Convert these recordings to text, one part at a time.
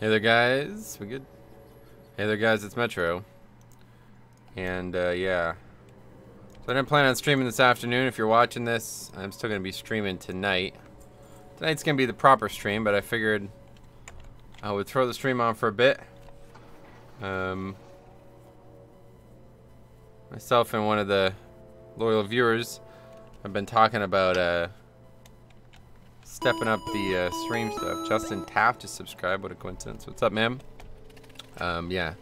Hey there, guys. We good? Hey there, guys. It's Metro. And, yeah. So I didn't plan on streaming this afternoon. If you're watching this, I'm still going to be streaming tonight. Tonight's going to be the proper stream, but I figured I would throw the stream on for a bit. Myself and one of the loyal viewers have been talking about, stepping up the stream stuff. Justin Taft just subscribed. What a coincidence. What's up, ma'am? Yeah.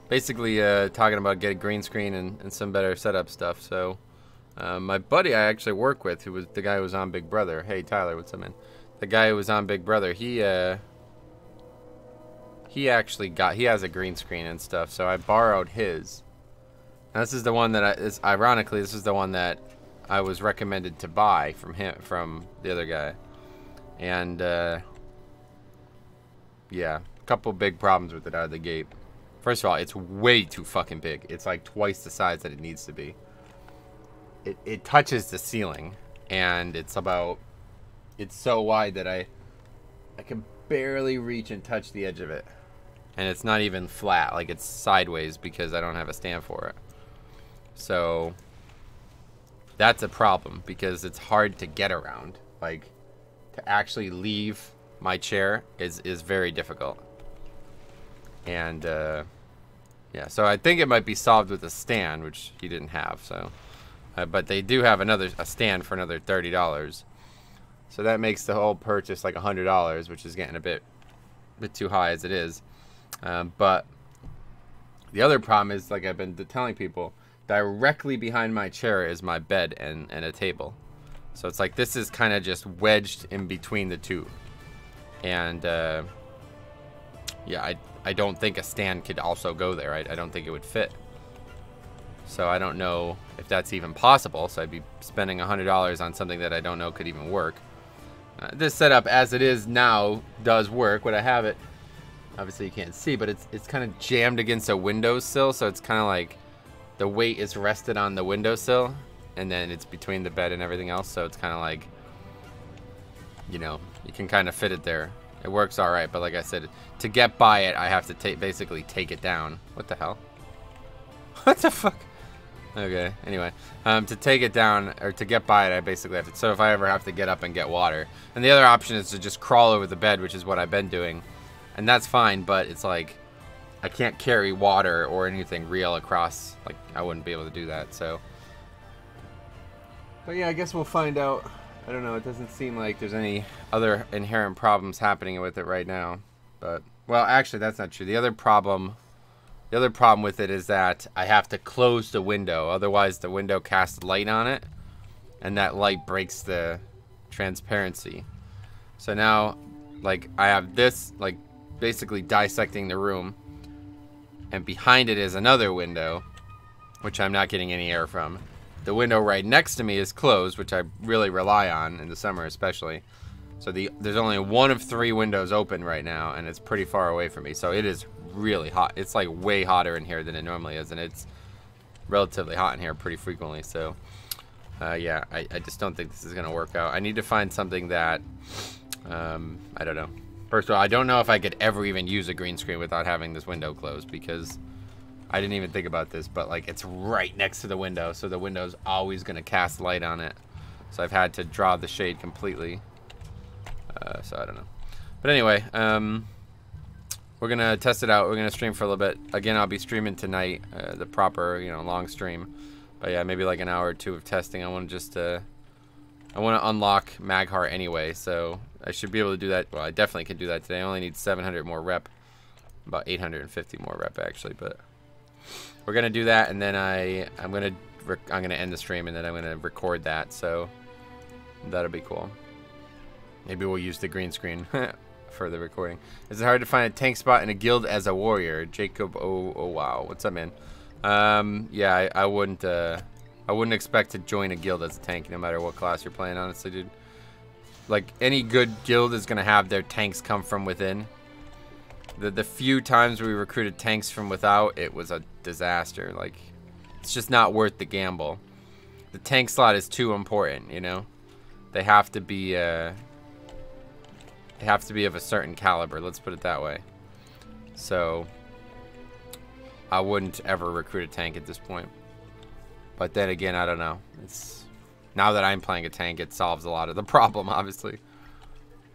Basically, talking about getting green screen and some better setup stuff. So, my buddy I actually work with, who was the guy who was on Big Brother. Hey, Tyler, what's up, man? The guy who was on Big Brother, he actually he has a green screen and stuff. So I borrowed his. Now, this is the one that ironically, this is the one that I was recommended to buy from the other guy. And, yeah, a couple big problems with it out of the gate. First of all, it's way too fucking big. It's like twice the size that it needs to be. It touches the ceiling, and it's so wide that I can barely reach and touch the edge of it. And it's not even flat, like it's sideways because I don't have a stand for it. So, that's a problem because it's hard to get around. Like, to actually leave my chair is very difficult. And yeah, so I think it might be solved with a stand, which he didn't have. So, but they do have a stand for another $30. So that makes the whole purchase like $100, which is getting a bit too high as it is. But the other problem is, like I've been telling people, directly behind my chair is my bed and a table. So it's like this is kind of just wedged in between the two. And yeah, I don't think a stand could also go there. I don't think it would fit. So I don't know if that's even possible. So I'd be spending $100 on something that I don't know could even work. This setup as it is now does work. When I have it, obviously you can't see, but it's kind of jammed against a windowsill. So it's kind of like the weight is rested on the windowsill. And then it's between the bed and everything else. So it's kind of like, you know, you can kind of fit it there. It works all right, but like I said, to get by it, I have to basically take it down. What the hell? What the fuck? Okay, anyway. To take it down, or to get by it, I basically have to... So if I ever have to get up and get water. And the other option is to just crawl over the bed, which is what I've been doing. And that's fine, but it's like... I can't carry water or anything real across. Like, I wouldn't be able to do that, so... But yeah, I guess we'll find out. I don't know, it doesn't seem like there's any other inherent problems happening with it right now. But, well, actually, that's not true. The other problem with it is that I have to close the window. Otherwise, the window casts light on it. And that light breaks the transparency. So now, like, I have this, like, basically dissecting the room. And behind it is another window, which I'm not getting any air from. The window right next to me is closed, which I really rely on in the summer especially. So there's only one of 3 windows open right now, and it's pretty far away from me. So it is really hot. It's like way hotter in here than it normally is, and it's relatively hot in here pretty frequently. So yeah, I just don't think this is going to work out. I need to find something that, I don't know. First of all, I don't know if I could ever even use a green screen without having this window closed, because I didn't even think about this, but like it's right next to the window, so the window's always going to cast light on it. So I've had to draw the shade completely. So I don't know. But anyway, we're going to test it out. We're going to stream for a little bit. Again, I'll be streaming tonight, the proper, you know, long stream. But yeah, maybe like an hour or 2 of testing. I want to just, I want to unlock Maghar anyway, so I should be able to do that. Well, I definitely can do that today. I only need 700 more rep. About 850 more rep, actually, but... We're gonna do that, and then I'm gonna end the stream, and then I'm gonna record that. So that'll be cool. Maybe we'll use the green screen for the recording. Is it hard to find a tank spot in a guild as a warrior? Jacob, oh wow, what's up, man? Yeah, I wouldn't expect to join a guild as a tank, no matter what class you're playing. Honestly, dude. Like any good guild is gonna have their tanks come from within. The few times we recruited tanks from without, it was a disaster. Like, it's just not worth the gamble. The tank slot is too important, you know? They have to be of a certain caliber, let's put it that way. So I wouldn't ever recruit a tank at this point. But then again, I don't know. It's now that I'm playing a tank, it solves a lot of the problem, obviously.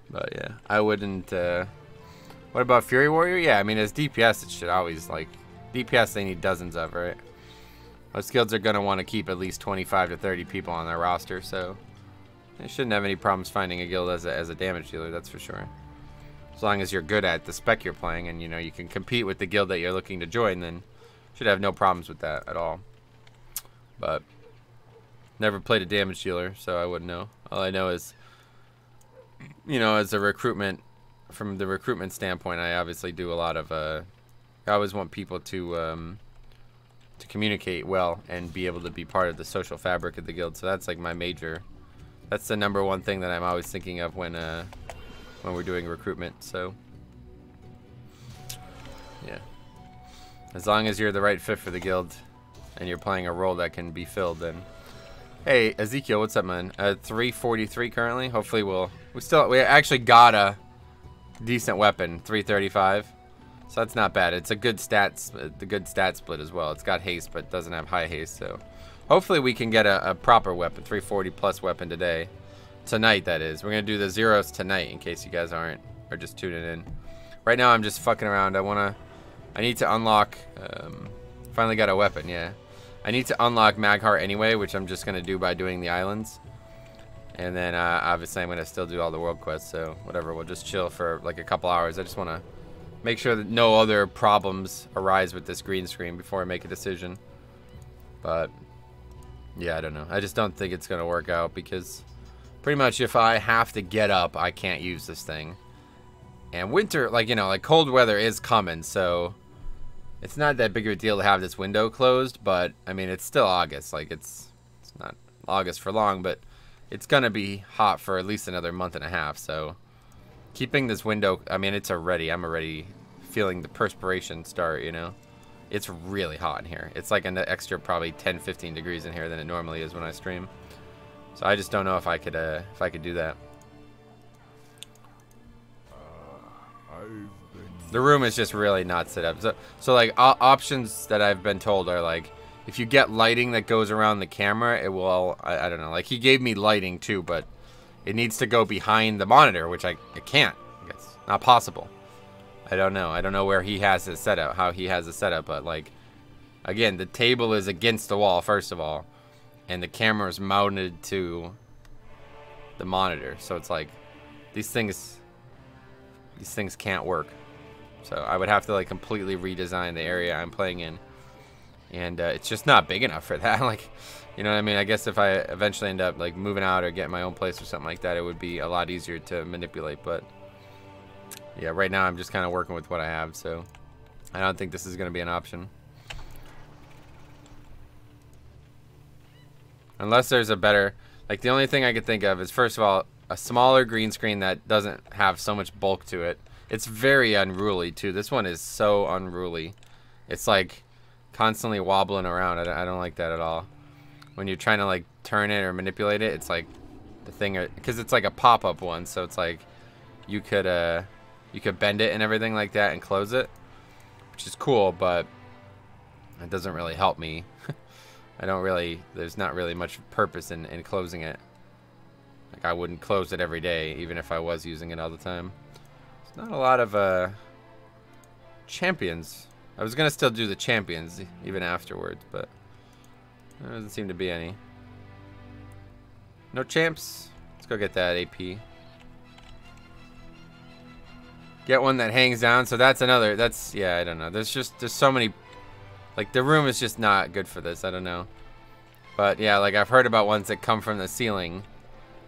But yeah, I wouldn't. What about Fury Warrior? Yeah, I mean, as DPS, it should always, like, DPS they need dozens of, right? Most guilds are going to want to keep at least 25 to 30 people on their roster, so they shouldn't have any problems finding a guild as a damage dealer, that's for sure. As long as you're good at the spec you're playing and, you know, you can compete with the guild that you're looking to join, then should have no problems with that at all. But never played a damage dealer, so I wouldn't know. All I know is, you know, as a recruitment, from the recruitment standpoint, I obviously do a lot of, I always want people to communicate well and be able to be part of the social fabric of the guild. So that's like my major, that's the number one thing that I'm always thinking of when we're doing recruitment. So yeah, as long as you're the right fit for the guild and you're playing a role that can be filled, then hey, Ezekiel, what's up, man? 343 currently. Hopefully we actually got a decent weapon, 335. So that's not bad. It's a good the good stat split as well. It's got haste, but doesn't have high haste. So hopefully we can get a proper weapon, 340 plus weapon tonight. That is. We're gonna do the zeros tonight, in case you guys are just tuning in. Right now I'm just fucking around. I need to unlock. Finally got a weapon. Yeah, I need to unlock Maghar anyway, which I'm just gonna do by doing the islands. And then obviously I'm gonna still do all the world quests. So whatever. We'll just chill for like a couple hours. I just wanna make sure that no other problems arise with this green screen before I make a decision. But yeah, I don't know. I just don't think it's gonna work out, because pretty much if I have to get up, I can't use this thing. And winter, like, you know, like cold weather is coming, so it's not that big of a deal to have this window closed. But I mean, it's still August. Like, it's not August for long, but it's gonna be hot for at least another month and a half. So keeping this window, I mean, I'm already feeling the perspiration start, you know. It's really hot in here. It's like an extra probably 10-15 degrees in here than it normally is when I stream. So I just don't know if I could do that. The room is just really not set up. So like options that I've been told are like, if you get lighting that goes around the camera, it will, I don't know. Like, he gave me lighting too, but it needs to go behind the monitor, which I can't. It's not possible. I don't know. I don't know where he has it set up, how he has it set up, but like, again, the table is against the wall, first of all, and the camera is mounted to the monitor. So it's like, these things can't work. So I would have to like completely redesign the area I'm playing in. And it's just not big enough for that. Like, you know what I mean? I guess if I eventually end up like moving out or getting my own place or something like that, it would be a lot easier to manipulate. But yeah, right now I'm just kind of working with what I have, so I don't think this is going to be an option. Unless there's a better, like, the only thing I could think of is, first of all, a smaller green screen that doesn't have so much bulk to it. It's very unruly too. This one is so unruly. It's like constantly wobbling around. I don't like that at all. When you're trying to like turn it or manipulate it, it's like the thing, because it's like a pop-up one, so it's like you could bend it and everything like that and close it, which is cool, but it doesn't really help me. There's not really much purpose in closing it. Like, I wouldn't close it every day, even if I was using it all the time. There's not a lot of champions. I was gonna still do the champions even afterwards, but there doesn't seem to be any. No champs. Let's go get that AP. Get one that hangs down. So that's another. Yeah, I don't know. There's so many. Like, the room is just not good for this. I don't know. But yeah, like, I've heard about ones that come from the ceiling.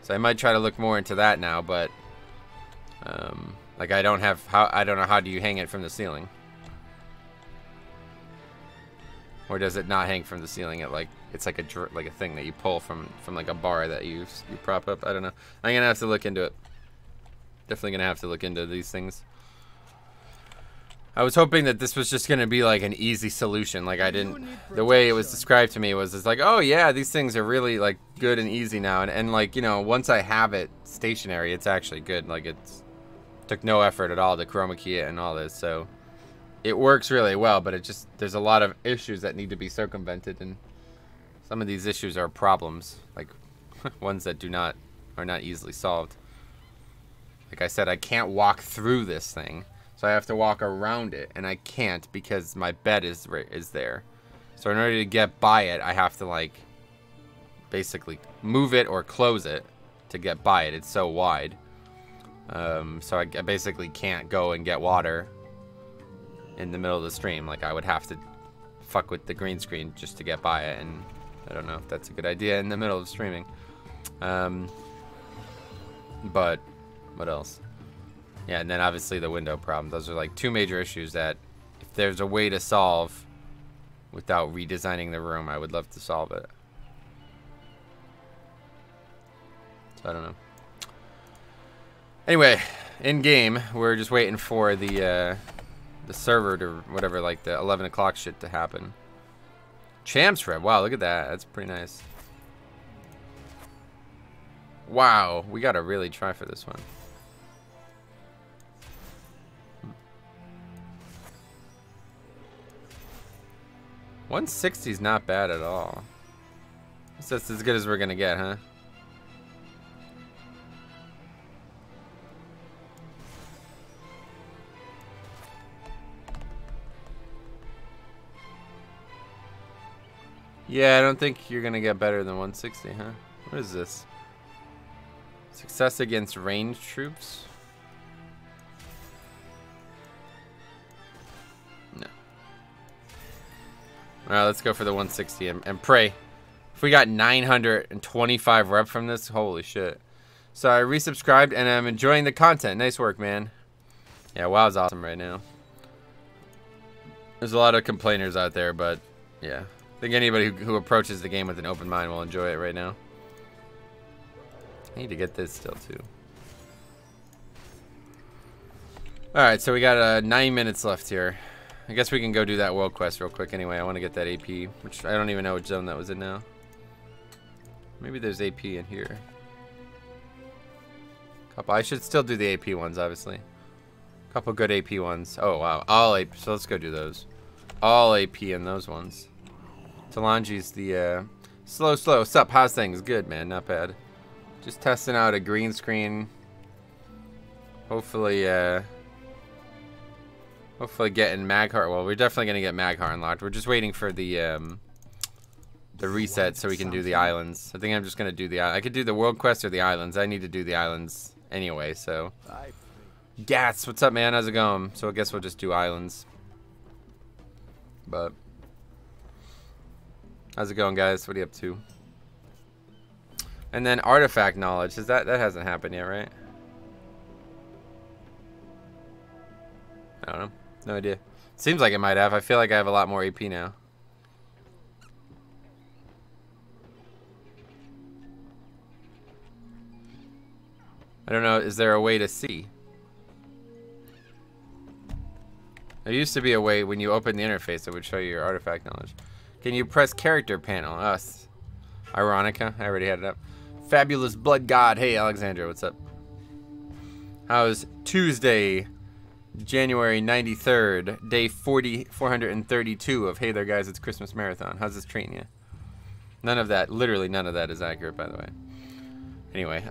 So I might try to look more into that now, but like, I don't know how do you hang it from the ceiling? Or does it not hang from the ceiling? It's like a thing that you pull from like a bar that you prop up. I don't know. I'm gonna have to look into it. Definitely gonna have to look into these things. I was hoping that this was just gonna be like an easy solution. Like, the way it was described to me was it's like, oh yeah, these things are really like good and easy now, and like, you know, once I have it stationary, it's actually good. Like, it's took no effort at all to chroma key it and all this. So it works really well, but it just, there's a lot of issues that need to be circumvented, and some of these issues are problems, like ones that are not easily solved. Like I said, I can't walk through this thing, so I have to walk around it, and I can't because my bed is there. So in order to get by it, I have to like basically move it or close it to get by it. It's so wide. So I basically can't go and get water in the middle of the stream. Like I would have to fuck with the green screen just to get by it, and I don't know if that's a good idea in the middle of streaming. But what else? Yeah, and then obviously the window problem. Those are like two major issues that if there's a way to solve without redesigning the room, I would love to solve it. So I don't know. Anyway, in game, we're just waiting for the server to whatever, like the 11 o'clock shit to happen. Champs rep. Wow, look at that. That's pretty nice. Wow, we gotta really try for this one. 160 is not bad at all. It's just as good as we're gonna get, huh? Yeah, I don't think you're gonna get better than 160, huh? What is this? Success against ranged troops? No. Alright, let's go for the 160 and pray. If we got 925 rep from this, holy shit. So I resubscribed and I'm enjoying the content. Nice work, man. Yeah, WoW's awesome right now. There's a lot of complainers out there, but yeah. I think anybody who approaches the game with an open mind will enjoy it right now. I need to get this still, too. Alright, so we got 9 minutes left here. I guess we can go do that world quest real quick anyway. I want to get that AP, which I don't even know which zone that was in now. Maybe there's AP in here. Couple. I should still do the AP ones, obviously. Couple good AP ones. Oh, wow. All AP. So let's go do those. All AP in those ones. Talanji's the slow. Sup? How's things? Good, man. Not bad. Just testing out a green screen. Hopefully getting Maghar. Well, we're definitely gonna get Maghar unlocked. We're just waiting for the reset so we can do the islands. I think I'm just gonna do the. I could do the world quest or the islands. I need to do the islands anyway. So, Gats, what's up, man? How's it going? So I guess we'll just do islands. But how's it going, guys? What are you up to? And then artifact knowledge. Is that hasn't happened yet, right? I don't know. No idea. Seems like it might have. I feel like I have a lot more AP now. I don't know. Is there a way to see? There used to be a way when you open the interface it would show you your artifact knowledge. Can you press character panel? Us. Ironica. I already had it up. Fabulous Blood God. Hey, Alexandra. What's up? How's Tuesday, January 93rd, day 432 of Hey There Guys, It's Christmas Marathon. How's this treating you? None of that, literally none of that is accurate, by the way. Anyway,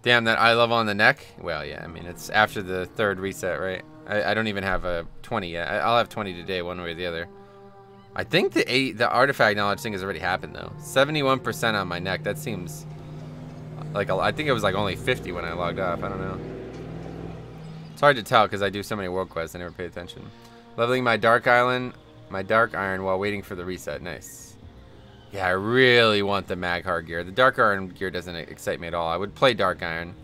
damn, that eye level on the neck? Well, yeah, I mean, it's after the third reset, right? I don't even have a 20 yet. I'll have 20 today, one way or the other. I think the artifact knowledge thing has already happened, though. 71% on my neck. That seems like I think it was like only 50 when I logged off. I don't know. It's hard to tell because I do so many world quests. I never pay attention. Leveling my dark iron while waiting for the reset. Nice. Yeah, I really want the Maghar gear. The dark iron gear doesn't excite me at all. I would play dark iron,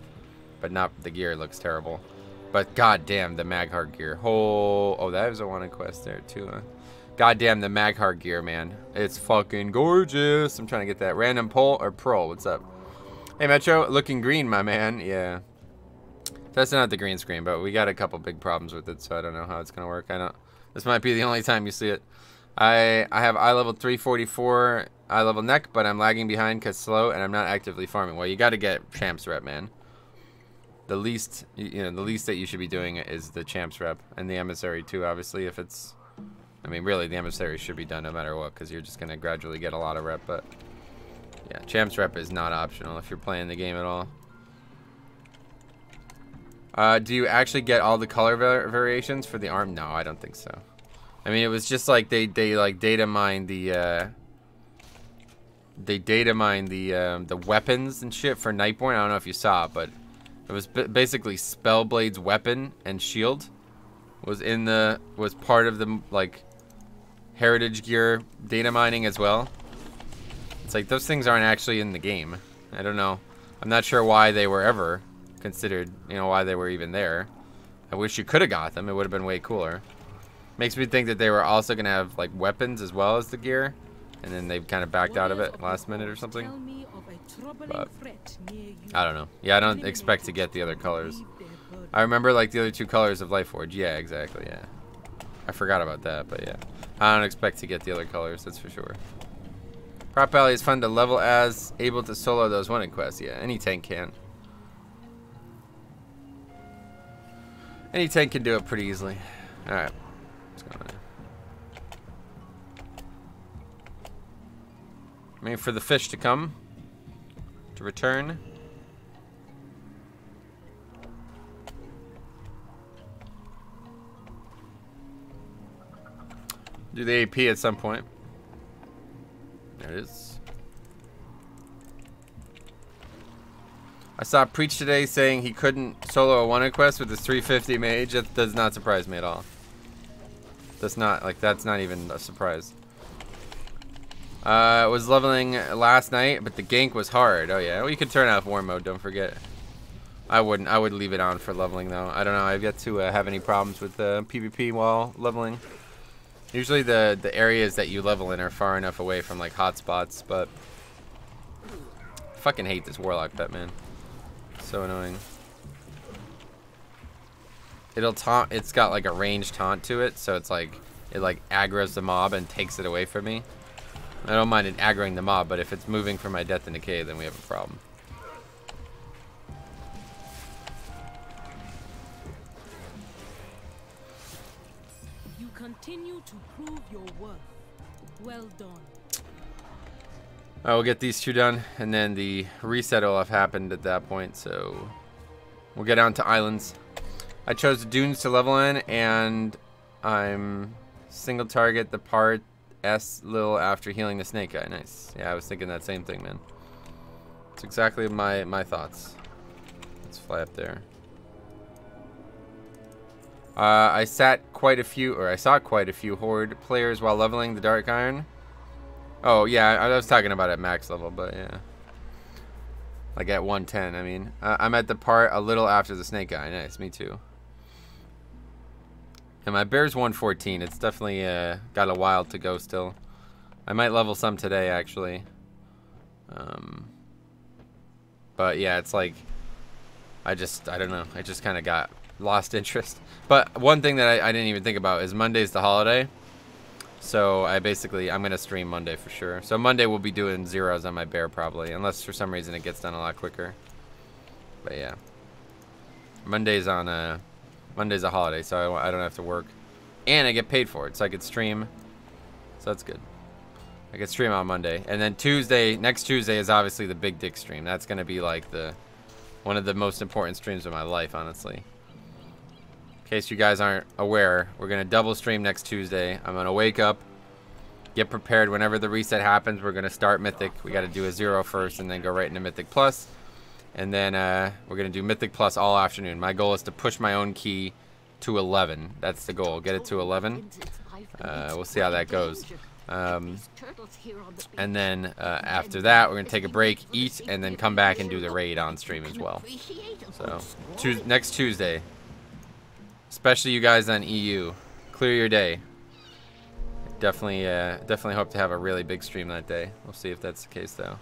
but not the gear. It looks terrible. But goddamn, the Maghar gear. Oh, that was a wanted quest there too, huh? Goddamn, the Maghar gear, man. It's fucking gorgeous. I'm trying to get that. Random poll or pearl. What's up? Hey, Metro. Looking green, my man. Yeah. That's not the green screen, but we got a couple big problems with it, so I don't know how it's going to work. This might be the only time you see it. I have eye level 344 eye level neck, but I'm lagging behind because slow, and I'm not actively farming. Well, you got to get champs rep, man. the least, you know, the least that you should be doing is the champs rep and the emissary too. Obviously, if it's, I mean, really, the emissary should be done no matter what, because you're just gonna gradually get a lot of rep. But yeah, champs rep is not optional if you're playing the game at all. Do you actually get all the color variations for the arm? No, I don't think so. I mean, it was just like they like data mine the the weapons and shit for Nightborn. I don't know if you saw it, but it was basically Spellblade's weapon and shield was part of the like heritage gear data mining as well. It's like those things aren't actually in the game. I don't know. I'm not sure why they were ever considered, you know, why they were even there. I wish you could have got them. It would have been way cooler. Makes me think that they were also going to have like weapons as well as the gear, and then they kind of backed out of it last minute or something. But I don't know. Yeah, I don't expect to get the other colors. I remember like the other two colors of Lightforge. Yeah, exactly. Yeah, I forgot about that, but yeah, I don't expect to get the other colors. That's for sure. Prop Alley is fun to level as, able to solo those wanted quests. Yeah, any tank can. Any tank can do it pretty easily. Alright. What's going on? Waiting for the fish to come. To return. Do the AP at some point. There it is. I saw Preach today saying he couldn't solo a wanted quest with his 350 mage. That does not surprise me at all. That's not, like, that's not even a surprise. I was leveling last night, but the gank was hard. Oh yeah, well, you could turn off war mode, don't forget. I wouldn't. I would leave it on for leveling though. I don't know, I've yet to have any problems with PvP while leveling. Usually the areas that you level in are far enough away from like hotspots, but I fucking hate this warlock pet, man. So annoying. It'll taunt. It's got like a ranged taunt to it, so it's like it like aggroes the mob and takes it away from me. I don't mind it aggroing the mob, but if it's moving for my death and decay, then we have a problem. You continue to prove your worth. Well done. I will get these two done, and then the reset will have happened at that point, so we'll get on to islands. I chose the dunes to level in, and I'm single target the part S little after healing the snake guy. Nice. Yeah, I was thinking that same thing, man. It's exactly my thoughts. Let's fly up there. I saw quite a few Horde players while leveling the Dark Iron. Oh, yeah, I was talking about at max level, but yeah. Like at 110, I mean. I'm at the part a little after the snake guy. Nice, me too. And my bear's 114. It's definitely got a while to go still. I might level some today, actually. But yeah, it's like... I don't know. I just kind of got lost interest. But one thing that I didn't even think about is Monday's the holiday. So I'm going to stream Monday for sure. So Monday we'll be doing zeros on my bear probably. Unless for some reason it gets done a lot quicker. But yeah. Monday's a holiday, so I don't have to work. And I get paid for it, so I could stream. So that's good. I could stream on Monday. And then next Tuesday is obviously the Big Dick stream. That's going to be like one of the most important streams of my life, honestly. In case you guys aren't aware, we're going to double stream next Tuesday. I'm going to wake up, get prepared whenever the reset happens. We're going to start Mythic. We got to do a 0 first and then go right into Mythic Plus. And then we're going to do Mythic Plus all afternoon. My goal is to push my own key to 11. That's the goal. Get it to 11. We'll see how that goes. And then after that, we're going to take a break, eat, and then come back and do the raid on stream as well. So next Tuesday. Especially you guys on EU. Clear your day. Definitely hope to have a really big stream that day. We'll see if that's the case, though.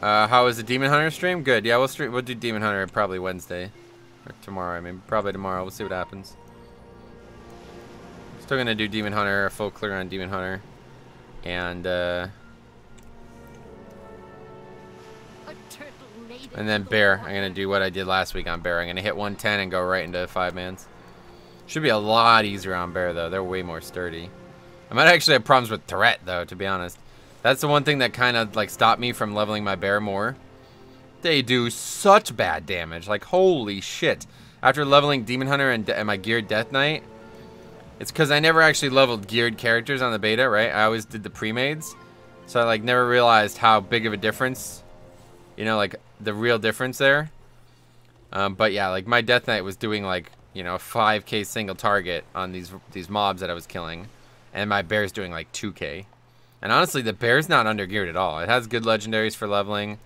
How is the Demon Hunter stream? Good. Yeah, we'll do Demon Hunter probably Wednesday or tomorrow. I mean, probably tomorrow. We'll see what happens. Still gonna do Demon Hunter, a full clear on Demon Hunter. And then Bear. I'm gonna do what I did last week on Bear. I'm gonna hit 110 and go right into 5-mans. Should be a lot easier on Bear though. They're way more sturdy. I might actually have problems with Threat though, to be honest. That's the one thing that kind of like stopped me from leveling my Bear more. They do such bad damage. Like holy shit. After leveling Demon Hunter and my geared Death Knight, it's because I never actually leveled geared characters on the beta, right? I always did the pre-mades. So I like never realized how big of a difference, you know, like the real difference there. But yeah, like my Death Knight was doing like, you know, a 5k single target on these mobs that I was killing. And my Bear's doing like 2k. And honestly, the Bear's not under geared at all. It has good legendaries for leveling.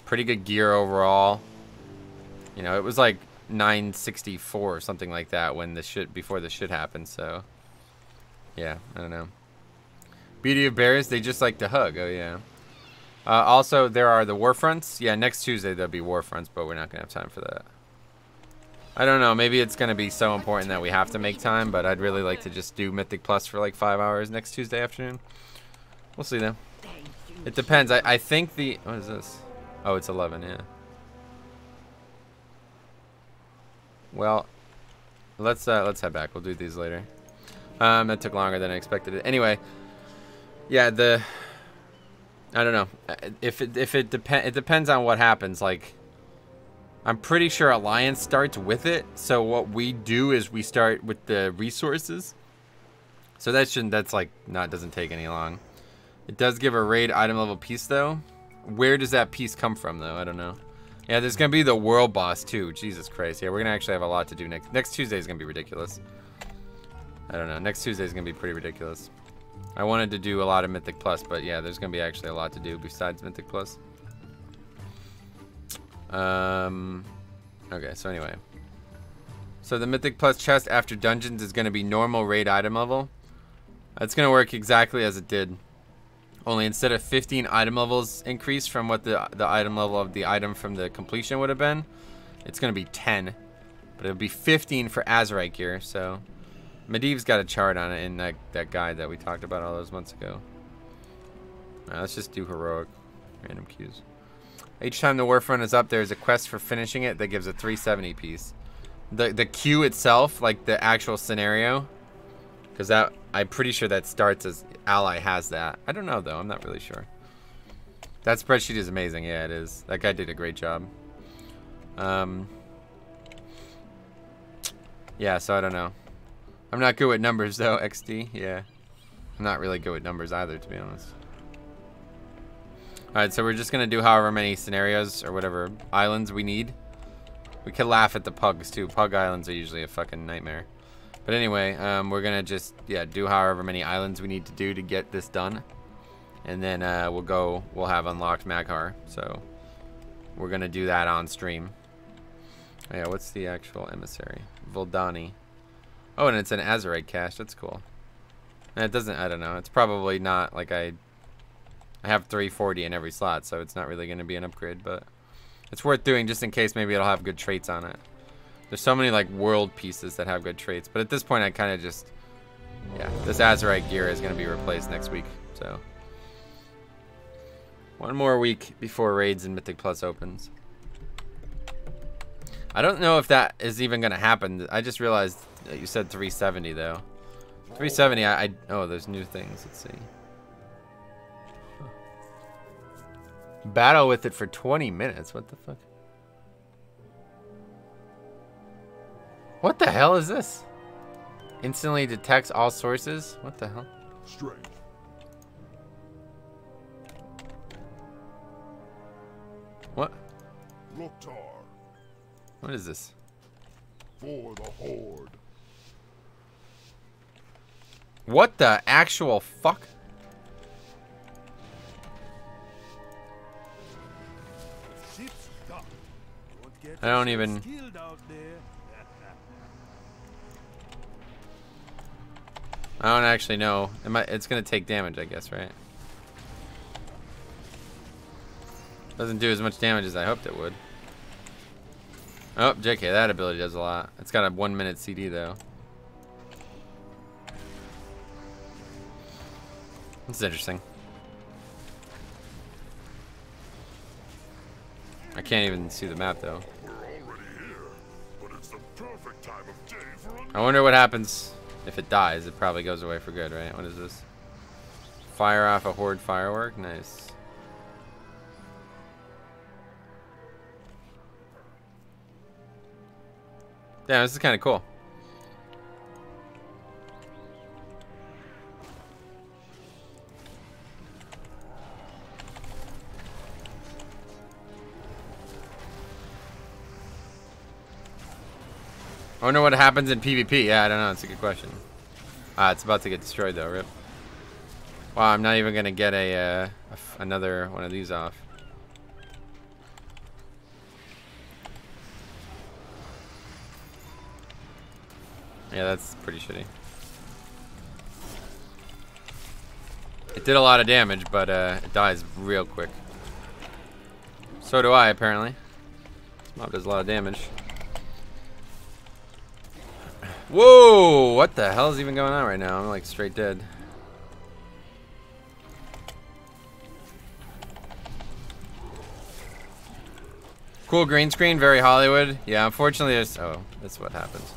Pretty good gear overall. You know, it was like 964 or something like that when the shit, before the shit happened, so. Yeah, I don't know. Beauty of Bears, they just like to hug, oh yeah. Also, there are the war fronts. Yeah, next Tuesday there'll be war fronts, but we're not gonna have time for that. I don't know, maybe it's gonna be so important that we have to make time, but I'd really like to just do Mythic Plus for like 5 hours next Tuesday afternoon. We'll see though. It depends. I think the, what is this? Oh, it's 11, yeah. Well, let's head back. We'll do these later. That took longer than I expected it. Anyway, yeah, I don't know. It depends on what happens. Like, I'm pretty sure Alliance starts with it. So what we do is we start with the resources. So that's like doesn't take any long. It does give a raid item level piece though. Where does that piece come from though? I don't know. Yeah, there's gonna be the world boss too. Jesus Christ. Yeah, we're gonna actually have a lot to do next Tuesday is gonna be ridiculous. I don't know. Next Tuesday is gonna be pretty ridiculous. I wanted to do a lot of Mythic Plus, but yeah, there's gonna be actually a lot to do besides Mythic Plus. Okay, so anyway. So the Mythic Plus chest after dungeons is gonna be normal raid item level. It's gonna work exactly as it did. Only instead of 15 item levels increase from what the item level of the item from the completion would have been, it's going to be 10. But it'll be 15 for Azurite gear, so... Medivh's got a chart on it in that guide that we talked about all those months ago. Let's just do heroic. Random queues. Each time the Warfront is up, there's a quest for finishing it that gives a 370 piece. The queue itself, like the actual scenario... Because that, I'm pretty sure that starts as Ally has that. I don't know though, I'm not really sure. That spreadsheet is amazing, yeah it is. That guy did a great job. Yeah, so I don't know. I'm not good with numbers though, XD, yeah. I'm not really good with numbers either, to be honest. Alright, so we're just gonna do however many scenarios or whatever islands we need. We could laugh at the pugs too. Pug islands are usually a fucking nightmare. But anyway, we're gonna just do however many islands we need to do to get this done, and then we'll have unlocked Maghar. So we're gonna do that on stream. Oh, yeah, what's the actual emissary? Voldani. Oh, and it's an Azurite cache. That's cool. And it doesn't. I don't know. It's probably not like I have 340 in every slot, so it's not really gonna be an upgrade. But it's worth doing just in case. Maybe it'll have good traits on it. There's so many like world pieces that have good traits, but at this point I kind of just, yeah, this Azurite gear is going to be replaced next week, so. One more week before raids and Mythic Plus opens. I don't know if that is even going to happen. I just realized that you said 370 though. 370, oh, there's new things, let's see. Battle with it for 20 minutes, what the fuck? What the hell is this? Instantly detects all sources? What the hell? Strength. What? Loktar. What is this? For the Horde. What the actual fuck? I don't even... I don't actually know. It's gonna take damage, I guess, right? Doesn't do as much damage as I hoped it would. Oh, JK, that ability does a lot. It's got a 1 minute CD though. This is interesting. I can't even see the map though. I wonder what happens if it dies. It probably goes away for good, right? What is this? Fire off a horde firework? Nice. Yeah, this is kind of cool. I wonder what happens in PvP. Yeah, I don't know. It's a good question. It's about to get destroyed though. Rip. Wow, I'm not even gonna get another one of these off. Yeah, that's pretty shitty. It did a lot of damage, but it dies real quick. So do I, apparently. This mob does a lot of damage. Whoa! What the hell is even going on right now? I'm like straight dead. Cool green screen, very Hollywood. Yeah, unfortunately there's... Oh, that's what happens.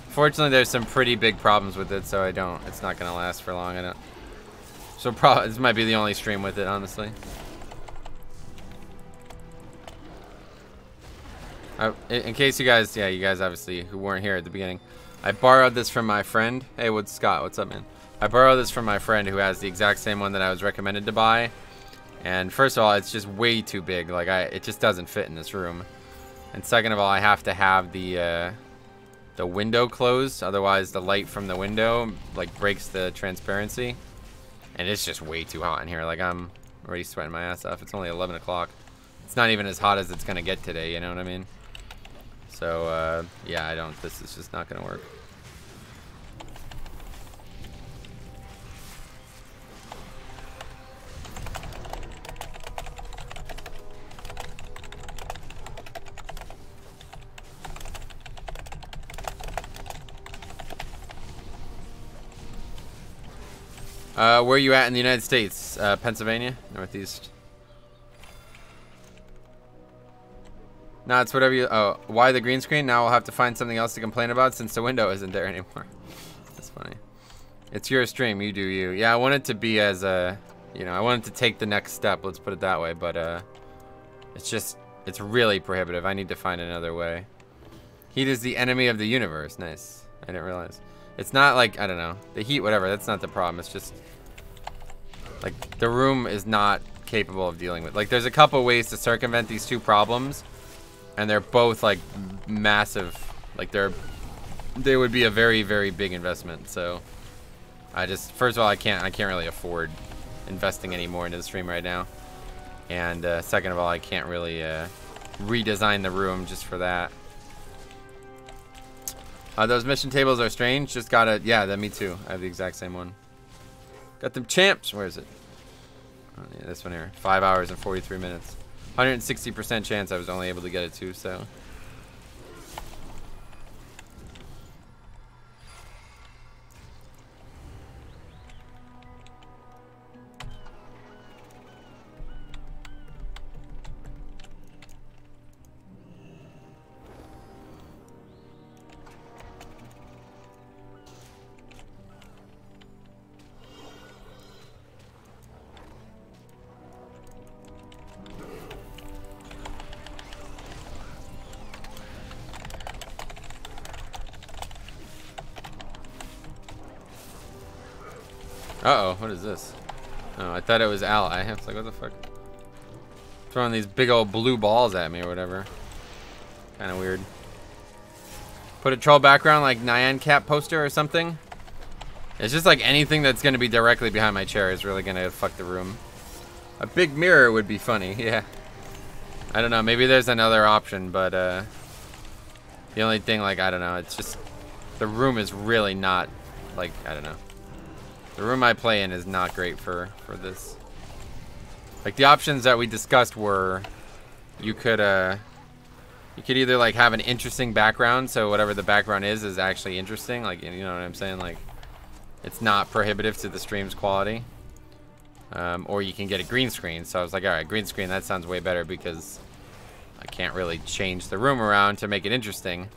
Fortunately, there's some pretty big problems with it, so it's not gonna last for long. I don't. So this might be the only stream with it, honestly. In case you guys, yeah, you guys obviously who weren't here at the beginning, I borrowed this from my friend. Hey, what's Scott? What's up, man? I borrowed this from my friend who has the exact same one that I was recommended to buy. And first of all, it's just way too big. Like it just doesn't fit in this room. And second of all, I have to have the window closed, otherwise the light from the window like breaks the transparency. And it's just way too hot in here. Like I'm already sweating my ass off. It's only 11 o'clock. It's not even as hot as it's gonna get today. You know what I mean? So yeah, this is just not gonna work. Where are you at in the United States? Pennsylvania? Northeast. No, it's whatever you... Oh, why the green screen? Now I'll have to find something else to complain about since the window isn't there anymore. That's funny. It's your stream. You do you. Yeah, I want it to be as a... You know, I want it to take the next step. Let's put it that way. But, it's just... It's really prohibitive. I need to find another way. Heat is the enemy of the universe. Nice. I didn't realize. It's not like... I don't know. The heat, whatever. That's not the problem. It's just... Like, the room is not capable of dealing with... Like, there's a couple ways to circumvent these two problems. And they're both, like, massive. Like, they would be a very, very big investment. So, first of all, I can't really afford investing any more into the stream right now. And, second of all, I can't really, redesign the room just for that. Those mission tables are strange. Just gotta, yeah, me too. I have the exact same one. Got them champs. Where is it? Oh, yeah, this one here. 5 hours and 43 minutes. 160% chance I was only able to get it too, so. Uh-oh, what is this? Oh, I thought it was ally. I was like, what the fuck? Throwing these big old blue balls at me or whatever. Kind of weird. Put a troll background like Nyan Cat poster or something. It's just like anything that's going to be directly behind my chair is really going to fuck the room. A big mirror would be funny, yeah. I don't know, maybe there's another option, but the only thing, like, I don't know, it's just... The room is really not, like, I don't know. The room I play in is not great for this. Like, the options that we discussed were... You could either, like, have an interesting background, so whatever the background is actually interesting. Like, you know what I'm saying? Like, it's not prohibitive to the stream's quality. Or you can get a green screen. So I was like, all right, green screen, that sounds way better because I can't really change the room around to make it interesting.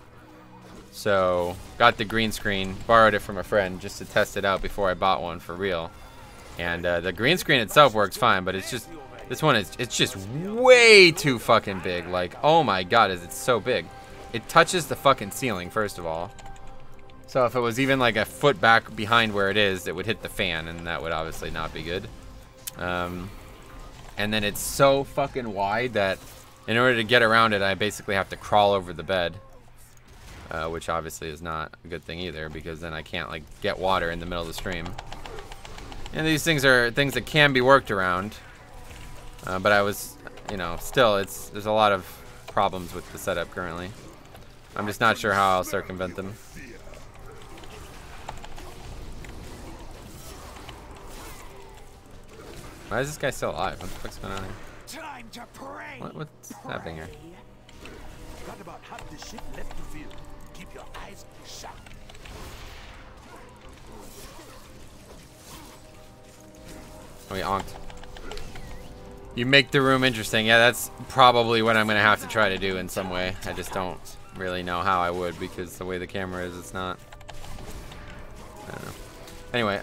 So got the green screen, borrowed it from a friend just to test it out before I bought one for real. And the green screen itself works fine, but it's just, this one is, it's just way too fucking big. Like, oh my god, is it so big. It touches the fucking ceiling, first of all. So if it was even like a foot back behind where it is, it would hit the fan, and that would obviously not be good. And then it's so fucking wide that in order to get around it, I basically have to crawl over the bed. Which obviously is not a good thing either, because then I can't like get water in the middle of the stream. And these things are things that can be worked around. But I was, you know, still, there's a lot of problems with the setup currently. I'm just not sure how I'll circumvent them. Why is this guy still alive? What the fuck's going on here? Time to pray. What's happening here? Got about half the ship left to fill. Keep your eyes shut. Oh, he onked. You make the room interesting. Yeah, that's probably what I'm going to have to try to do in some way. I just don't really know how I would, because the way the camera is, it's not. I don't know. Anyway,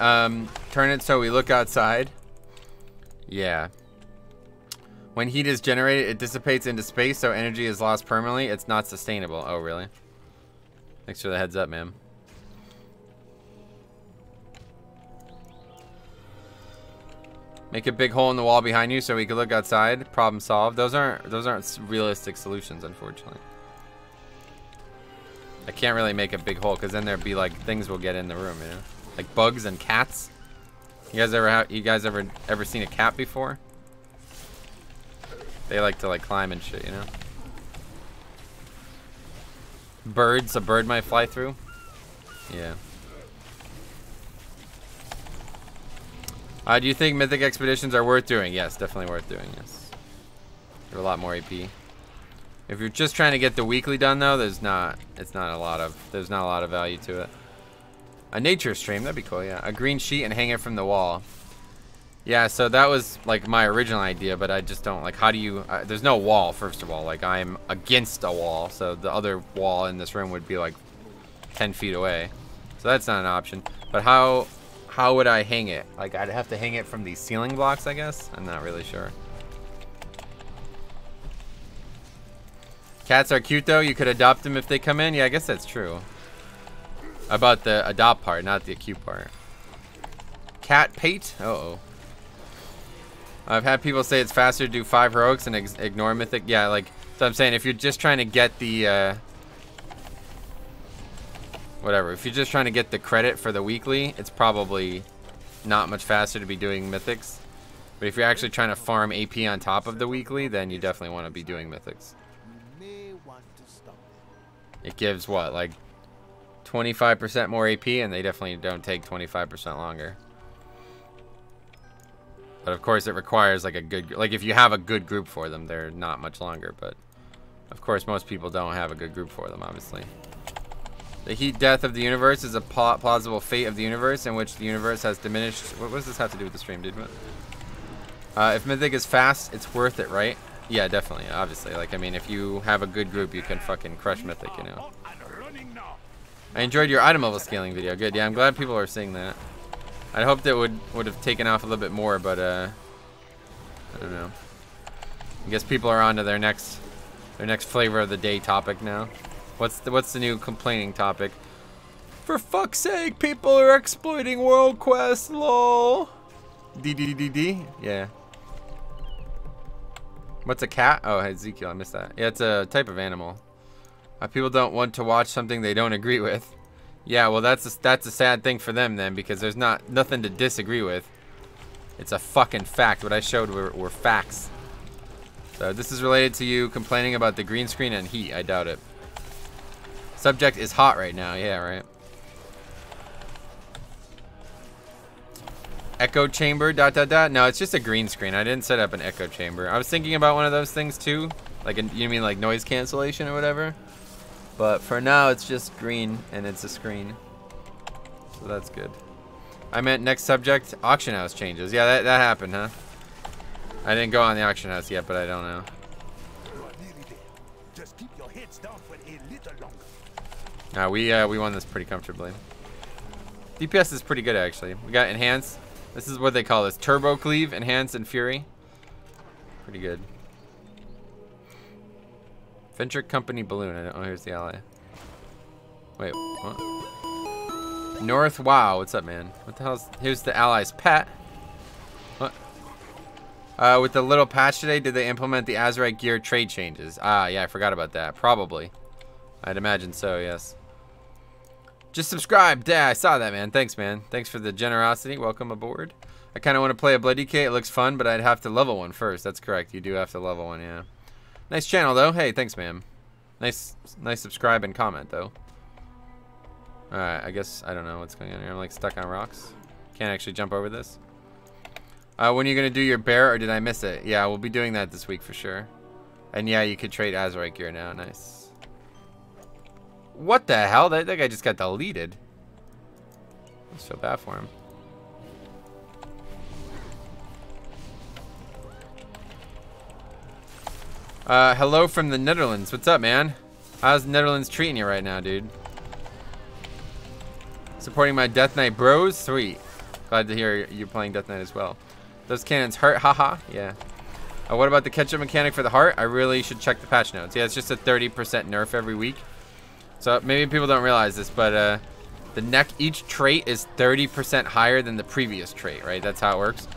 turn it so we look outside. Yeah. When heat is generated, it dissipates into space, so energy is lost permanently. It's not sustainable. Oh, really? Thanks for the heads up, man. Make a big hole in the wall behind you so we can look outside. Problem solved. Those aren't realistic solutions, unfortunately. I can't really make a big hole because then there'd be like things will get in the room, you know, like bugs and cats. You guys ever seen a cat before? They like to like climb and shit, you know. Birds, a bird might fly through. Yeah. Do you think mythic expeditions are worth doing? Yes, definitely worth doing. Yes. They're a lot more AP. If you're just trying to get the weekly done though, there's not a lot of value to it. A nature stream, that'd be cool, yeah. A green sheet and hang it from the wall. Yeah, so that was like my original idea, but I just don't like, how do you, there's no wall, first of all. Like, I'm against a wall, so the other wall in this room would be like 10 feet away. So that's not an option. But how would I hang it? Like, I'd have to hang it from these ceiling blocks, I guess? I'm not really sure. Cats are cute though, you could adopt them if they come in. Yeah, I guess that's true. About the adopt part, not the cute part. Cat pate? Uh-oh. I've had people say it's faster to do 5 heroics and ignore mythic. Yeah, like, so I'm saying if you're just trying to get the, whatever. If you're just trying to get the credit for the weekly, it's probably not much faster to be doing mythics. But if you're actually trying to farm AP on top of the weekly, then you definitely want to be doing mythics. It gives what, like 25% more AP, and they definitely don't take 25% longer. But of course, it requires like a good, like if you have a good group for them, they're not much longer. But of course, most people don't have a good group for them, obviously. The heat death of the universe is a plausible fate of the universe in which the universe has diminished. What does this have to do with the stream, dude? If mythic is fast, it's worth it, right? Yeah, definitely, obviously. Like, I mean, if you have a good group, you can fucking crush mythic, you know. I enjoyed your item level scaling video. Good, yeah, I'm glad people are seeing that. I hoped it would have taken off a little bit more, but I don't know. I guess people are on to their next flavor of the day topic now. What's the new complaining topic? For fuck's sake, people are exploiting World Quest, lol. D. Yeah. What's a cat? Oh, Ezekiel, I missed that. Yeah, it's a type of animal. People don't want to watch something they don't agree with. Yeah, well, that's a sad thing for them then, because there's nothing to disagree with. It's a fucking fact. What I showed were facts. So this is related to you complaining about the green screen and heat. I doubt it. Subject is hot right now. Yeah, right. Echo chamber, ... No, it's just a green screen. I didn't set up an echo chamber. I was thinking about one of those things too. Like, you mean like noise cancellation or whatever? But for now, it's just green and it's a screen. So that's good. I meant next subject, auction house changes. Yeah, that happened, huh? I didn't go on the auction house yet, but I don't know. You are nearly there. Just keep your heads down for a little longer. We won this pretty comfortably. DPS is pretty good, actually. We got enhanced. This is what they call this. Turbo Cleave, Enhance, and Fury. Pretty good. Venture Company Balloon. I don't know. Here's the ally. Wait, what? North Wow. What's up, man? What the hell's... Here's the ally's pet. What? With the little patch today, did they implement the Azurite gear trade changes? Ah, yeah, I forgot about that. Probably. I'd imagine so, yes. Just subscribed. Yeah, I saw that, man. Thanks, man. Thanks for the generosity. Welcome aboard. I kind of want to play a Bloody K. It looks fun, but I'd have to level one first. That's correct. You do have to level one, yeah. Nice channel, though. Hey, thanks, man. Nice subscribe and comment, though. Alright, I guess, I don't know what's going on here. I'm like stuck on rocks. Can't actually jump over this. When are you going to do your bear, or did I miss it? Yeah, we'll be doing that this week for sure. And yeah, you could trade Azurite gear now. Nice. What the hell? That guy just got deleted. I feel bad for him. Hello from the Netherlands. What's up, man? How's the Netherlands treating you right now, dude? Supporting my Death Knight bros? Sweet. Glad to hear you're playing Death Knight as well. Those cannons hurt, haha. Yeah. What about the catch-up mechanic for the heart? I really should check the patch notes. Yeah, it's just a 30% nerf every week. So maybe people don't realize this, but each trait is 30% higher than the previous trait, right? That's how it works.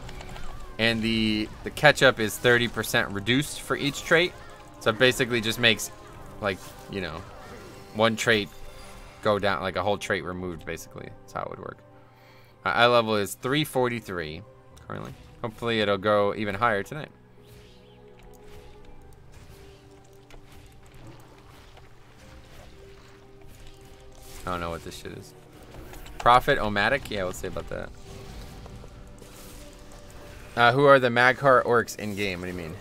And the catch-up is 30% reduced for each trait. So it basically just makes, like, you know, one trait go down, like a whole trait removed, basically. That's how it would work. Eye level is 343 currently. Hopefully it'll go even higher tonight. I don't know what this shit is. Prophet Omatic? Yeah, we'll see about that. Who are the Maghar Orcs in game? What do you mean?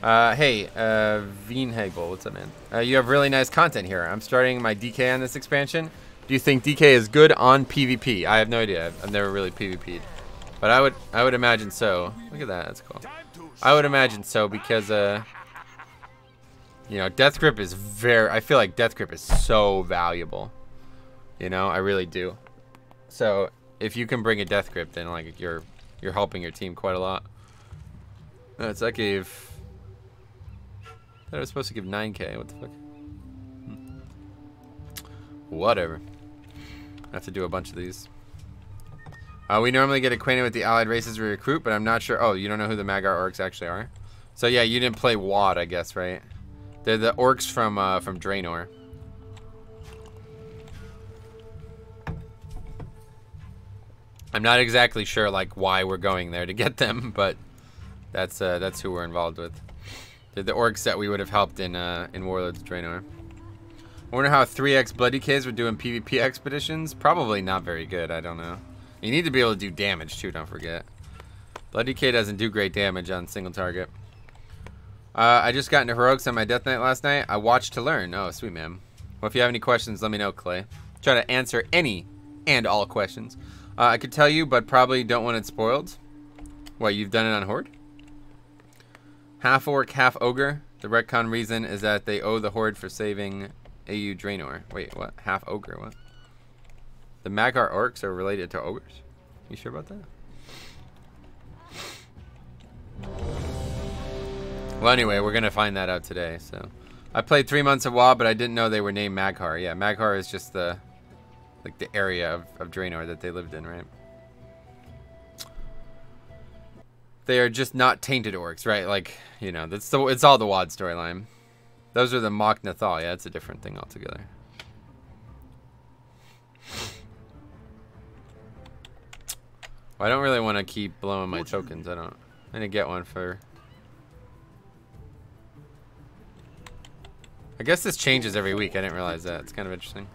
Hey, Veenhagel, what's up, man? You have really nice content here. I'm starting my DK on this expansion. Do you think DK is good on PvP? I have no idea. I've never really PvP'd. But I would imagine so. Look at that, that's cool. I would imagine so because, you know, Death Grip is I feel like Death Grip is so valuable. You know, I really do. So, if you can bring a Death Grip, then, like, you're helping your team quite a lot. So that gave... I was supposed to give 9k. What the fuck? Whatever. I have to do a bunch of these. We normally get acquainted with the allied races we recruit, but I'm not sure. Oh, you don't know who the Maghar Orcs actually are? So yeah, you didn't play WoD, I guess, right? They're the Orcs from Draenor. I'm not exactly sure like why we're going there to get them, but that's who we're involved with. They're the Orcs that we would have helped in Warlords of Draenor. I wonder how 3x Bloody Ks would do in PvP expeditions. Probably not very good. I don't know. You need to be able to do damage too. Don't forget. Bloody K doesn't do great damage on single target. I just got into heroics on my Death Knight last night. I watched to learn. Oh, sweet, man. Well, if you have any questions, let me know, Clay. Try to answer any and all questions. I could tell you, but probably don't want it spoiled. What, you've done it on Horde? Half Orc, half Ogre. The retcon reason is that they owe the Horde for saving AU Draenor. Wait, what? Half Ogre, what? The Maghar Orcs are related to Ogres? You sure about that? Well, anyway, we're going to find that out today, so. I played 3 months of WoD, but I didn't know they were named Maghar. Yeah, Maghar is just the area of Draenor that they lived in, right? They are just not tainted orcs, right? Like, you know, it's all the WoD storyline. Those are the Mock Nathal. Yeah, it's a different thing altogether. Well, I don't really want to keep blowing my tokens. I didn't get one for... I guess this changes every week. I didn't realize that. It's kind of interesting.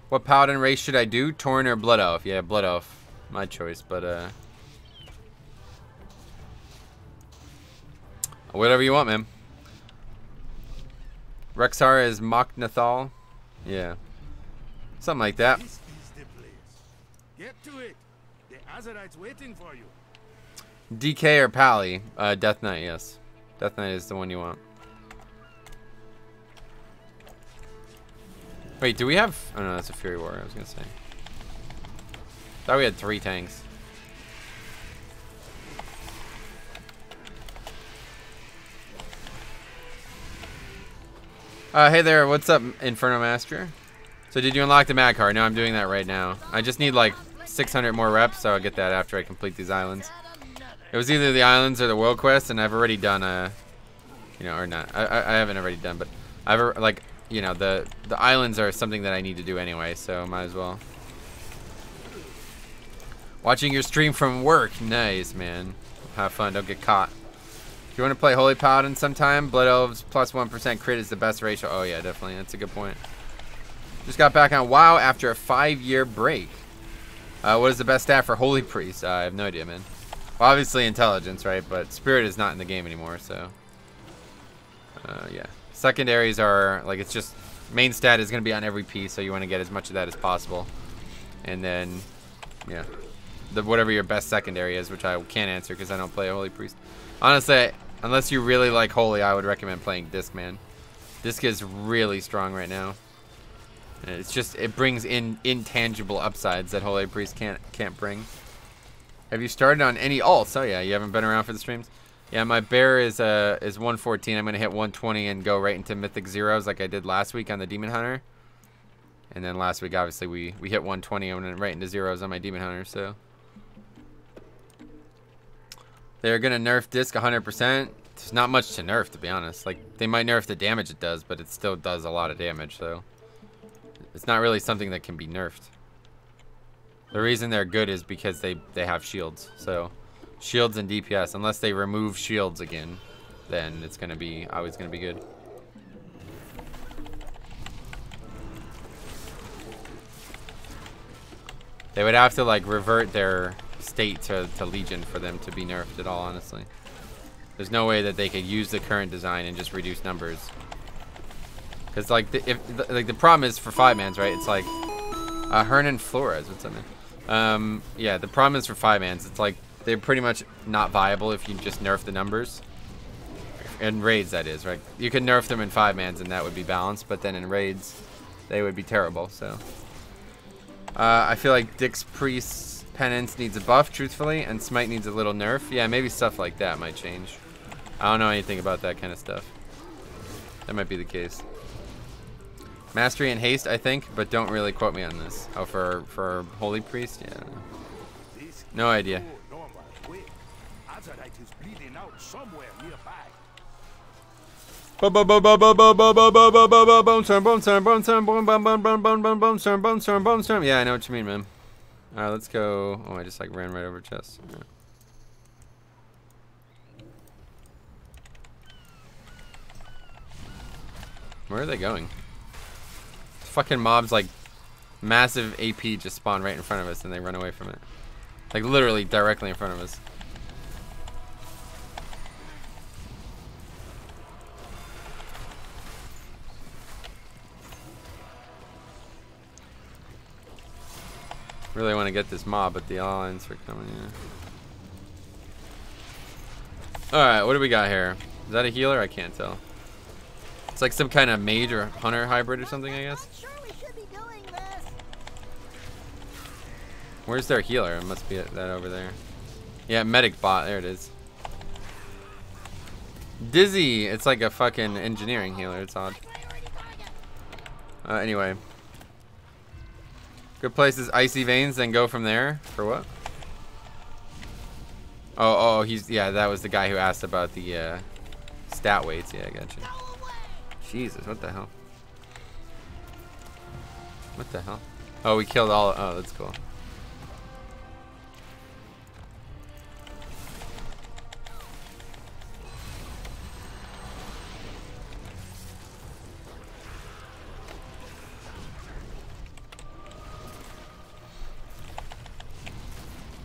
What paladin race should I do? Tauren or Blood Elf? Yeah, Blood Elf. My choice, but whatever you want, man. Rexar is Mock Nathal. Yeah. Something like that. This is the place. Get to it. The Azerite's waiting for you. DK or Pally? Death Knight, yes. Death Knight is the one you want. Wait, do we have... Oh no, that's a Fury Warrior, I was gonna say. Thought we had 3 tanks. Hey there, what's up, Inferno Master? So did you unlock the Maghar? No, I'm doing that right now. I just need like 600 more reps, so I'll get that after I complete these islands. It was either the islands or the world quest, and I've already done you know, or not. I haven't already done, but I've like, you know, the islands are something that I need to do anyway, so might as well. Watching your stream from work, nice, man. Have fun, don't get caught. If you want to play Holy Paladin sometime, Blood Elves plus 1% crit is the best ratio. Oh yeah, definitely, that's a good point. Just got back on WoW after a 5-year break. What is the best stat for Holy Priest? I have no idea, man. Well, obviously intelligence, right? But Spirit is not in the game anymore, so. Yeah. Secondaries are, like, it's just, main stat is going to be on every piece, so you want to get as much of that as possible. And then, yeah. Whatever your best secondary is, which I can't answer because I don't play a Holy Priest. Honestly, unless you really like Holy, I would recommend playing Disc, man. Disc is really strong right now. And it's just, it brings in intangible upsides that Holy Priest can't bring. Have you started on any alts? Oh yeah, you haven't been around for the streams? Yeah, my bear is 114. I'm gonna hit 120 and go right into Mythic Zeros like I did last week on the Demon Hunter. And then last week, obviously, we hit 120 and went right into zeros on my Demon Hunter, so. They're gonna nerf Disc 100%. There's not much to nerf, to be honest. Like, they might nerf the damage it does, but it still does a lot of damage, so. It's not really something that can be nerfed. The reason they're good is because they have shields. So, shields and DPS, unless they remove shields again, then it's gonna be always gonna be good. They would have to like revert their state to Legion for them to be nerfed at all, honestly. There's no way that they could use the current design and just reduce numbers. Because like the problem is for 5-mans, right? It's like Hernan Flores, what's that man? Yeah, the problem is for 5-mans. It's like they're pretty much not viable if you just nerf the numbers. In raids, that is, right? You can nerf them in 5-mans and that would be balanced, but then in raids, they would be terrible. So I feel like Dick's Priest's Penance needs a buff, truthfully, and Smite needs a little nerf. Yeah, maybe stuff like that might change. I don't know anything about that kind of stuff. That might be the case. Mastery and haste, I think, but don't really quote me on this. Oh, for Holy Priest? Yeah. No idea. Yeah, I know what you mean, man. Alright, let's go. Oh, I just like ran right over chest. Right. Where are they going? Fucking mobs like massive AP just spawn right in front of us and they run away from it. Like literally directly in front of us. Really want to get this mob, but the alliance are coming in. Alright, what do we got here? Is that a healer? I can't tell. It's like some kind of mage or hunter hybrid or something, I guess. Where's their healer? It must be that over there. Yeah, medic bot. There it is. Dizzy. It's like a fucking engineering healer. It's odd. Anyway. Good place is Icy Veins, then go from there. For what? Oh, yeah, that was the guy who asked about the stat weights. Yeah, I got you. Jesus, what the hell? What the hell? Oh, we killed all. Oh, that's cool.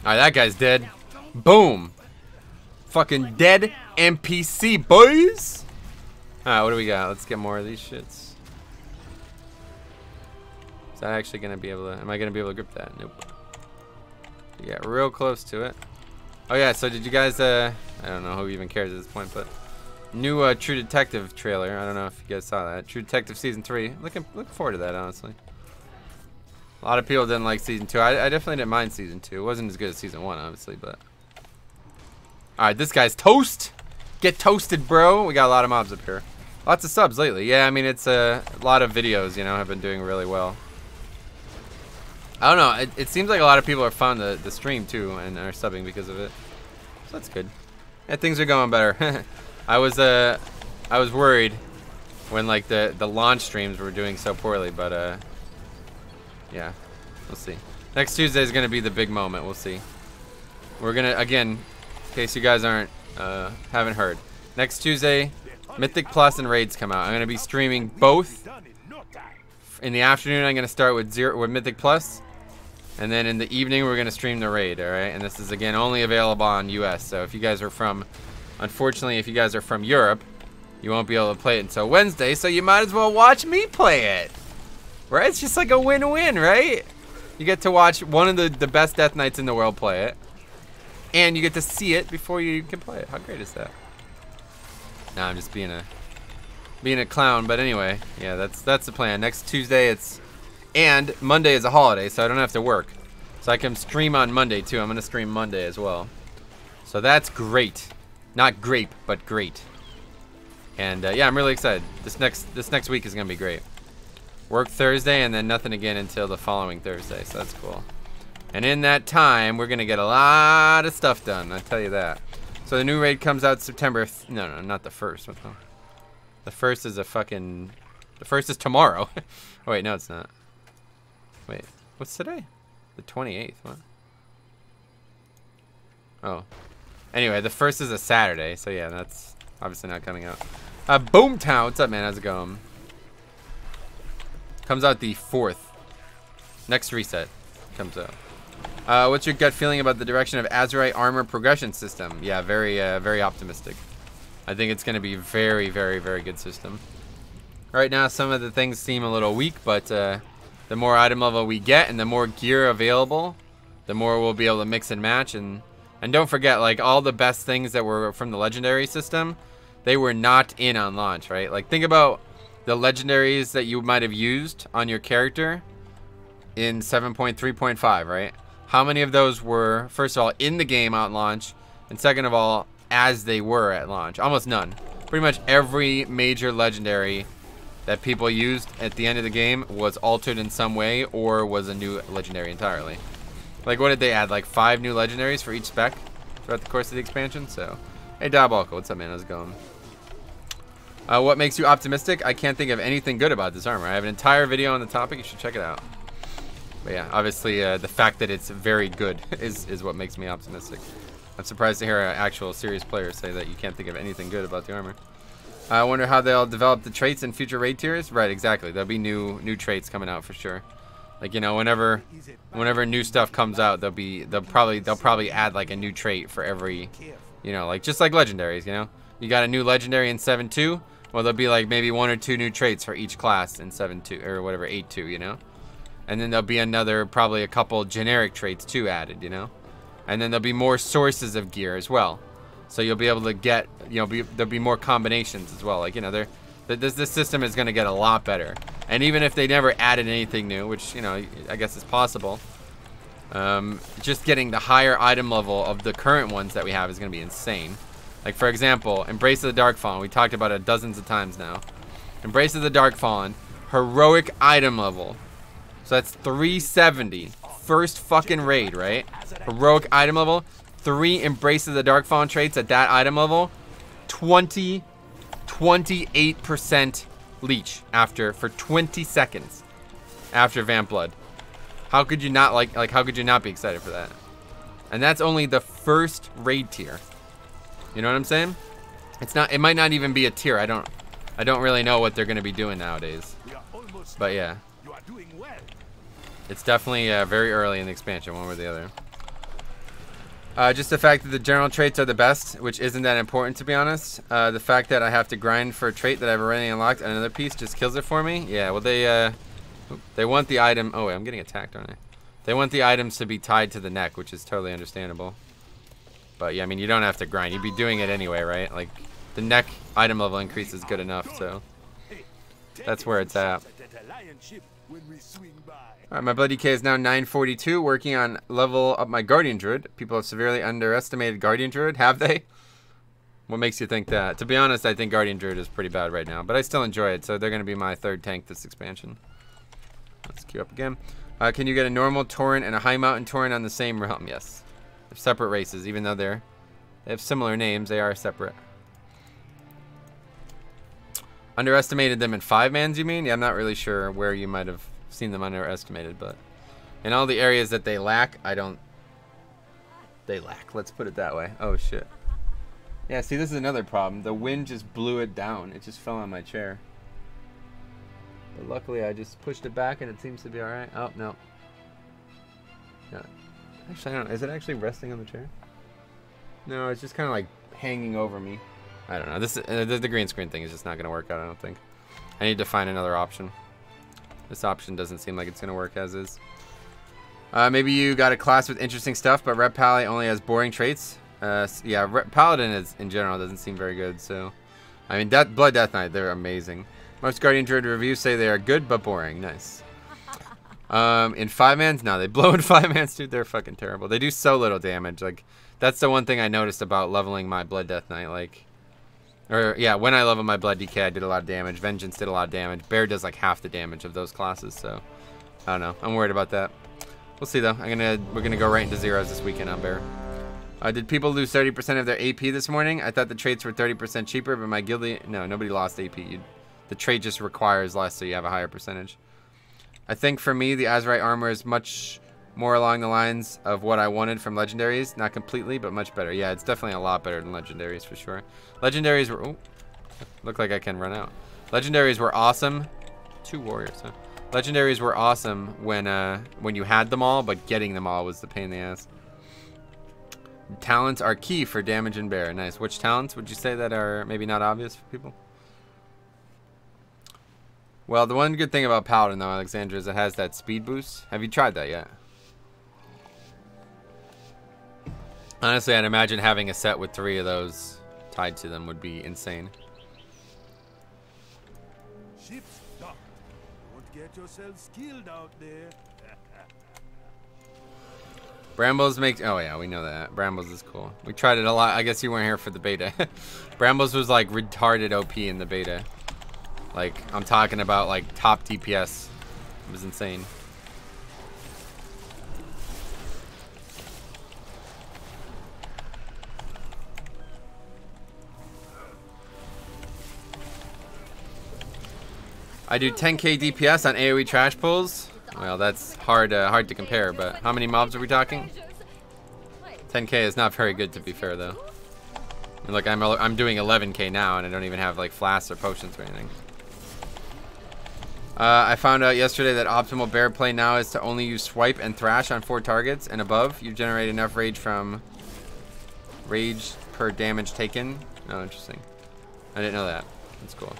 Alright, that guy's dead. Boom. Fucking dead NPC, boys. Alright, what do we got? Let's get more of these shits. Is that actually gonna be able to, am I gonna be able to grip that? Nope. Yeah, real close to it. Oh yeah, so did you guys, I don't know who even cares at this point, but new True Detective trailer. I don't know if you guys saw that. True Detective Season 3. Looking forward to that, honestly. A lot of people didn't like Season 2. I definitely didn't mind Season 2. It wasn't as good as Season 1, obviously, but... Alright, this guy's toast! Get toasted, bro! We got a lot of mobs up here. Lots of subs lately. Yeah, I mean, it's a lot of videos, you know, have been doing really well. I don't know. It seems like a lot of people are found the stream too and are subbing because of it. So that's good. Yeah, things are going better. I was worried when like the launch streams were doing so poorly, but yeah, we'll see. Next Tuesday is gonna be the big moment. We'll see. We're gonna again, in case you guys haven't heard, next Tuesday, Mythic Plus and Raids come out. I'm gonna be streaming both. In the afternoon, I'm gonna start with Mythic Plus. And then in the evening, we're going to stream the raid, alright? And this is, again, only available on US. So if you guys are from, unfortunately, if you guys are from Europe, you won't be able to play it until Wednesday. So you might as well watch me play it. Right? It's just like a win-win, right? You get to watch one of the best Death Knights in the world play it. And you get to see it before you can play it. How great is that? Nah, I'm just being a clown. But anyway, yeah, that's the plan. Next Tuesday, and Monday is a holiday, so I don't have to work. So I can stream on Monday, too. I'm going to stream Monday as well. So that's great. Not grape, but great. And, yeah, I'm really excited. This next week is going to be great. Work Thursday, and then nothing again until the following Thursday. So that's cool. And in that time, we're going to get a lot of stuff done. I tell you that. So the new raid comes out September... No, not the 1st. What the 1st is a fucking... The 1st is tomorrow. Oh, wait, no, it's not. Wait, what's today? The 28th, what? Oh. Anyway, the 1st is a Saturday, so yeah, that's obviously not coming out. Boomtown, what's up, man? How's it going? Comes out the 4th. Next reset comes out. What's your gut feeling about the direction of Azurite armor progression system? Yeah, very optimistic. I think it's going to be very, very, very good system. Right now, some of the things seem a little weak, but... the more item level we get and the more gear available, the more we'll be able to mix and match. And don't forget, like, all the best things that were from the legendary system, they were not in on launch, right? Like, think about the legendaries that you might have used on your character in 7.3.5, right? How many of those were, first of all, in the game at launch, and second of all, as they were at launch? Almost none. Pretty much every major legendary that people used at the end of the game was altered in some way or was a new legendary entirely. Like, what did they add? Like 5 new legendaries for each spec throughout the course of the expansion? So, hey, Diabolical, what's up, man? How's it going? What makes you optimistic? I can't think of anything good about this armor. I have an entire video on the topic. You should check it out. But yeah, obviously, the fact that it's very good is what makes me optimistic. I'm surprised to hear an actual serious player say that you can't think of anything good about the armor. I wonder how they'll develop the traits in future raid tiers. Right, exactly. There'll be new traits coming out for sure. Like, you know, whenever new stuff comes out, they'll probably add like a new trait for every, you know, like just like legendaries. You know, you got a new legendary in 7.2. Well, there'll be like maybe 1 or 2 new traits for each class in 7.2 or whatever 8.2. You know, and then there'll be probably a couple generic traits too added. You know, and then there'll be more sources of gear as well. So you'll be able to get, you know, there'll be more combinations as well. Like, you know, this system is going to get a lot better. And even if they never added anything new, which, you know, I guess is possible, just getting the higher item level of the current ones that we have is going to be insane. Like, for example, Embrace of the Darkfallen. We talked about it dozens of times now. Embrace of the Darkfallen, heroic item level. So that's 370. First fucking raid, right? Heroic item level. 3 Embrace of the Darkfallen traits at that item level. 28% leech for 20 seconds after Vamp Blood. How could you not how could you not be excited for that? And that's only the first raid tier. You know what I'm saying? It might not even be a tier. I don't really know what they're going to be doing nowadays. But yeah. It's definitely very early in the expansion, one way or the other. Just the fact that the general traits are the best, which isn't that important to be honest. The fact that I have to grind for a trait that I've already unlocked and another piece just kills it for me. Yeah, well they want the item. Oh wait, I'm getting attacked, aren't I? They want the items to be tied to the neck, which is totally understandable. But yeah, I mean, you don't have to grind. You'd be doing it anyway, right? Like, the neck item level increase is good enough, so that's where it's at. Alright, my blood DK is now 942, working on level up my Guardian Druid. People have severely underestimated Guardian Druid, have they? What makes you think that? To be honest, I think Guardian Druid is pretty bad right now, but I still enjoy it, so they're going to be my third tank this expansion. Let's queue up again. Can you get a normal Tauren and a high mountain Tauren on the same realm? Yes. They're separate races, even though they have similar names, they are separate. Underestimated them in 5-mans, you mean? Yeah, I'm not really sure where you might have seen them underestimated, but in all the areas that they lack, they lack, let's put it that way. Oh shit. Yeah, see, this is another problem. The wind just blew it down. It just fell on my chair. But luckily I just pushed it back and it seems to be alright. Oh, no. Yeah. Actually, I don't know. Is it actually resting on the chair? No, it's just kind of like hanging over me. I don't know. This the green screen thing is just not going to work out, I don't think. I need to find another option. This option doesn't seem like it's going to work as is. Maybe you got a class with interesting stuff, but Rep Pally only has boring traits. Yeah, Paladin is, in general doesn't seem very good, so... I mean, Blood Death Knight, they're amazing. Most Guardian Druid reviews say they are good, but boring. Nice. In 5-mans? No, they blow in 5-mans, dude. They're fucking terrible. They do so little damage. Like, that's the one thing I noticed about leveling my Blood Death Knight. Like... Or, yeah, when I leveled my Blood DK, I did a lot of damage. Vengeance did a lot of damage. Bear does, like, half the damage of those classes, so... I don't know. I'm worried about that. We'll see, though. We're gonna go right into zeros this weekend on Bear. Did people lose 30% of their AP this morning? I thought the traits were 30% cheaper, but my guilty... No, nobody lost AP. The trait just requires less, so you have a higher percentage. I think, for me, the Azerite armor is much more along the lines of what I wanted from Legendaries. Not completely, but much better. Yeah, it's definitely a lot better than Legendaries, for sure. Legendaries were... Oh, look like I can run out. Legendaries were awesome. 2 warriors, huh? Legendaries were awesome when you had them all, but getting them all was the pain in the ass. Talents are key for damage and bear. Nice. Which talents would you say that are maybe not obvious for people? Well, the one good thing about Paladin, though, Alexandra, is it has that speed boost. Have you tried that yet? Honestly, I'd imagine having a set with 3 of those tied to them would be insane. Ship's docked. Don't get yourself skilled out there. Brambles makes... Oh, yeah, we know that. Brambles is cool. We tried it a lot. I guess you weren't here for the beta. Brambles was, like, retarded OP in the beta. Like, I'm talking about, like, top DPS. It was insane. I do 10k DPS on AoE trash pulls. Well, that's hard to compare, but how many mobs are we talking? 10k is not very good, to be fair, though. And like, I'm doing 11k now, and I don't even have, like, flasks or potions or anything. I found out yesterday that optimal bear play now is to only use swipe and thrash on 4 targets and above. You generate enough rage per damage taken. Oh, interesting. I didn't know that. That's cool.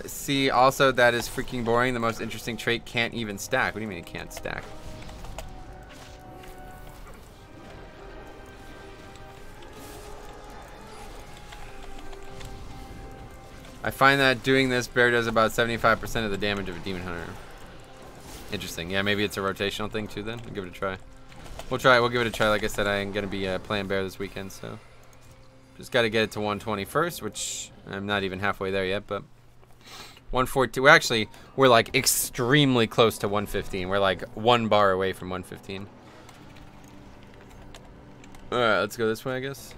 See, also, that is freaking boring. The most interesting trait can't even stack. What do you mean it can't stack? I find that doing this, bear does about 75% of the damage of a demon hunter. Interesting. Yeah, maybe it's a rotational thing too then. We'll give it a try. We'll give it a try. Like I said, I am going to be playing bear this weekend, so... Just got to get it to 120 first, which I'm not even halfway there yet, but 114. We're like extremely close to 115. We're like 1 bar away from 115. All right, let's go this way, I guess.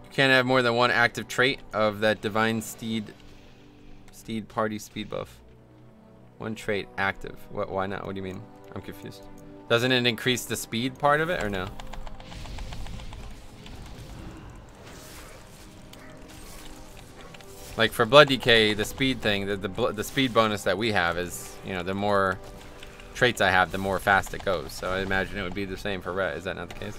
You can't have more than 1 active trait of that divine steed party speed buff. 1 trait active. What? Why not? What do you mean? I'm confused. Doesn't it increase the speed part of it, or no? Like for Blood DK, the speed thing, the speed bonus that we have is, you know, the more traits I have, the more fast it goes. So I imagine it would be the same for Ret. Is that not the case?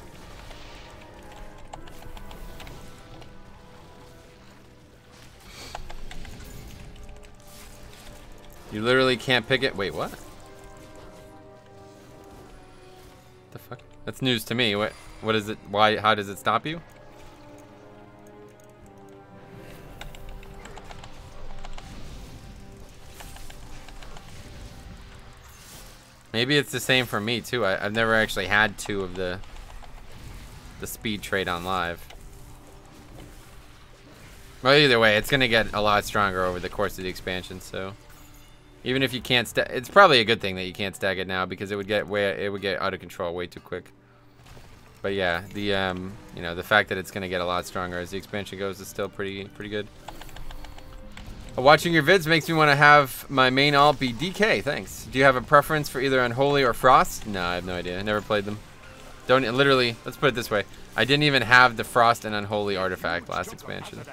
You literally can't pick it. Wait, what? The fuck? That's news to me. What is it? Why? How does it stop you? Maybe it's the same for me too. I've never actually had 2 of the speed trait on live. Well, either way, it's gonna get a lot stronger over the course of the expansion. So even if you can't stack, it's probably a good thing that you can't stack it now because it would get out of control way too quick. But yeah, the you know, the fact that it's gonna get a lot stronger as the expansion goes is still pretty good. Watching your vids makes me want to have my main alt be DK. Thanks. Do you have a preference for either Unholy or Frost? No, I have no idea. I never played them. Don't literally. Let's put it this way. I didn't even have the Frost and Unholy artifact last expansion. So.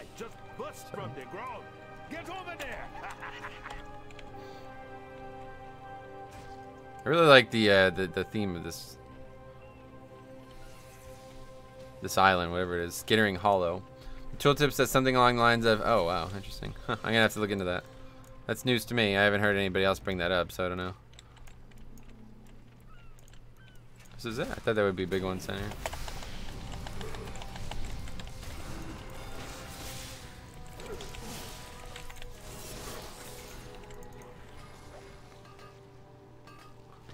I really like the theme of this island, whatever it is. Skittering Hollow. Tooltip says something along the lines of, oh wow, interesting. Huh, I'm gonna have to look into that. That's news to me. I haven't heard anybody else bring that up, so I don't know. This is it. I thought that would be a big one center.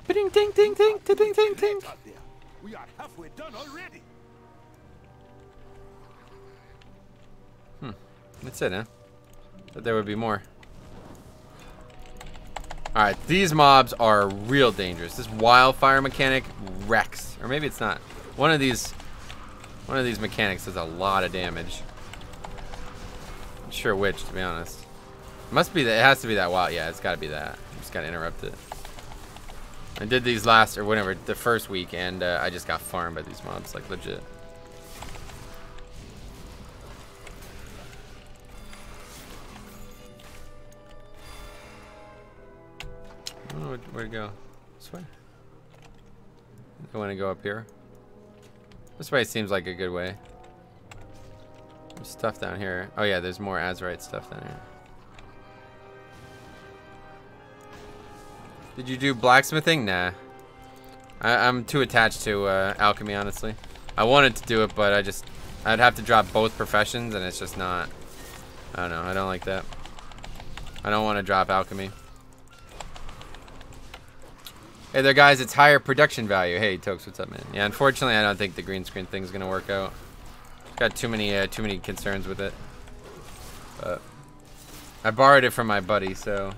Ding ding ding ding ding ding ding ding. We are halfway done already. That's it, huh? But there would be more. Alright, these mobs are real dangerous. This wildfire mechanic wrecks. Or maybe it's not. One of these mechanics does a lot of damage. I'm not sure which, to be honest. It must be that. It has to be that wild. Yeah, it's gotta be that. I'm just gotta interrupt it. I did these last, or whatever, the first week, and I just got farmed by these mobs, like legit. I don't know where to go. This way? I want to go up here. This way seems like a good way. There's stuff down here. Oh yeah, there's more Azurite stuff down here. Did you do blacksmithing? Nah. I'm too attached to alchemy, honestly. I wanted to do it, but I'd have to drop both professions, and it's just not. I don't know. I don't like that. I don't want to drop alchemy. Hey there, guys. It's higher production value. Hey, Tokes, what's up, man? Yeah, unfortunately, I don't think the green screen thing's gonna work out. Got too many concerns with it. But I borrowed it from my buddy, so.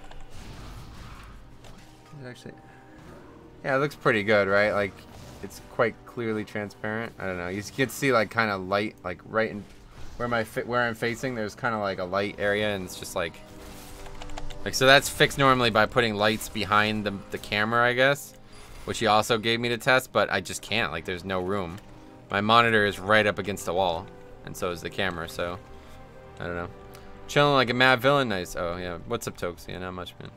Actually, yeah, it looks pretty good, right? Like, it's quite clearly transparent. I don't know. You can see like kind of light, like right in where I'm facing. There's kind of like a light area, and it's just like so that's fixed normally by putting lights behind the camera, I guess, which he also gave me to test, but I just can't. Like, there's no room. My monitor is right up against the wall, and so is the camera. So I don't know. Chilling like a mad villain. Nice. Oh yeah. What's up, Tokes? Yeah, not much, man.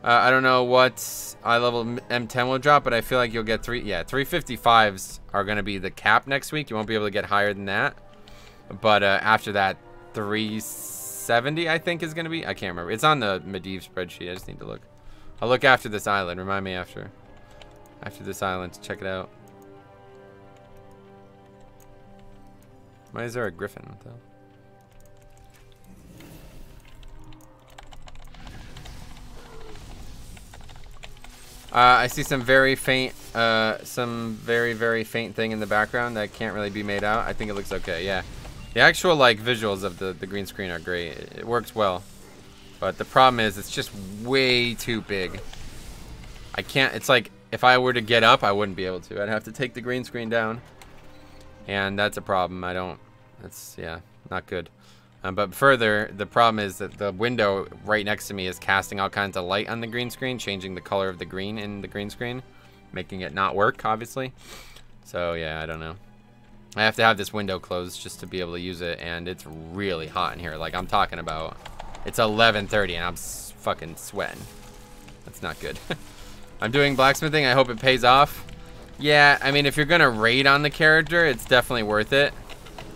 I don't know what eye level M10 will drop, but I feel like you'll get 355s are going to be the cap next week. You won't be able to get higher than that. But after that, 370, I think, is going to be. I can't remember. It's on the Medivh spreadsheet. I just need to look. I'll look after this island. Remind me after this island to check it out. Why is there a griffin? What the hell? I see some very faint, very faint thing in the background that can't really be made out. I think it looks okay. Yeah, the actual like visuals of the green screen are great. It works well, but the problem is it's just way too big. I can't. It's like if I were to get up, I wouldn't be able to. I'd have to take the green screen down, and that's a problem. I don't. That's not good. But further, the problem is that the window right next to me is casting all kinds of light on the green screen, changing the color of the green in the green screen, making it not work, obviously. So, yeah, I don't know. I have to have this window closed just to be able to use it, and it's really hot in here. Like, I'm talking about, it's 11:30, and I'm fucking sweating. That's not good. I'm doing blacksmithing. I hope it pays off. Yeah, I mean, if you're going to raid on the character, it's definitely worth it.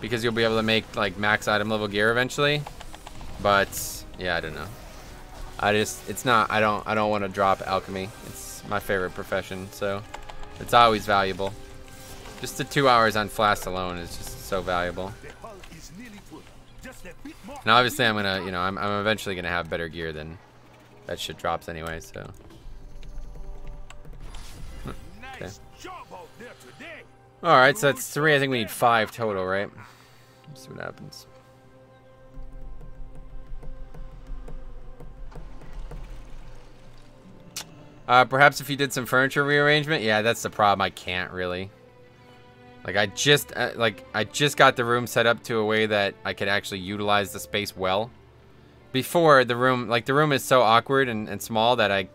Because you'll be able to make like max item level gear eventually. But yeah, I don't know. it's not, I don't want to drop alchemy. It's my favorite profession, so it's always valuable. Just the 2 hours on flask alone is just so valuable. And obviously I'm gonna, you know, I'm eventually gonna have better gear than that shit drops anyway, so. Okay. Alright, so that's 3. I think we need 5 total, right? Let's see what happens. Perhaps if you did some furniture rearrangement. Yeah, that's the problem. I can't really. Like I just got the room set up to a way that I could actually utilize the space well. Before the room, like the room is so awkward and small that I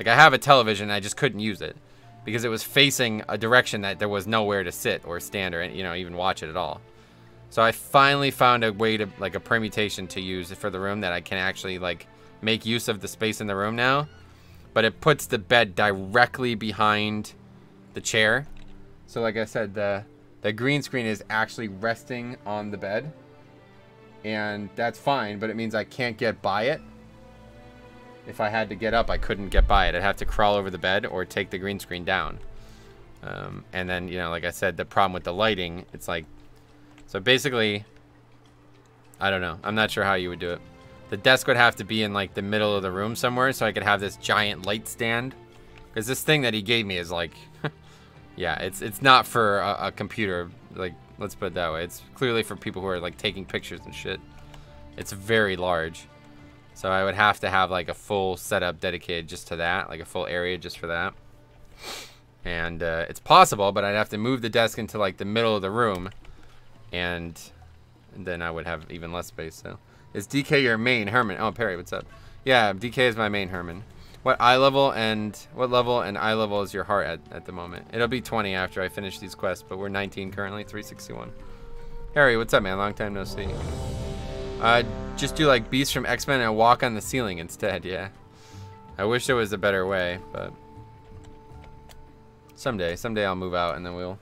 have a television and I just couldn't use it because it was facing a direction that there was nowhere to sit or stand or, you know, even watch it at all. So I finally found a way to, like, a permutation to use for the room that I can actually like make use of the space in the room now. But it puts the bed directly behind the chair. So like I said, the green screen is actually resting on the bed. And that's fine, but it means I can't get by it. If I had to get up, I couldn't get by it. I'd have to crawl over the bed or take the green screen down. And then, you know, like I said, the problem with the lighting, it's like... So basically, I don't know. I'm not sure how you would do it. The desk would have to be in like the middle of the room somewhere so I could have this giant light stand. Because this thing that he gave me is like, yeah, it's not for a computer. Like, let's put it that way. It's clearly for people who are like taking pictures and shit. It's very large. So I would have to have like a full setup dedicated just to that, like a full area just for that. And it's possible, but I'd have to move the desk into like the middle of the room. And then I would have even less space, so. Is DK your main Herman? Oh, Perry, what's up? Yeah, DK is my main Herman. What level and eye level is your heart at the moment? It'll be 20 after I finish these quests, but we're 19 currently, 361. Harry, what's up, man? Long time no see. Just do like Beast from X-Men and walk on the ceiling instead, yeah. I wish there was a better way, but someday I'll move out and then we'll...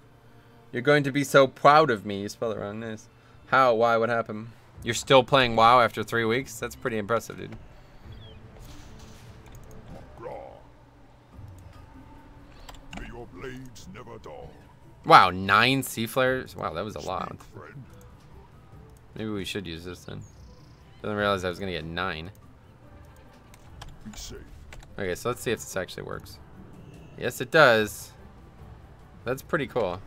You're going to be so proud of me. You spelled it wrong. Nice. How? Why? What happened? You're still playing WoW after 3 weeks? That's pretty impressive, dude. May your blades never dull. Wow, 9 sea flares? Wow, that was a lot. Maybe we should use this then. Didn't realize I was gonna get 9. Be safe. Okay, so let's see if this actually works. Yes, it does. That's pretty cool.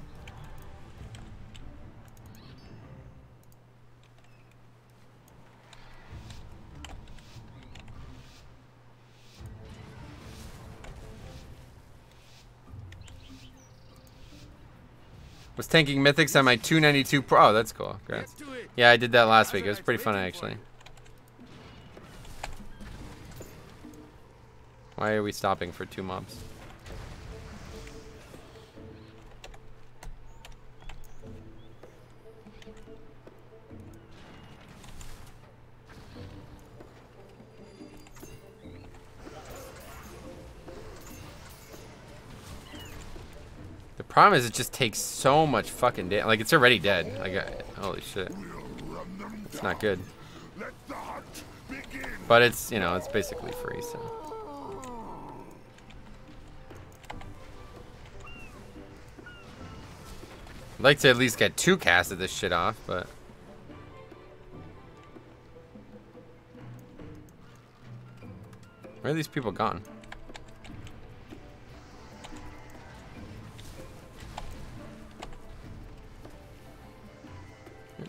Was tanking mythics on my 292 Pro. Oh, that's cool. Congrats. Yeah, I did that last week. It was pretty fun, actually. Why are we stopping for 2 mobs? The problem is it just takes so much fucking damage. Like, it's already dead. Holy shit. It's not good. But it's, you know, it's basically free, so. I'd like to at least get 2 casts of this shit off, but. Where are these people gone?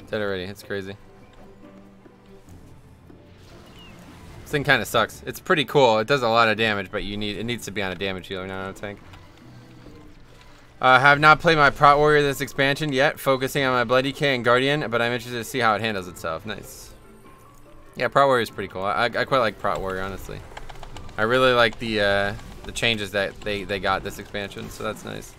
Dead already. It's crazy. This thing kind of sucks. It's pretty cool. It does a lot of damage, but it needs to be on a damage healer, not on a tank. Have not played my Prot Warrior this expansion yet, focusing on my Bloody K and Guardian, but I'm interested to see how it handles itself. Nice. Yeah, Prot Warrior is pretty cool. I quite like Prot Warrior, honestly. I really like the changes that they got this expansion, so that's nice.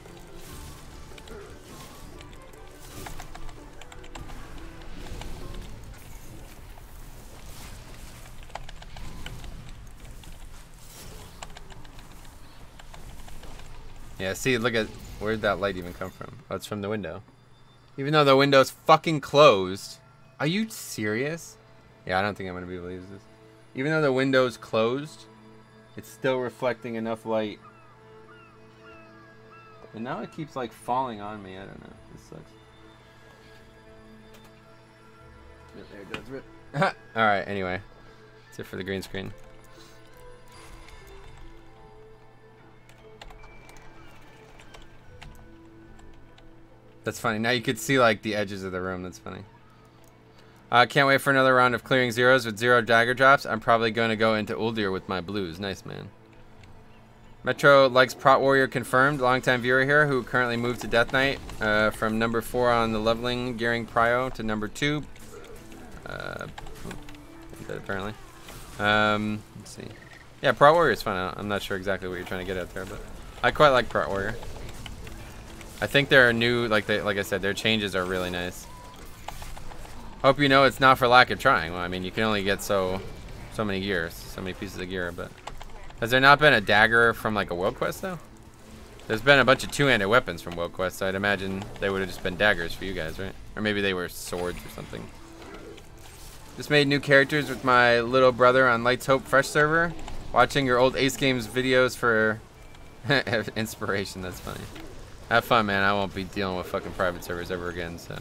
Yeah, see, look at, where'd that light even come from? Oh, it's from the window. Even though the window's fucking closed. Are you serious? Yeah, I don't think I'm gonna be able to use this. Even though the window's closed, it's still reflecting enough light. And now it keeps like falling on me. I don't know. This sucks. There it goes. Rip. Alright, anyway. That's it for the green screen. That's funny. Now you could see like the edges of the room. That's funny. Can't wait for another round of clearing zeros with 0 dagger drops. I'm probably going to go into Uldir with my blues. Nice, man. Metro likes Prot Warrior confirmed. Longtime viewer here who currently moved to Death Knight from number 4 on the leveling gearing prio to number 2. Apparently. Let's see. Yeah, Prot Warrior is fun. I'm not sure exactly what you're trying to get at there, but I quite like Prot Warrior. I think there are new, like I said, their changes are really nice. Hope you know it's not for lack of trying. Well, I mean, you can only get so many gears, so many pieces of gear, but has there not been a dagger from like a world quest though? There's been a bunch of two-handed weapons from world quest, so I'd imagine they would have just been daggers for you guys, right? Or maybe they were swords or something. Just made new characters with my little brother on Lights Hope Fresh server. Watching your old Ace Games videos for inspiration. That's funny. Have fun, man. I won't be dealing with fucking private servers ever again, so.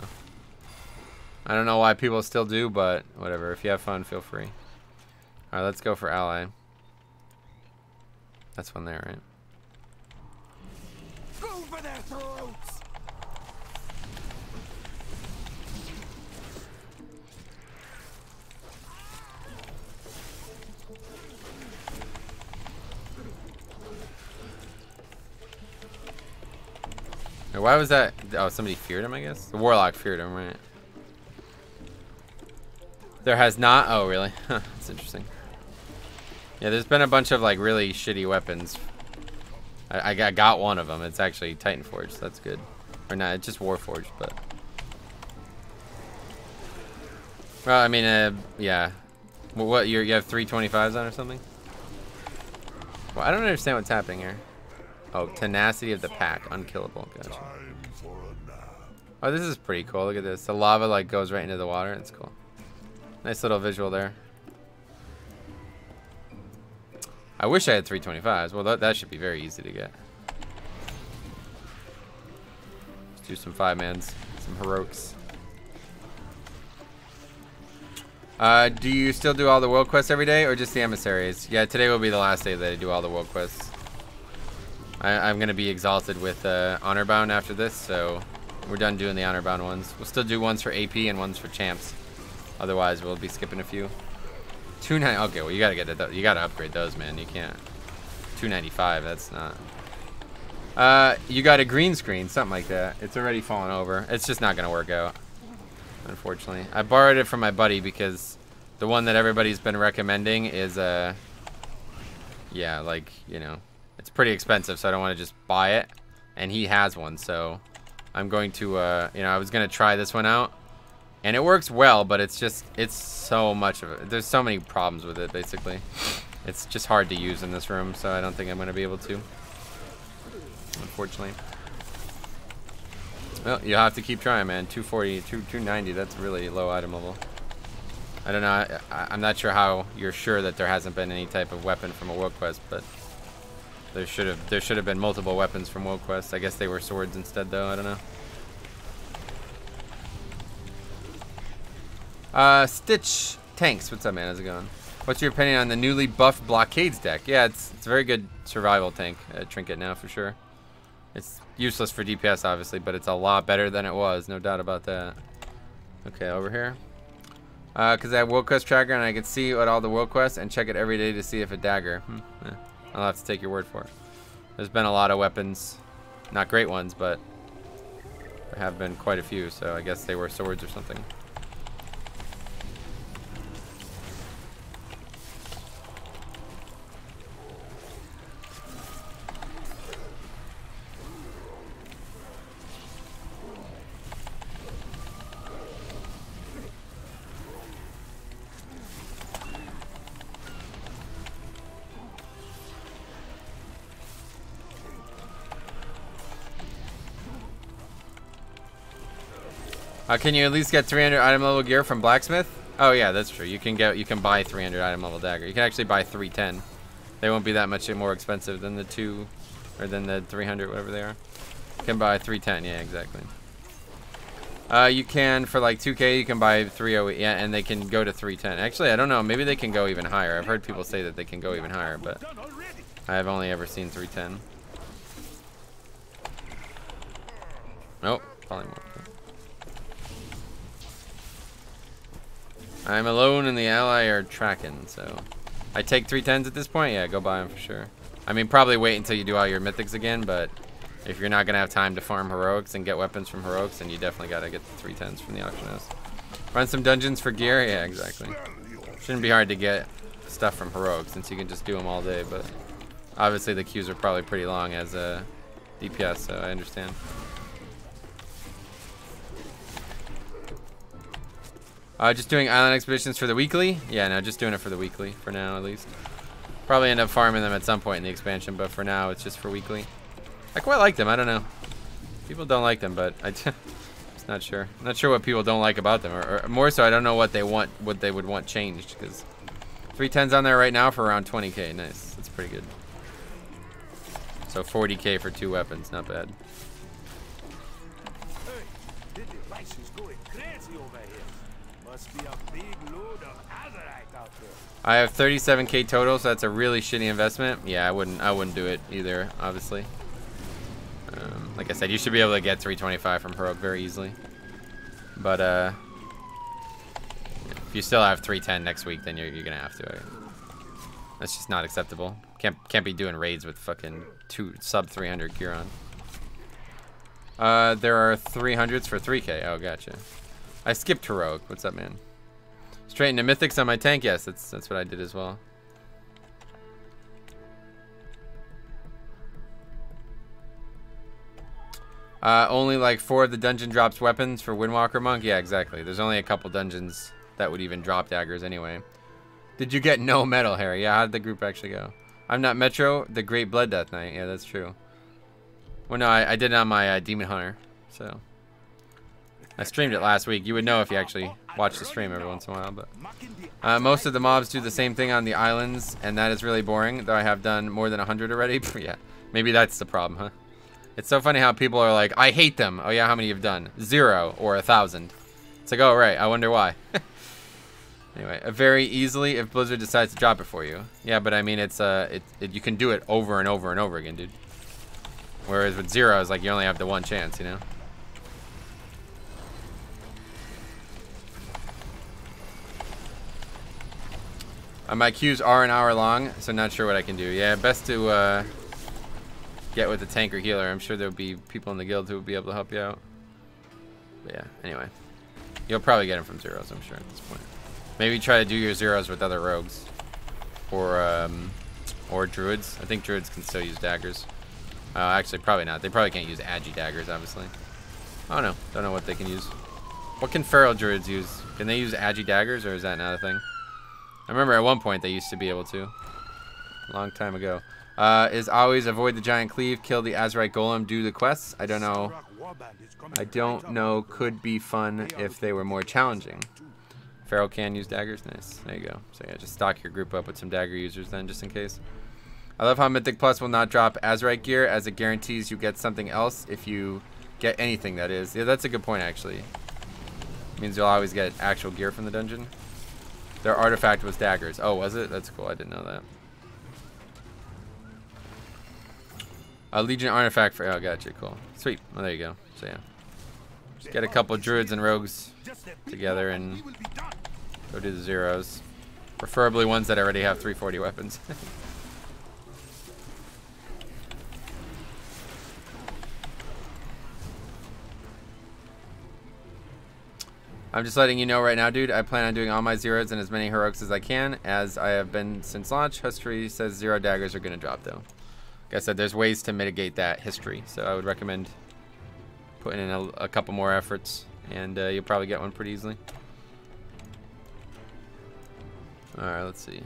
I don't know why people still do, but whatever. If you have fun, feel free. Alright, let's go for ally. That's one there, right? Go for their throats! Why was that? Oh, somebody feared him, I guess? The Warlock feared him, right? There has not? Oh, really? Huh, that's interesting. Yeah, there's been a bunch of, like, really shitty weapons. I got one of them. It's actually Titan Forged, so that's good. Or not, it's just Warforged, but... Well, I mean, yeah. What, you have 325s on or something? Well, I don't understand what's happening here. Oh, tenacity of the pack, unkillable. Gotcha. Oh, this is pretty cool. Look at this. The lava like goes right into the water. It's cool. Nice little visual there. I wish I had 325s. Well, that should be very easy to get. Let's do some 5-mans, some heroics. Do you still do all the world quests every day or just the emissaries? Yeah, today will be the last day that I do all the world quests. I'm going to be exalted with honor bound after this, so we're done doing the honor bound ones. We'll still do ones for AP and ones for champs. Otherwise, we'll be skipping a few. 290. Okay, well you gotta get it. You gotta upgrade those, man. You can't. 295. That's not. You got a green screen, something like that. It's already fallen over. It's just not gonna work out, unfortunately. I borrowed it from my buddy because the one that everybody's been recommending is yeah, like, you know, it's pretty expensive, so I don't want to just buy it. And he has one, so I'm going to, you know, I was gonna try this one out. And it works well, but it's just, it's so much of it. There's so many problems with it, basically. It's just hard to use in this room, so I don't think I'm going to be able to. Unfortunately. Well, you'll have to keep trying, man. 240, 290, that's really low item level. I don't know, I'm not sure how you're sure that there hasn't been any type of weapon from a world quest, but there should have been multiple weapons from world quests. I guess they were swords instead, though. I don't know. Stitch Tanks, what's up, man? How's it going? What's your opinion on the newly buffed Blockades deck? Yeah, it's a very good survival tank trinket now, for sure. It's useless for DPS, obviously, but it's a lot better than it was, no doubt about that. Okay, over here. Because I have World Quest Tracker, and I can see what all the World Quests and check it every day to see if a dagger. Yeah, I'll have to take your word for it. There's been a lot of weapons. Not great ones, but there have been quite a few, so I guess they were swords or something. Can you at least get 300 item level gear from Blacksmith? Oh yeah, that's true. You can buy 300 item level dagger. You can actually buy 310. They won't be that much more expensive than the 2 or than the 300, whatever they are. You can buy 310. Yeah, exactly. You can for like 2K. You can buy 308. Yeah, and they can go to 310. Actually, I don't know. Maybe they can go even higher. I've heard people say that they can go even higher, but I have only ever seen 310. Nope, polymorph. I'm alone and the ally are tracking, so I take 310s at this point. Yeah, go buy them for sure. I mean, probably wait until you do all your mythics again, but if you're not gonna have time to farm heroics and get weapons from heroics, then you definitely gotta get the 310s from the auction house. Run some dungeons for gear. Yeah, exactly. Shouldn't be hard to get stuff from heroics since you can just do them all day, but obviously the queues are probably pretty long as a DPS, so I understand. Just doing island expeditions for the weekly? Yeah, no, just doing it for the weekly, for now at least. Probably end up farming them at some point in the expansion, but for now it's just for weekly. I quite like them, I don't know. People don't like them, but I'm just not sure. I'm not sure what people don't like about them, or more so I don't know what they want, what they would want changed, because 310's on there right now for around 20k, nice, that's pretty good. So 40k for 2 weapons, not bad. I have 37k total, so that's a really shitty investment. Yeah, I wouldn't do it either, obviously. Like I said, you should be able to get 325 from heroic very easily. But if you still have 310 next week, then you're gonna have to. That's just not acceptable. Can't be doing raids with fucking sub 300 gear on. There are 300s for 3k. Oh, gotcha. I skipped heroic. What's up, man? Straight into mythics on my tank. Yes, that's what I did as well. Only like 4 of the dungeon drops weapons for Windwalker Monk. Yeah, exactly. There's only a couple dungeons that would even drop daggers anyway. Did you get no medal, Harry? Yeah, how did the group actually go? I'm not Metro. The Great Blood Death Knight. Yeah, that's true. Well, no, I did it on my Demon Hunter. So I streamed it last week. You would know if you actually watch the stream every once in a while. But most of the mobs do the same thing on the islands, and that is really boring. Though I have done more than 100 already. Yeah, maybe that's the problem, huh? It's so funny how people are like, I hate them. Oh yeah, how many you've done? 0 or 1,000. It's like, oh right, I wonder why. Anyway, very easily if Blizzard decides to drop it for you. Yeah, but I mean, you can do it over and over and over again, dude. Whereas with 0, it's like you only have the one chance, you know? My queues are an hour long, so not sure what I can do. Yeah, best to get with the tank or healer. I'm sure there'll be people in the guild who will be able to help you out. But yeah, anyway. You'll probably get them from 0s, I'm sure, at this point. Maybe try to do your 0s with other rogues. Or druids. I think druids can still use daggers. Actually, probably not. They probably can't use agi daggers, obviously. I don't know. Don't know what they can use. What can feral druids use? Can they use agi daggers, or is that not a thing? I remember at one point they used to be able to. A long time ago. Is always avoid the giant cleave, kill the Azerite golem, do the quests. I don't know. I don't know. Could be fun if they were more challenging. Feral can use daggers. Nice. There you go. So yeah, just stock your group up with some dagger users then, just in case. I love how Mythic Plus will not drop Azerite gear, as it guarantees you get something else if you get anything, that is. Yeah, that's a good point, actually. It means you'll always get actual gear from the dungeon. Their artifact was daggers. Oh, was it? That's cool. I didn't know that. A Legion artifact for... Oh, gotcha. Cool. Sweet. Well, there you go. So, yeah. Just get a couple druids and rogues together and go do the 0s. Preferably ones that already have 340 weapons. I'm just letting you know right now, dude. I plan on doing all my 0s and as many heroics as I can, as I have been since launch. History says 0 daggers are going to drop, though. Like I said, there's ways to mitigate that history, so I would recommend putting in a couple more efforts, and you'll probably get one pretty easily. Alright, let's see.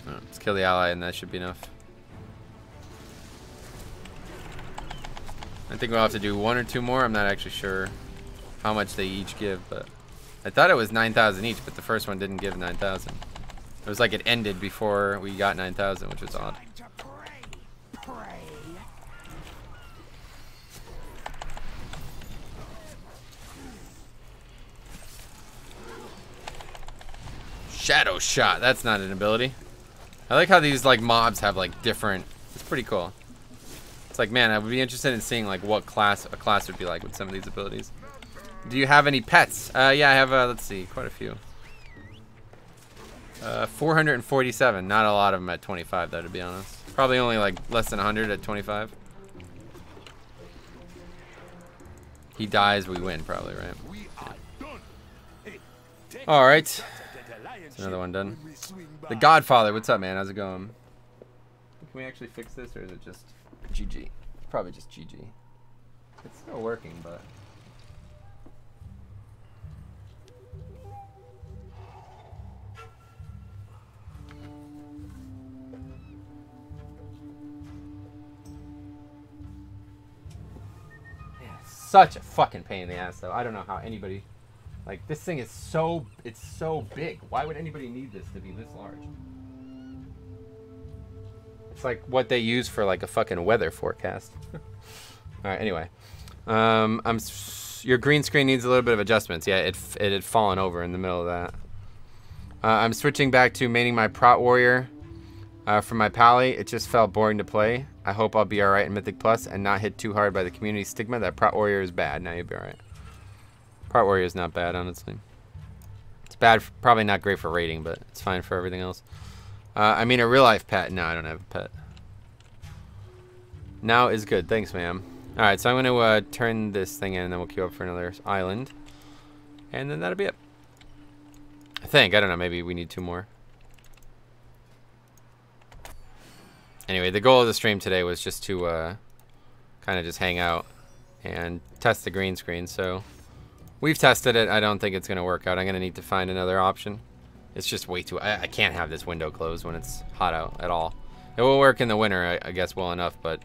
Oh, let's kill the ally, and that should be enough. I think we'll have to do 1 or 2 more. I'm not actually sure how much they each give, but I thought it was 9,000 each, but the first one didn't give 9,000. It was like it ended before we got 9,000, which was odd. Shadow shot. That's not an ability. I like how these like mobs have like different. It's pretty cool. It's like, man, I would be interested in seeing like what class a class would be like with some of these abilities. Do you have any pets? Yeah, I have. Let's see, quite a few. 447. Not a lot of them at 25, though, to be honest. Probably only like less than 100 at 25. He dies, we win, probably, right? All right. That's another one done. The Godfather, what's up, man? How's it going? Can we actually fix this, or is it just GG? Probably just GG. It's still working, but. Such a fucking pain in the ass, though. I don't know how anybody, like, this thing is so, it's so big. Why would anybody need this to be this large? It's like what they use for like a fucking weather forecast. All right, anyway, your green screen needs a little bit of adjustments. Yeah, it had fallen over in the middle of that. I'm switching back to maining my Prot Warrior from my Pally. It just felt boring to play. I hope I'll be alright in Mythic Plus and not hit too hard by the community stigma that Prot Warrior is bad. Now you'll be alright. Prot Warrior is not bad, honestly. It's bad, probably not great for rating, but it's fine for everything else. I mean, a real life pet. No, I don't have a pet. Now is good. Thanks, ma'am. Alright, so I'm going to turn this thing in, and then we'll queue up for another island. And then that'll be it. I think. I don't know. Maybe we need 2 more. Anyway, the goal of the stream today was just to kind of just hang out and test the green screen. So we've tested it. I don't think it's going to work out. I'm going to need to find another option. It's just way too... I can't have this window closed when it's hot out at all. It will work in the winter, I guess, well enough, but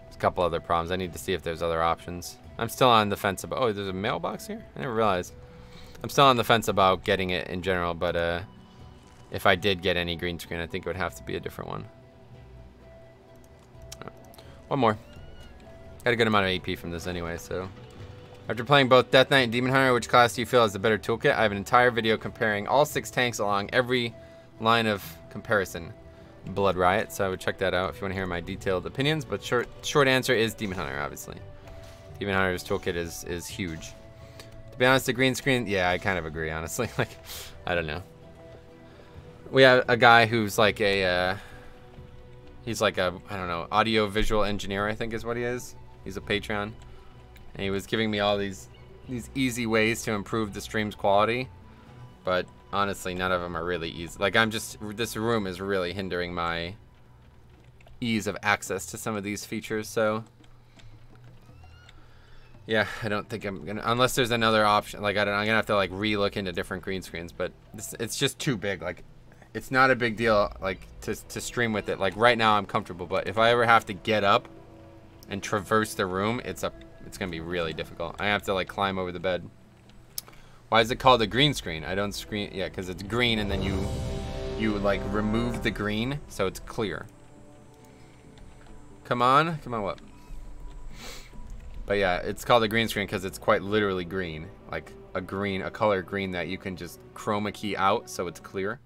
there's a couple other problems. I need to see if there's other options. I'm still on the fence about... Oh, there's a mailbox here? I never realized. I'm still on the fence about getting it in general, but if I did get any green screen, I think it would have to be a different one. One more. Got a good amount of AP from this anyway, so. After playing both Death Knight and Demon Hunter, which class do you feel has the better toolkit? I have an entire video comparing all 6 tanks along every line of comparison. Blood Riot, so I would check that out if you want to hear my detailed opinions, but short answer is Demon Hunter, obviously. Demon Hunter's toolkit is huge. To be honest, the green screen, yeah, I kind of agree, honestly. Like, I don't know. We have a guy who's like a... he's like a, I don't know, audio visual engineer, I think is what he is. He's a Patreon. And he was giving me all these easy ways to improve the stream's quality. But honestly, none of them are really easy. Like, this room is really hindering my ease of access to some of these features, so. Yeah, I don't think I'm gonna, unless there's another option. Like, I'm gonna have to like re-look into different green screens, but it's just too big. Like, it's not a big deal, like, to stream with it. Like, right now I'm comfortable, but if I ever have to get up and traverse the room, it's gonna be really difficult. I have to like climb over the bed. Why is it called a green screen? I don't screen, yeah, because it's green and then you like remove the green so it's clear. Come on, what? But yeah, it's called a green screen because it's quite literally green, like a color green that you can just chroma key out so it's clear.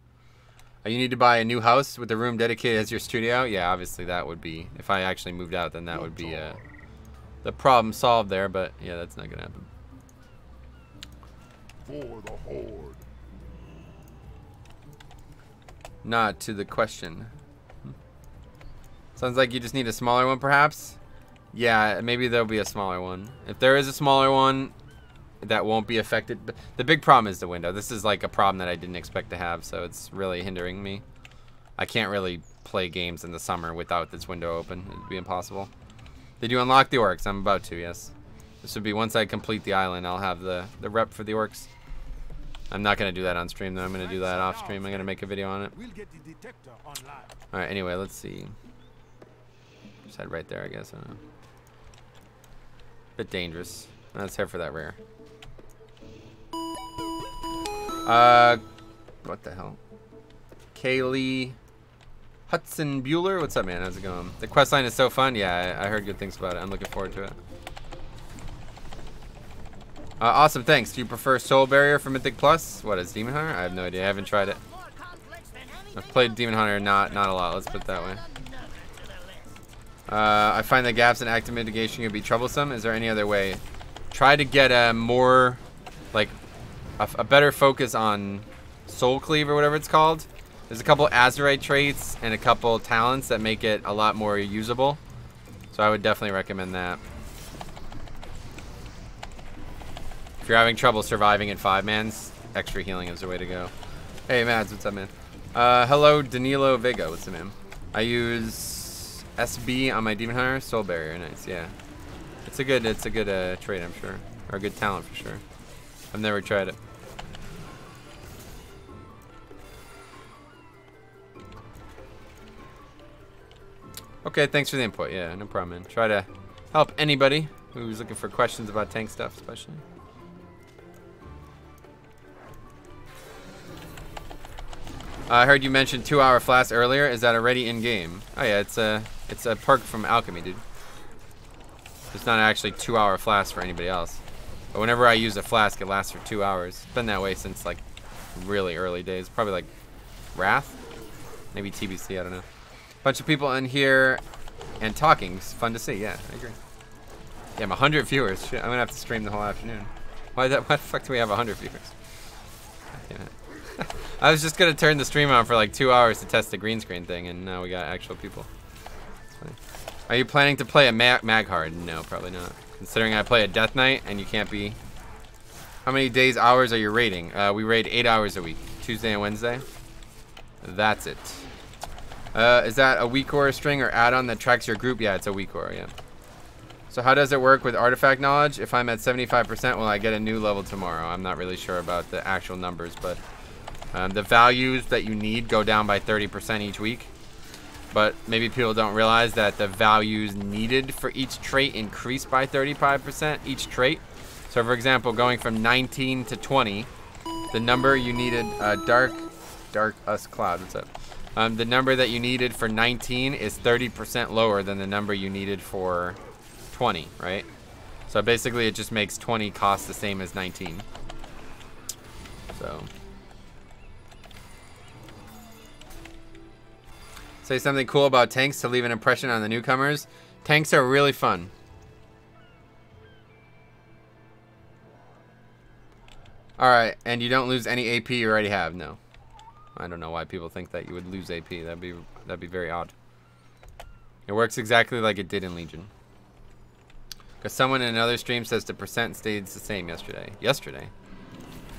You need to buy a new house with a room dedicated as your studio. Yeah, obviously that would be, if I actually moved out, then that would be the problem solved there, but yeah, that's not gonna happen. For the horde. Not to the question. Sounds like you just need a smaller one, perhaps? Yeah, maybe there'll be a smaller one. If there is a smaller one, that won't be affected. But the big problem is the window. This is like a problem that I didn't expect to have, so it's really hindering me. I can't really play games in the summer without this window open. It'd be impossible. Did you unlock the Orcs? I'm about to, yes. This would be once I complete the island, I'll have the rep for the Orcs. I'm not going to do that on stream, though. I'm going to do that off stream. I'm going to make a video on it. Alright, anyway, let's see. Just head right there, I guess. I don't know. Bit dangerous. Let's head for that rare. What the hell? Kaylee Hudson Bueller, what's up, man? How's it going? The quest line is so fun. Yeah, I heard good things about it. I'm looking forward to it. Awesome, thanks. Do you prefer Soul Barrier for Mythic Plus? What is Demon Hunter? I have no idea. I haven't tried it. I've played Demon Hunter not a lot. Let's put it that way. I find the gaps in active mitigation can be troublesome. Is there any other way? Try to get a more, like, a better focus on Soul Cleave or whatever it's called. There's a couple Azurite traits and a couple talents that make it a lot more usable. So I would definitely recommend that. If you're having trouble surviving in 5-mans, extra healing is the way to go. Hey, Mads, what's up, man? Hello, Danilo Vega. What's up, man? I use SB on my Demon Hunter. Soul Barrier, nice, yeah. It's a good trait, I'm sure. Or a good talent, for sure. I've never tried it. Okay, thanks for the input. Yeah, no problem, man. Try to help anybody who's looking for questions about tank stuff, especially. I heard you mention 2-hour flask earlier. Is that already in game? Oh yeah, it's a perk from Alchemy, dude. It's not actually 2-hour flask for anybody else. But whenever I use a flask, it lasts for 2 hours. It's been that way since like really early days. Probably like Wrath, maybe TBC. I don't know. Bunch of people in here and talking. It's fun to see. Yeah, I agree. Yeah, I'm 100 viewers. Shit, I'm gonna have to stream the whole afternoon. Why the fuck do we have 100 viewers? Damn it. I was just gonna turn the stream on for like 2 hours to test the green screen thing, and now we got actual people. That's funny. Are you planning to play a Maghar? No, probably not. Considering I play a Death Knight, and you can't be. How many days, hours are you raiding? We raid 8 hours a week, Tuesday and Wednesday. That's it. Is that a weak core string or add-on that tracks your group? Yeah, it's a weak core, yeah. So how does it work with artifact knowledge? If I'm at 75%, will I get a new level tomorrow? I'm not really sure about the actual numbers, but the values that you need go down by 30% each week. But maybe people don't realize that the values needed for each trait increase by 35% each trait. So for example, going from 19 to 20, the number you needed, Dark Us Cloud, what's up? The number that you needed for 19 is 30% lower than the number you needed for 20, right? So basically it just makes 20 cost the same as 19. So. Say something cool about tanks to leave an impression on the newcomers. Tanks are really fun. Alright, and you don't lose any AP you already have, no. I don't know why people think that you would lose AP. That'd be very odd. It works exactly like it did in Legion. Because someone in another stream says the percent stayed the same yesterday. Yesterday?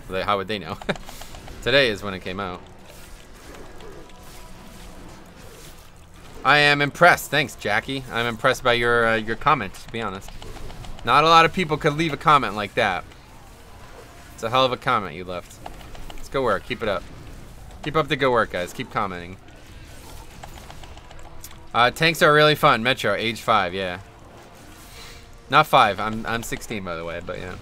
How would they know? Today is when it came out. I am impressed. Thanks, Jackie. I'm impressed by your comment, to be honest. Not a lot of people could leave a comment like that. It's a hell of a comment you left. It's good work. Keep it up. Keep up the good work, guys. Keep commenting. Tanks are really fun. Metro, age 5, yeah. Not 5. I'm 16, by the way, but yeah.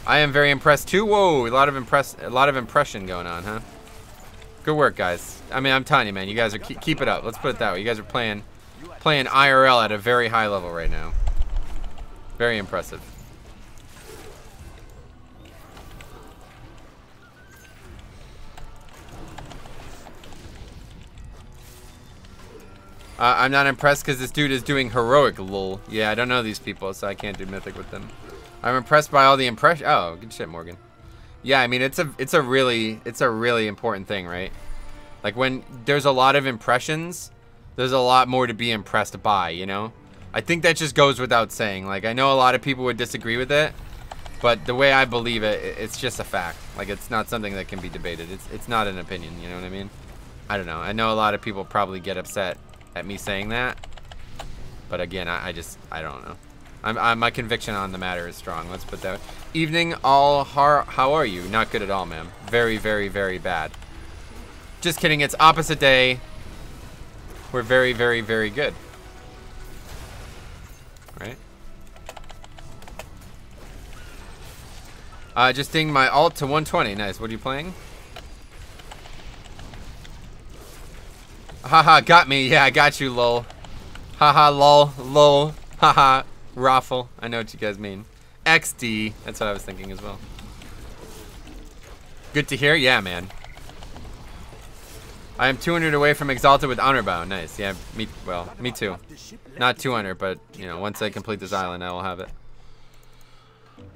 I am very impressed too. Whoa, a lot of impression going on, huh? Good work, guys. I mean, I'm telling you, man. You guys are keep it up. Let's put it that way. You guys are playing IRL at a very high level right now. Very impressive. I'm not impressed because this dude is doing heroic, lol. Yeah, I don't know these people, so I can't do mythic with them. I'm impressed by all the impression. Oh, good shit, Morgan. Yeah, I mean, it's a really important thing, right? Like when there's a lot of impressions, there's a lot more to be impressed by, you know? I think that just goes without saying. Like, I know a lot of people would disagree with it, but the way I believe it, it's just a fact. Like, it's not something that can be debated. It's not an opinion, you know what I mean? I don't know. I know a lot of people probably get upset at me saying that, but again, I don't know. My conviction on the matter is strong. Let's put that. Evening, all. How are you? Not good at all, ma'am. Very, very, very bad. Just kidding. It's opposite day. We're very, very, very good. Right? Just dinged my alt to 120. Nice. What are you playing? Haha, got me. Yeah, I got you, lol. Haha, lol, lol. Haha, raffle. I know what you guys mean. XD. That's what I was thinking as well. Good to hear. Yeah, man. I am 200 away from Exalted with Honor Bound. Nice. Yeah, me too. Not 200, but, you know, once I complete this island, I will have it.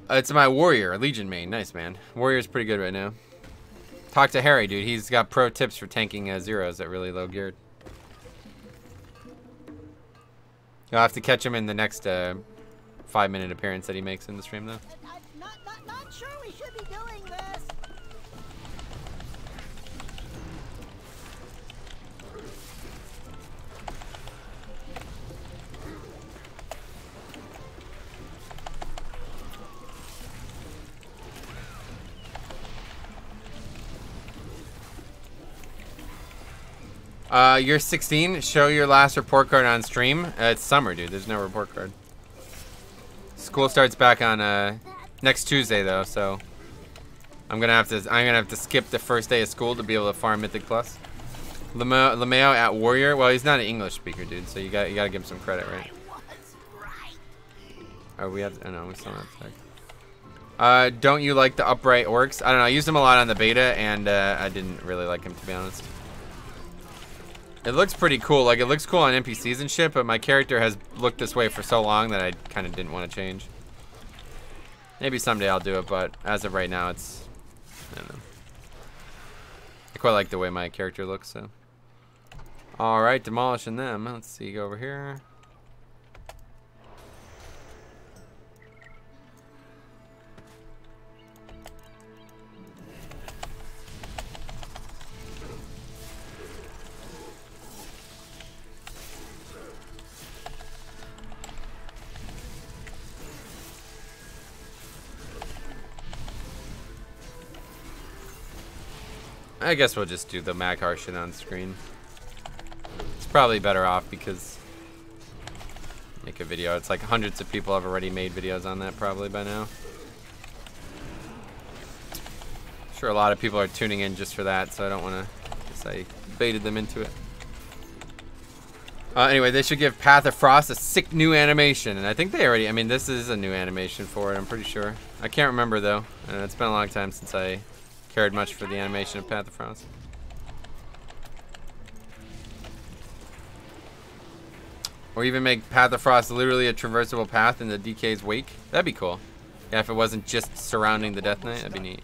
It's my Warrior, Legion main. Nice, man. Warrior's pretty good right now. Talk to Harry, dude. He's got pro tips for tanking zeros at really low geared. You'll have to catch him in the next 5-minute appearance that he makes in the stream, though. Not sure we should be doing this. You're 16. Show your last report card on stream. It's summer, dude. There's no report card. School starts back on next Tuesday, though, so I'm gonna have to skip the first day of school to be able to farm Mythic Plus. Lameo at Warrior. Well, he's not an English speaker, dude. So you gotta give him some credit, right? Oh, we have. Oh no, we still don't have tech. Don't you like the upright orcs? I don't know. I used them a lot on the beta, and I didn't really like them, to be honest. It looks pretty cool. Like, it looks cool on NPCs and shit, but my character has looked this way for so long that I kind of didn't want to change. Maybe someday I'll do it, but as of right now, it's... I don't know. I quite like the way my character looks, so... Alright, demolishing them. Let's see, go over here. I guess we'll just do the Maghar shit on screen. It's probably better off because make a video. It's like hundreds of people have already made videos on that probably by now. I'm sure a lot of people are tuning in just for that, so I don't want to guess I baited them into it. Anyway, they should give Path of Frost a sick new animation, and I think they already, I mean, this is a new animation for it, I'm pretty sure. I can't remember though, and it's been a long time since I cared much for the animation of Path of Frost. Or even make Path of Frost literally a traversable path in the DK's wake. That'd be cool. Yeah, if it wasn't just surrounding the Death Knight, that'd be neat.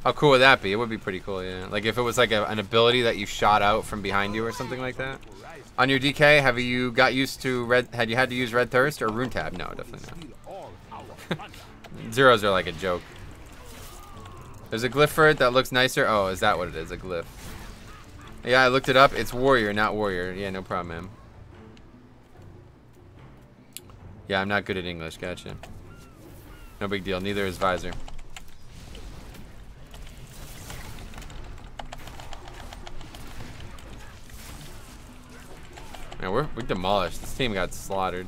How cool would that be? It would be pretty cool, yeah. Like if it was like an ability that you shot out from behind you or something like that. On your DK, have you got used to had you had to use Red Thirst or Rune Tab? No, definitely not. Zeros are like a joke. There's a glyph for it that looks nicer. Oh, is that what it is? A glyph. Yeah, I looked it up. It's Warrior, not Warrior. Yeah, no problem, man. Yeah, I'm not good at English. Gotcha. No big deal. Neither is Visor. Man, we demolished. This team got slaughtered.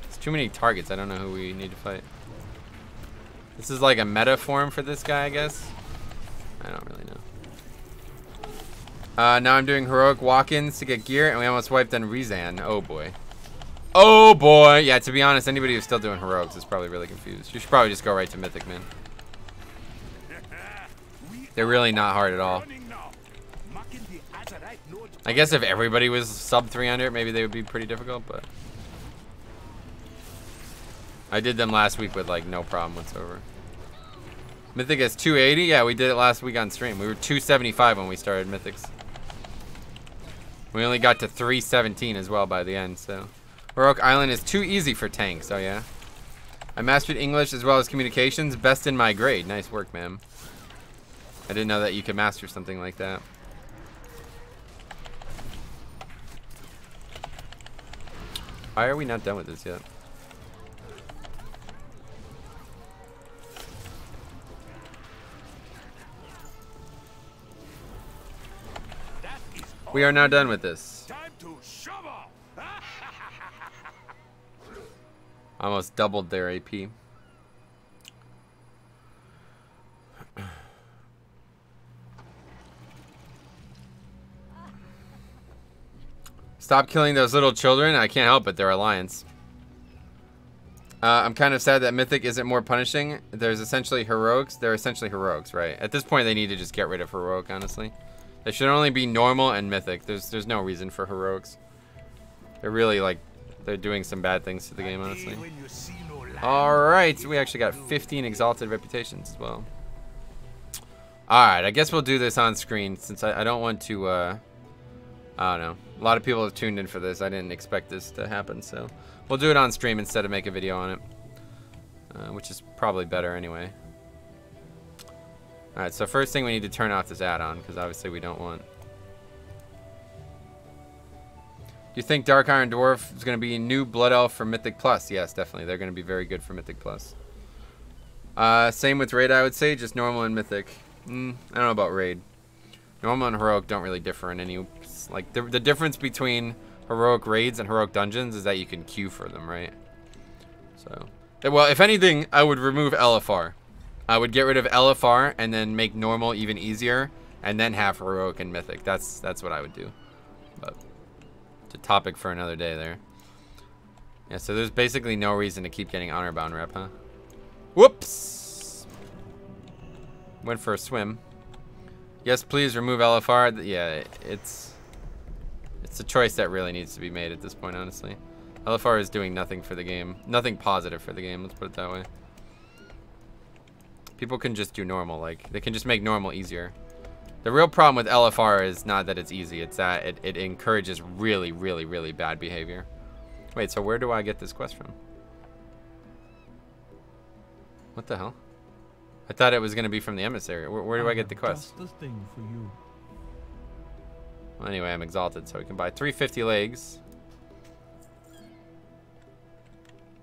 It's too many targets. I don't know who we need to fight. This is like a meta form for this guy, I guess. I don't really know. Now I'm doing heroic walk-ins to get gear, and we almost wiped on Rezan. Oh boy. Oh boy. Yeah, to be honest, anybody who's still doing heroics is probably really confused. You should probably just go right to Mythic, man. They're really not hard at all. I guess if everybody was sub 300, maybe they would be pretty difficult, but I did them last week with like no problem whatsoever. Mythic is 280. Yeah, we did it last week on stream. We were 275 when we started Mythics. We only got to 317 as well by the end, so. Heroic Island is too easy for tanks, oh yeah. I mastered English as well as communications. Best in my grade. Nice work, ma'am. I didn't know that you could master something like that. Why are we not done with this yet? We are now done with this. Time to shovel. Almost doubled their AP. Stop killing those little children. I can't help it. They're alliance. I'm kind of sad that Mythic isn't more punishing. There's essentially heroics. They're essentially heroics, right? At this point, they need to just get rid of heroic, honestly. They should only be normal and Mythic. There's no reason for heroics. They're really, like, they're doing some bad things to the game, honestly. Alright, we actually got 15 exalted reputations as well. Alright, I guess we'll do this on screen since I don't want to, I don't know. A lot of people have tuned in for this. I didn't expect this to happen, so we'll do it on stream instead of make a video on it, which is probably better anyway. Alright, so first thing we need to turn off this add-on because obviously we don't want. Do you think Dark Iron Dwarf is going to be new Blood Elf for Mythic Plus? Yes, definitely. They're going to be very good for Mythic Plus. Same with Raid, I would say. Just normal and Mythic. I don't know about Raid. Normal and Heroic don't really differ in any... Like, the difference between Heroic Raids and Heroic Dungeons is that you can queue for them, right? So... Well, if anything, I would remove LFR. I would get rid of LFR and then make normal even easier. And then have Heroic and Mythic. That's what I would do. But... It's a topic for another day there. Yeah, so there's basically no reason to keep getting honor bound rep, huh? Whoops! Went for a swim. Yes, please remove LFR. Yeah, it's a choice that really needs to be made at this point, honestly. LFR is doing nothing for the game. Nothing positive for the game, let's put it that way. People can just do normal, like, they can just make normal easier. The real problem with LFR is not that it's easy, it's that it encourages really, really, really bad behavior. Wait, so where do I get this quest from? What the hell? I thought it was going to be from the emissary. Where do I get the quest? Just the thing for you. Well, anyway, I'm exalted, so we can buy 350 legs.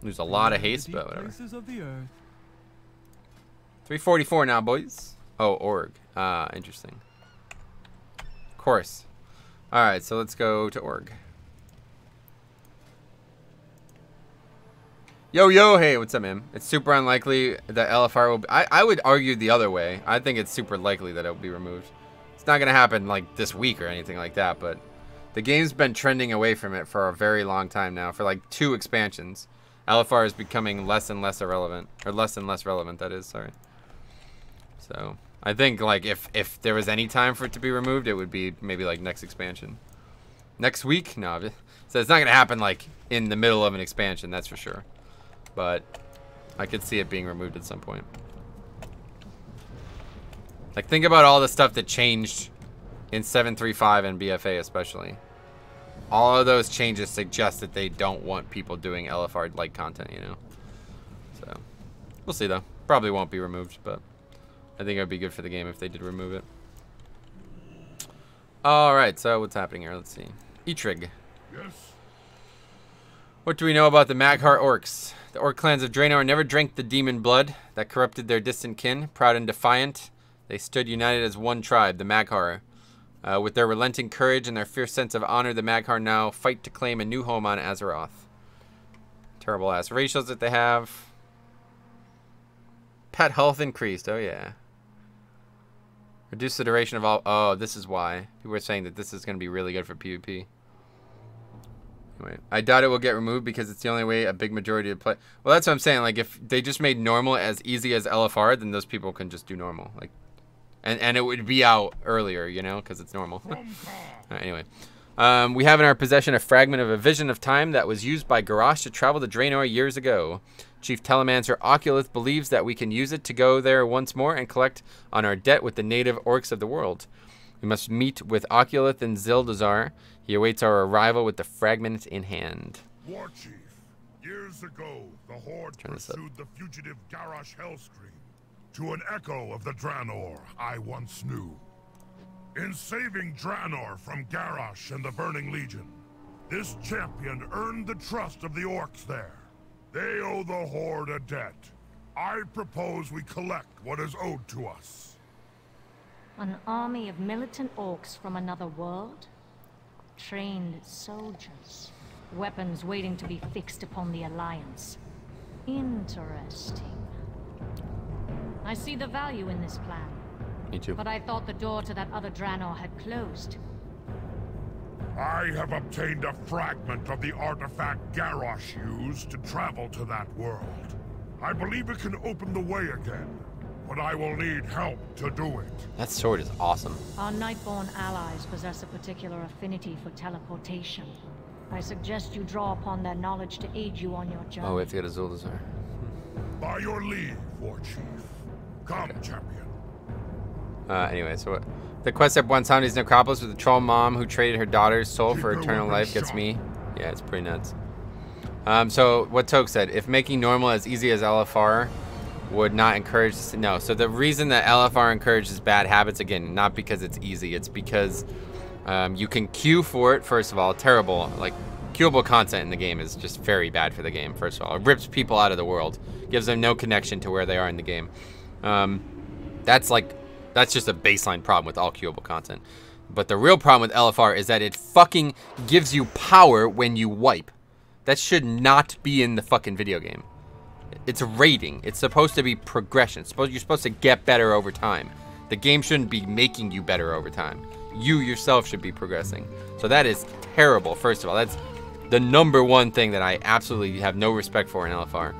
Lose a lot of haste, but whatever. 344 now, boys. Oh, org. Interesting. Of course. Alright, so let's go to org. Yo, hey, what's up, man? It's super unlikely that LFR will be... I would argue the other way. I think it's super likely that it will be removed. It's not going to happen, like, this week or anything like that, but the game's been trending away from it for a very long time now, for, like, 2 expansions. LFR is becoming less and less irrelevant. Or less and less relevant, that is, sorry. So, I think, like, if there was any time for it to be removed, it would be maybe, like, next expansion. Next week? No. So it's not going to happen, like, in the middle of an expansion, that's for sure. But I could see it being removed at some point. Like, think about all the stuff that changed in 7.3.5 and BFA especially. All of those changes suggest that they don't want people doing LFR-like content, you know? So, we'll see, though. Probably won't be removed, but I think it would be good for the game if they did remove it. Alright, so what's happening here? Let's see. Etrig. Yes. What do we know about the Maghar Orcs? The Orc clans of Draenor never drank the demon blood that corrupted their distant kin. Proud and defiant, they stood united as one tribe, the Maghar. With their relenting courage and their fierce sense of honor, the Maghar now fight to claim a new home on Azeroth. Terrible ass ratios that they have. Pet health increased, oh yeah. Reduce the duration of all... Oh, this is why. People were saying that this is going to be really good for PvP. Anyway, I doubt it will get removed because it's the only way a big majority of play... Well, that's what I'm saying. Like, if they just made normal as easy as LFR, then those people can just do normal. Like, and it would be out earlier, you know, because it's normal. Right, anyway. We have in our possession a fragment of a vision of time that was used by Garrosh to travel to Draenor years ago. Chief Telemancer Oculus believes that we can use it to go there once more and collect on our debt with the native orcs of the world. We must meet with Oculus and Zildazar. He awaits our arrival with the fragment in hand. War Chief, years ago, the Horde pursued the fugitive Garrosh Hellscream to an echo of the Draenor I once knew. In saving Draenor from Garrosh and the Burning Legion, this champion earned the trust of the Orcs there. They owe the Horde a debt. I propose we collect what is owed to us. An army of militant orcs from another world? Trained soldiers. Weapons waiting to be fixed upon the Alliance. Interesting. I see the value in this plan. Me too. But I thought the door to that other Draenor had closed. I have obtained a fragment of the artifact Garrosh used to travel to that world. I believe it can open the way again, but I will need help to do it. That sword is awesome. Our Nightborn allies possess a particular affinity for teleportation. I suggest you draw upon their knowledge to aid you on your journey. Oh, we have to get a Zuldazar. By your leave, War Chief. Come, champion. Anyway, so what? The quest up one Somni's necropolis with the troll mom who traded her daughter's soul for eternal life gets me. Yeah, it's pretty nuts. So what Toke said, if making normal as easy as LFR would not encourage, no. So the reason that LFR encourages bad habits, again, not because it's easy, it's because you can queue for it, first of all. Terrible, like, queuable content in the game is just very bad for the game, first of all. It rips people out of the world, gives them no connection to where they are in the game. That's just a baseline problem with all queuable content. But the real problem with LFR is that it fucking gives you power when you wipe. That should not be in the fucking video game. It's rating. It's supposed to be progression. You're supposed to get better over time. The game shouldn't be making you better over time. You yourself should be progressing. So that is terrible, first of all. That's the #1 thing that I absolutely have no respect for in LFR.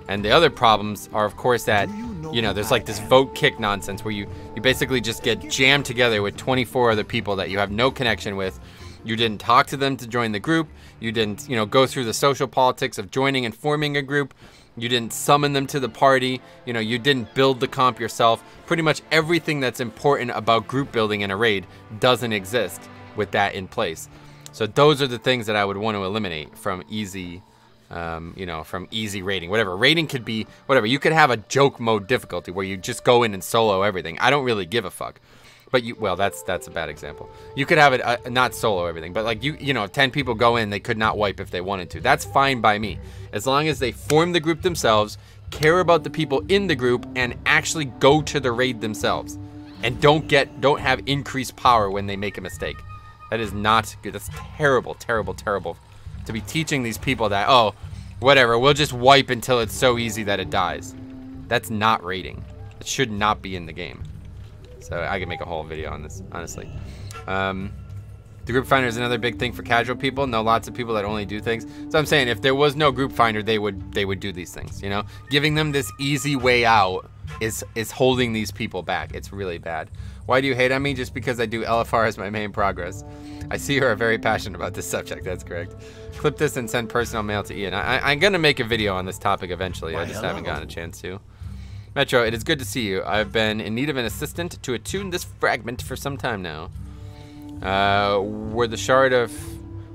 And the other problems are, of course, that, you know, there's like this vote kick nonsense where you basically just get jammed together with 24 other people that you have no connection with. You didn't talk to them to join the group. You didn't, you know, go through the social politics of joining and forming a group. You didn't summon them to the party. You know, you didn't build the comp yourself. Pretty much everything that's important about group building in a raid doesn't exist with that in place. So those are the things that I would want to eliminate from easy, you know, from easy raiding. Whatever. Raiding could be, whatever. You could have a joke mode difficulty where you just go in and solo everything. I don't really give a fuck. But you, well, that's a bad example. You could have it not solo everything, but like you know, 10 people go in, they could not wipe if they wanted to. That's fine by me, as long as they form the group themselves, care about the people in the group, and actually go to the raid themselves, and don't have increased power when they make a mistake. That is not good. That's terrible, terrible, terrible. To be teaching these people that, oh, whatever, we'll just wipe until it's so easy that it dies. That's not raiding. It should not be in the game. So I could make a whole video on this, honestly. The group finder is another big thing for casual people. Know lots of people that only do things. So I'm saying if there was no group finder, they would do these things. You know, giving them this easy way out is holding these people back. It's really bad. Why do you hate on me? Just because I do LFR as my main progress. I see you are very passionate about this subject. That's correct. Clip this and send personal mail to Ian. I'm gonna make a video on this topic eventually. I just haven't gotten a chance to. Metro, it is good to see you. I've been in need of an assistant to attune this fragment for some time now. Were the shard of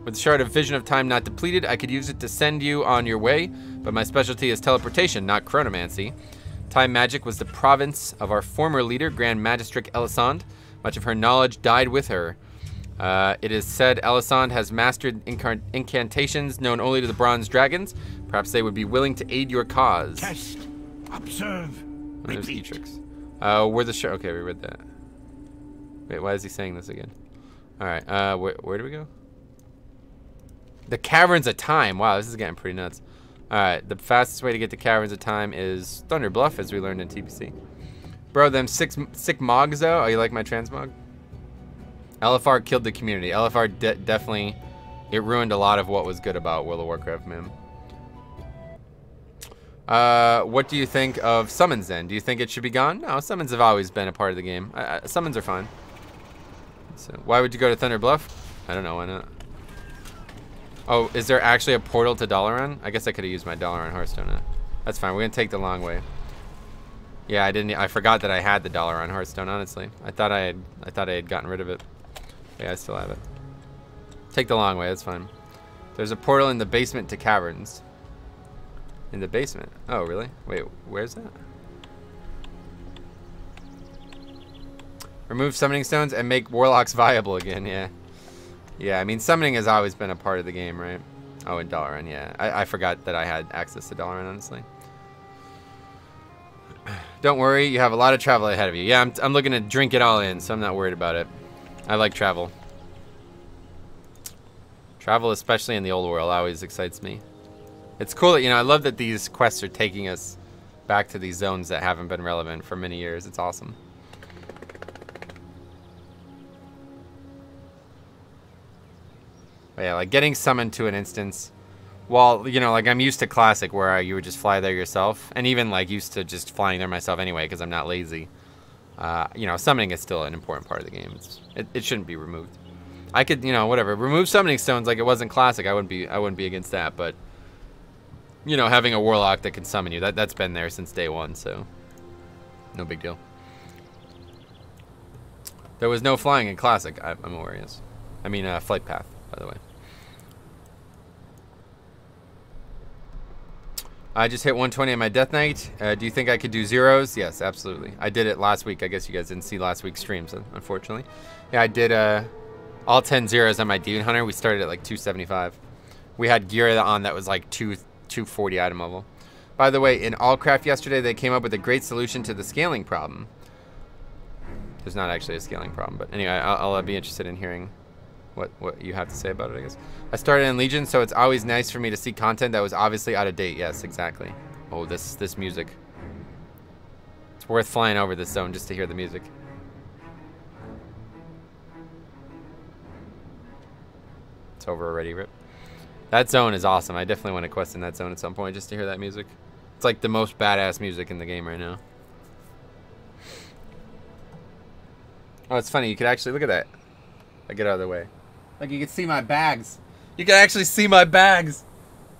Vision of Time not depleted, I could use it to send you on your way, but my specialty is teleportation, not chronomancy. Time magic was the province of our former leader, Grand Magistrate Elisande. Much of her knowledge died with her. It is said Elisande has mastered incantations known only to the Bronze Dragons. Perhaps they would be willing to aid your cause. Test. Observe. There's Repeat. Etrix. Where the shard? Okay, we read that. Wait, why is he saying this again? All right. Where do we go? The Caverns of Time. Wow, this is getting pretty nuts. All right. The fastest way to get to Caverns of Time is Thunder Bluff, as we learned in TPC. Bro, them sick Mogs though. Oh, you like my transmog? LFR killed the community. LFR definitely, it ruined a lot of what was good about World of Warcraft, man. What do you think of summons then? Do you think it should be gone? No, summons have always been a part of the game. Summons are fine. So why would you go to Thunder Bluff? I don't know, why not? Oh, is there actually a portal to Dalaran? I guess I could have used my Dalaran Hearthstone. That's fine, we're gonna take the long way. Yeah, I forgot that I had the Dalaran Hearthstone, honestly. I thought I had gotten rid of it. Yeah, I still have it. Take the long way, that's fine. There's a portal in the basement to Caverns. In the basement? Oh, really? Wait, where's that? Remove summoning stones and make warlocks viable again, yeah. Yeah, I mean, summoning has always been a part of the game, right? Oh, and Dalaran, yeah. I forgot that I had access to Dalaran, honestly. Don't worry, you have a lot of travel ahead of you. Yeah, I'm looking to drink it all in, so I'm not worried about it. I like travel. Travel, especially in the old world, always excites me. It's cool that, you know, I love that these quests are taking us back to these zones that haven't been relevant for many years. It's awesome. But yeah, like getting summoned to an instance, while, you know, like I'm used to Classic where you would just fly there yourself, and even like used to just flying there myself anyway because I'm not lazy. You know, summoning is still an important part of the game. It shouldn't be removed. I could, you know, whatever, remove summoning stones like it wasn't Classic. I wouldn't be against that, but you know, having a warlock that can summon you, that's been there since day one, so no big deal. There was no flying in Classic, I'm aware, yes. I mean, flight path, by the way. I just hit 120 on my Death Knight. Do you think I could do zeros? Yes, absolutely. I did it last week. I guess you guys didn't see last week's streams, unfortunately. Yeah, I did all 10 zeros on my Demon Hunter. We started at like 275. We had gear on that was like 240 item level. By the way, in Allcraft yesterday, they came up with a great solution to the scaling problem. There's not actually a scaling problem, but anyway, I'll be interested in hearing what you have to say about it, I guess. I started in Legion, so it's always nice for me to see content that was obviously out of date. Yes, exactly. Oh, this music. It's worth flying over this zone just to hear the music. It's over already, Rip. That zone is awesome. I definitely want to quest in that zone at some point just to hear that music. It's like the most badass music in the game right now. Oh, it's funny. You could actually look at that. I get out of the way. Like, you can see my bags. You can actually see my bags.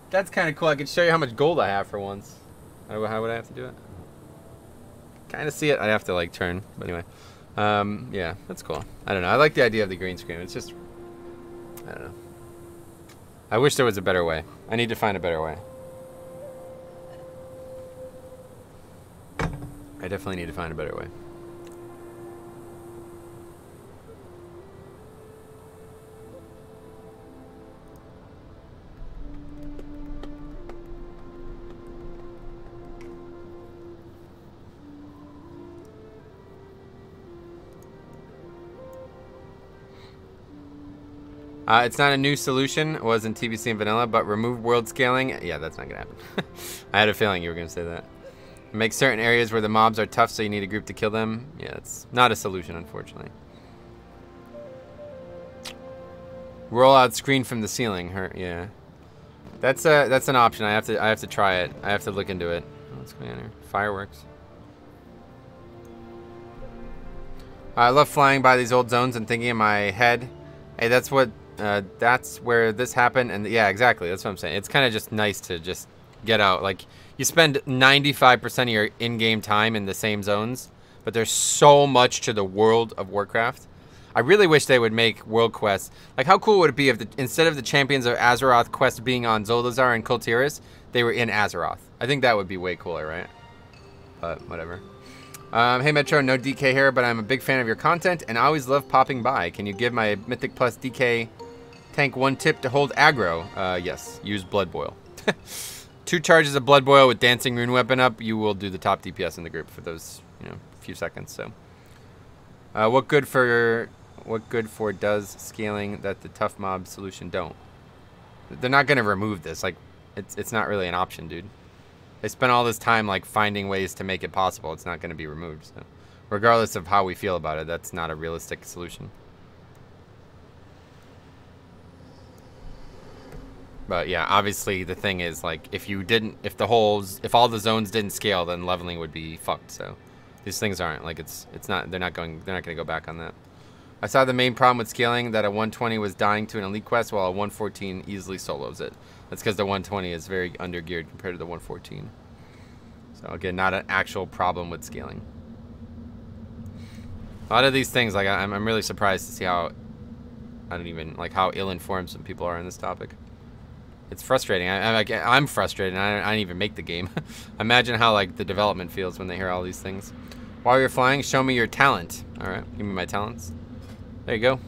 That's kind of cool. I could show you how much gold I have for once. How would I have to do it? Kind of see it. I'd have to, like, turn. But anyway. Yeah, that's cool. I don't know. I like the idea of the green screen. It's just... I don't know. I wish there was a better way. I need to find a better way. I definitely need to find a better way. It's not a new solution. It was in TBC and Vanilla, but remove world scaling. Yeah, that's not going to happen. I had a feeling you were going to say that. Make certain areas where the mobs are tough so you need a group to kill them. Yeah, it's not a solution, unfortunately. Roll out screen from the ceiling. Yeah. That's an option. I have to try it. I have to look into it. What's going on here? Fireworks. I love flying by these old zones and thinking in my head, hey, that's where this happened. And yeah, exactly. That's what I'm saying. It's kind of just nice to just get out. Like, you spend 95% of your in-game time in the same zones, but there's so much to the world of Warcraft. I really wish they would make world quests. Like, how cool would it be if instead of the Champions of Azeroth quest being on Zoldazar and Kul Tiras, they were in Azeroth? I think that would be way cooler, right? But whatever. Hey Metro, no DK here, but I'm a big fan of your content and I always love popping by. Can you give my Mythic Plus DK tank one tip to hold aggro? Yes, use Blood Boil. 2 charges of Blood Boil with Dancing Rune Weapon up, you will do the top DPS in the group for those, few seconds. So, what good for does scaling that the tough mob solution don't? They're not gonna remove this. Like, it's not really an option, dude. They spent all this time like finding ways to make it possible. It's not gonna be removed. So, regardless of how we feel about it, that's not a realistic solution. But yeah, obviously the thing is, like, if all the zones didn't scale, then leveling would be fucked. So these things aren't like they're not gonna go back on that. I saw the main problem with scaling that a 120 was dying to an elite quest while a 114 easily solos it. That's because the 120 is very undergeared compared to the 114. So again, not an actual problem with scaling. A lot of these things, like, I'm really surprised to see how how ill-informed some people are on this topic. It's frustrating. I'm frustrated. And I didn't even make the game. Imagine how the development feels when they hear all these things. While you're flying, show me your talent. All right, give me my talents. There you go.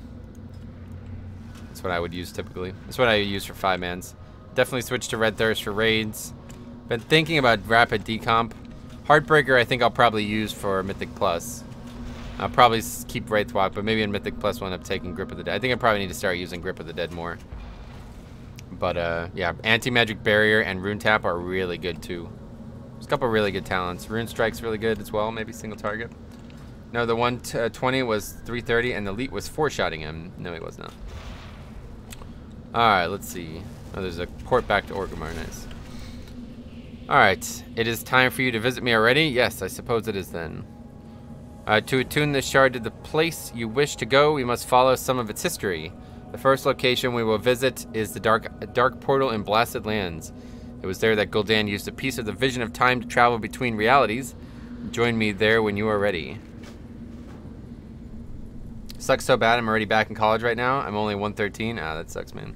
That's what I would use typically. That's what I use for 5-mans. Definitely switch to Red Thirst for raids. Been thinking about rapid decomp. Heartbreaker I think I'll probably use for Mythic Plus. I'll probably keep Wraithwalk, but maybe in Mythic Plus when I'm taking Grip of the Dead. I think I probably need to start using Grip of the Dead more. But yeah, anti-magic barrier and rune tap are really good too. There's a couple really good talents. Rune strike's really good as well. Maybe single target. No, the 120 was 330, and the elite was 4-shotting him. No, he was not. All right, let's see. Oh, there's a port back to Orgrimmar. Nice. All right, it is time for you to visit me already. Yes, I suppose it is then. To attune this shard to the place you wish to go, we must follow some of its history. The first location we will visit is the dark portal in Blasted Lands. It was there that Gul'dan used a piece of the vision of time to travel between realities. Join me there when you are ready. Sucks so bad I'm already back in college right now. I'm only 113. Ah, that sucks, man.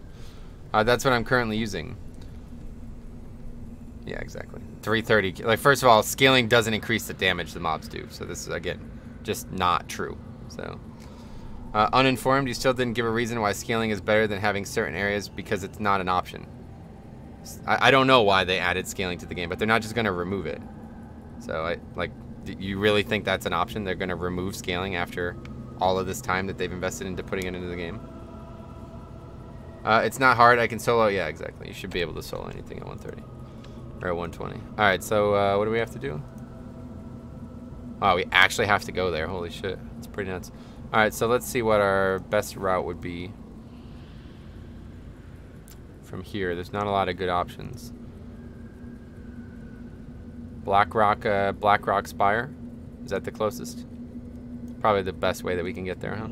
That's what I'm currently using. Yeah, exactly. 330. Like, first of all, scaling doesn't increase the damage the mobs do. So this is, again, just not true. So, uninformed, you still didn't give a reason why scaling is better than having certain areas because it's not an option. I don't know why they added scaling to the game, but they're not just going to remove it. So, you really think that's an option? They're going to remove scaling after all of this time that they've invested into putting it into the game? It's not hard. I can solo. Yeah, exactly. You should be able to solo anything at 130. Or at 120. Alright, so what do we have to do? Oh, we actually have to go there. Holy shit. It's pretty nuts. Alright, so let's see what our best route would be from here. There's not a lot of good options. Blackrock Spire. Is that the closest? Probably the best way that we can get there, huh?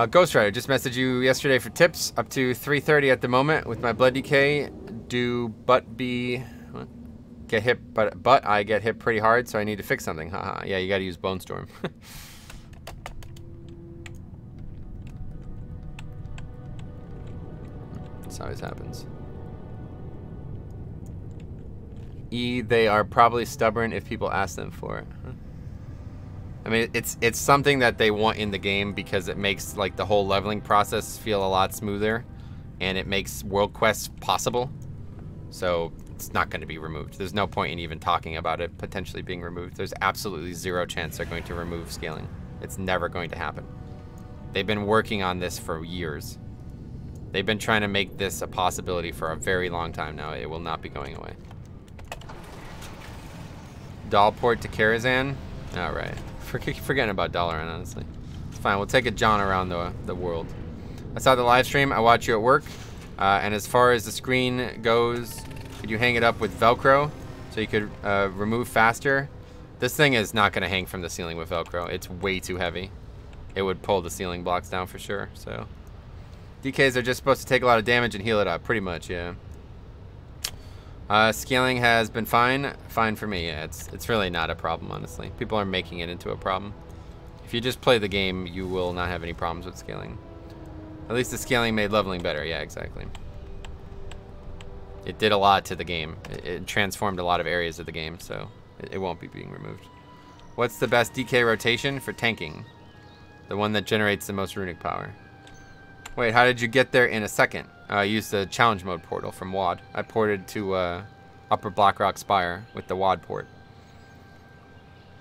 Ghost Rider, just messaged you yesterday for tips. Up to 330 at the moment with my blood decay. Do but be what? Get hit, but I get hit pretty hard, so I need to fix something. Haha. Yeah, you got to use Bone Storm. This always happens. They are probably stubborn if people ask them for it. Huh? I mean, it's something that they want in the game because it makes like the whole leveling process feel a lot smoother, and it makes world quests possible. So it's not going to be removed. There's no point in even talking about it potentially being removed. There's absolutely zero chance they're going to remove scaling. It's never going to happen. They've been working on this for years. They've been trying to make this a possibility for a very long time now. It will not be going away. Dollport to Karazhan. All right. Forgetting about Dalaran, honestly. It's fine. We'll take a jaunt around the world. I saw the live stream. I watch you at work. And as far as the screen goes, could you hang it up with Velcro so you could remove faster? This thing is not going to hang from the ceiling with Velcro. It's way too heavy. It would pull the ceiling blocks down for sure. So DKs are just supposed to take a lot of damage and heal it up. Pretty much, yeah. Scaling has been fine for me. Yeah, it's really not a problem, honestly. People are making it into a problem. If you just play the game, you will not have any problems with scaling. At least the scaling made leveling better. Yeah, exactly. It did a lot to the game. It transformed a lot of areas of the game, so it won't be being removed. What's the best DK rotation for tanking? The one that generates the most runic power. Wait, how did you get there in a second? I used the challenge mode portal from WAD. I ported to Upper Blackrock Spire with the WAD port.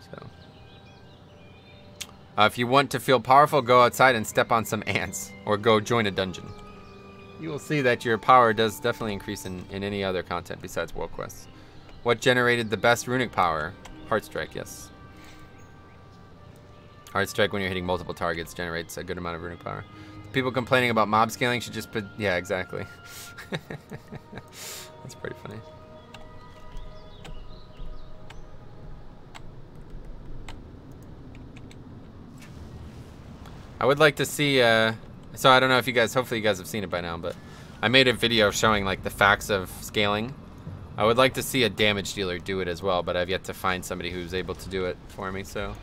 So, if you want to feel powerful, go outside and step on some ants, or go join a dungeon. You will see that your power does definitely increase in any other content besides world quests. What generated the best runic power? Heartstrike, yes. Heartstrike, when you're hitting multiple targets, generates a good amount of runic power. People complaining about mob scaling should just put... Yeah, exactly. That's pretty funny. I would like to see... so I don't know if you guys... Hopefully you guys have seen it by now, but I made a video showing like the facts of scaling. I would like to see a damage dealer do it as well, but I've yet to find somebody who's able to do it for me, so...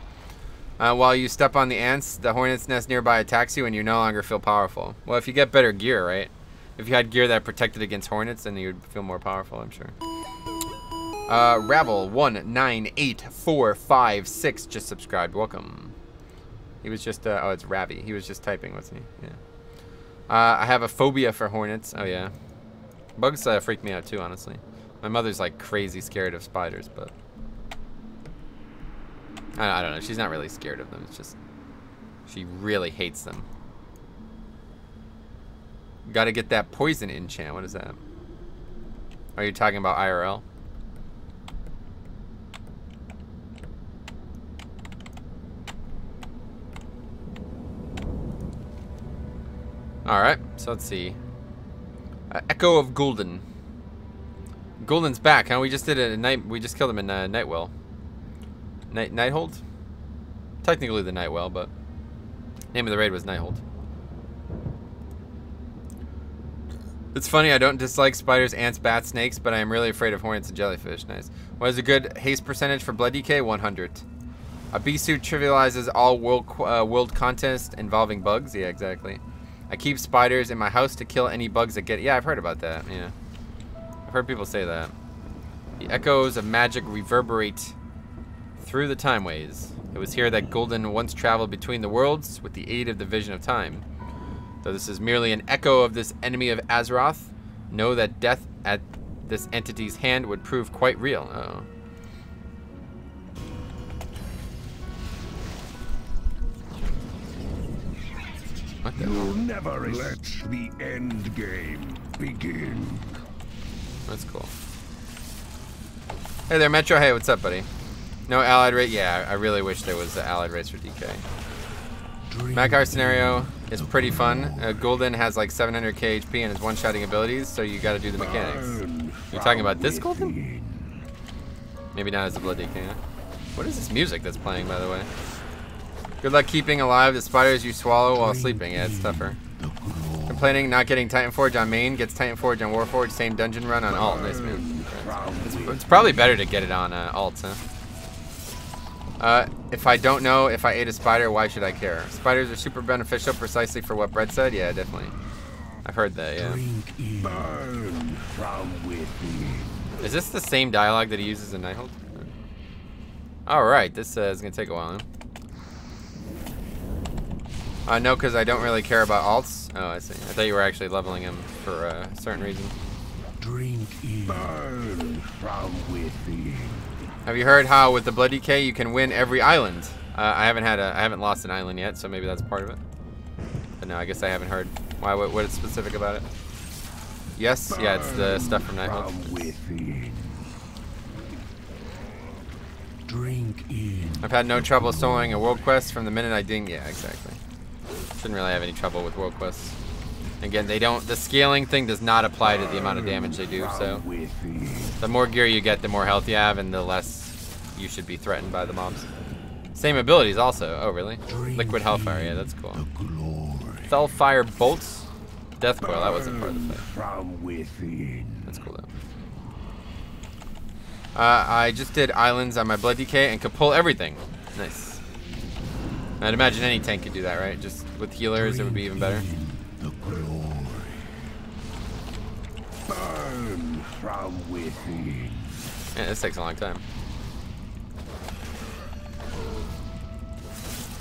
while you step on the ants, the hornet's nest nearby attacks you and you no longer feel powerful. Well, if you get better gear, right? If you had gear that protected against hornets, then you'd feel more powerful, I'm sure. Ravel198456 just subscribed. Welcome. He was just, oh, it's Ravi. He was just typing, wasn't he? Yeah. I have a phobia for hornets. Oh, yeah. Bugs freak me out, too, honestly. My mother's, like, crazy scared of spiders, but... I don't know. She's not really scared of them. It's just She really hates them. Gotta get that poison enchant. What is that? Are you talking about IRL? Alright, so let's see. Echo of Gul'dan. Gul'dan's back, huh? We just did a night. We just killed him in Nightwell. Nighthold? Technically the Nightwell, but name of the raid was Nighthold. It's funny, I don't dislike spiders, ants, bats, snakes, but I am really afraid of hornets and jellyfish. Nice. What is a good haste percentage for blood DK? 100. A bee suit trivializes all world contests involving bugs. Yeah, exactly. I keep spiders in my house to kill any bugs that get... Yeah, I've heard about that. Yeah. I've heard people say that. The echoes of magic reverberate through the timeways. It was here that Gul'dan once traveled between the worlds with the aid of the vision of time. Though this is merely an echo of this enemy of Azeroth, know that death at this entity's hand would prove quite real. Uh-oh. What the You'll never let the end game begin. That's cool. Hey there, Metro. Hey, what's up, buddy? No allied race? Yeah, I really wish there was an allied race for DK. Maghar scenario is pretty fun. Gul'dan has like 700k HP and his one-shotting abilities, so you gotta do the mechanics. You're talking about this Gul'dan? Maybe not as a blood DK, huh? What is this music that's playing, by the way? Good luck keeping alive the spiders you swallow while sleeping. Yeah, it's tougher. Complaining not getting Titan Forge on main, gets Titan Forge on Warforged, same dungeon run on alt. Nice move. It's probably better to get it on alt, huh? If I don't know if I ate a spider, why should I care? Spiders are super beneficial precisely for what Brett said? Yeah, definitely. I've heard that, yeah. Is this the same dialogue that he uses in Nighthold? Alright, this is going to take a while, huh? No, because I don't really care about alts. Oh, I see. I thought you were actually leveling him for a certain reason. Burn from within. Have you heard how with the Blood DK you can win every island? I haven't lost an island yet, so maybe that's part of it. But no, I guess I haven't heard why. What is specific about it? Yes, yeah, it's the stuff from Nighthold. Drink in. I've had no trouble soloing a world quest from the minute I ding. Yeah, exactly. Shouldn't really have any trouble with world quests. Again, they don't. The scaling thing does not apply to the amount of damage they do. So, the more gear you get, the more health you have, and the less you should be threatened by the mobs. Same abilities also. Oh, really? Liquid Hellfire. Yeah, that's cool. Fellfire Bolts. Death Coil. That wasn't part of the fight. That's cool though. I just did islands on my Blood DK and could pull everything. Nice. I'd imagine any tank could do that, right? Just with healers, it would be even better. Burn from within. Yeah, this takes a long time.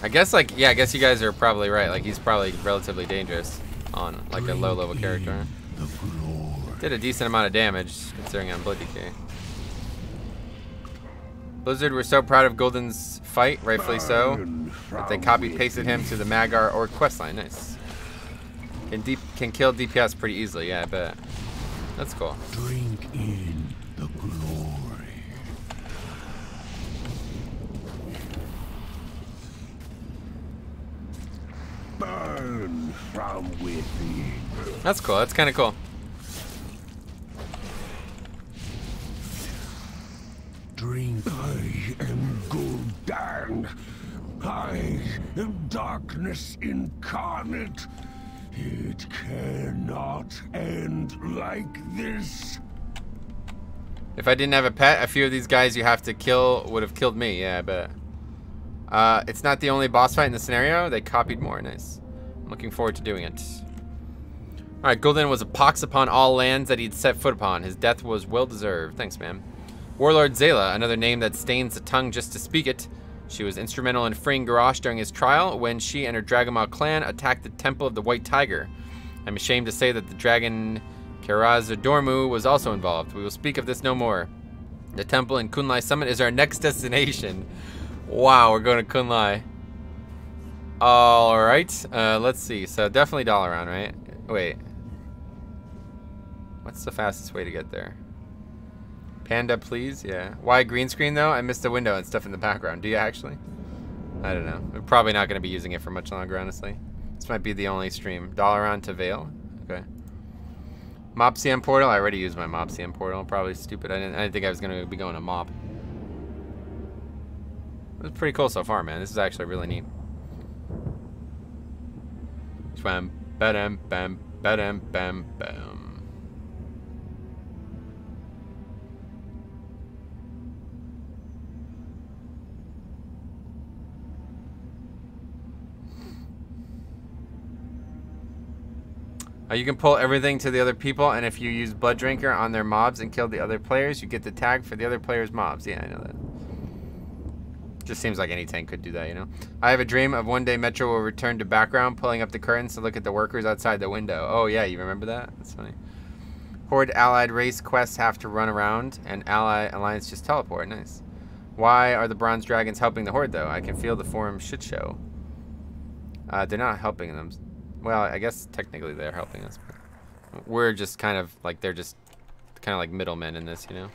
I guess, like, yeah, I guess you guys are probably right. Like, he's probably relatively dangerous on, like, a low-level character. Did a decent amount of damage, considering I'm Blood DK. Blizzard were so proud of Gul'dan's fight, rightfully so, that they copy-pasted him to the Maghar Orc questline. Nice. Can kill DPS pretty easily, yeah, I bet. That's cool. Drink in the glory. Burn from within. That's cool. That's kind of cool. Drink. I am Gul'dan. I am darkness incarnate. It cannot end like this. If I didn't have a pet, a few of these guys you have to kill would have killed me. Yeah, I bet. It's not the only boss fight in the scenario. They copied more. Nice. I'm looking forward to doing it. Alright, Gul'dan was a pox upon all lands that he'd set foot upon. His death was well deserved. Thanks, man. Warlord Zayla, another name that stains the tongue just to speak it. She was instrumental in freeing Garrosh during his trial when she and her Dragonmaw clan attacked the Temple of the White Tiger. I'm ashamed to say that the dragon Karazadormu was also involved. We will speak of this no more. The temple in Kunlai Summit is our next destination. Wow, we're going to Kunlai. Alright, let's see. So definitely Dalaran, right? Wait. What's the fastest way to get there? Panda, please? Yeah. Why green screen, though? I missed the window and stuff in the background. Do you actually? I don't know. We're probably not going to be using it for much longer, honestly. This might be the only stream. Dalaran to Vale? Okay. Mop CM portal? I already used my Mop CM portal. Probably stupid. I didn't think I was going to be going to Mop. It was pretty cool so far, man. This is actually really neat. Bam, bam, bam, bam, bam, bam. You can pull everything to the other people, and if you use Blood Drinker on their mobs and kill the other players, you get the tag for the other players' mobs. Yeah, I know that. Just seems like any tank could do that, you know? I have a dream of one day Metro will return to background, pulling up the curtains to look at the workers outside the window. Oh, yeah, you remember that? That's funny. Horde allied race quests have to run around, and ally alliance just teleport. Nice. Why are the bronze dragons helping the Horde, though? I can feel the forum shit show. They're not helping them. Well, I guess technically they're helping us. But we're just kind of like, they're just kind of like middlemen in this, you know?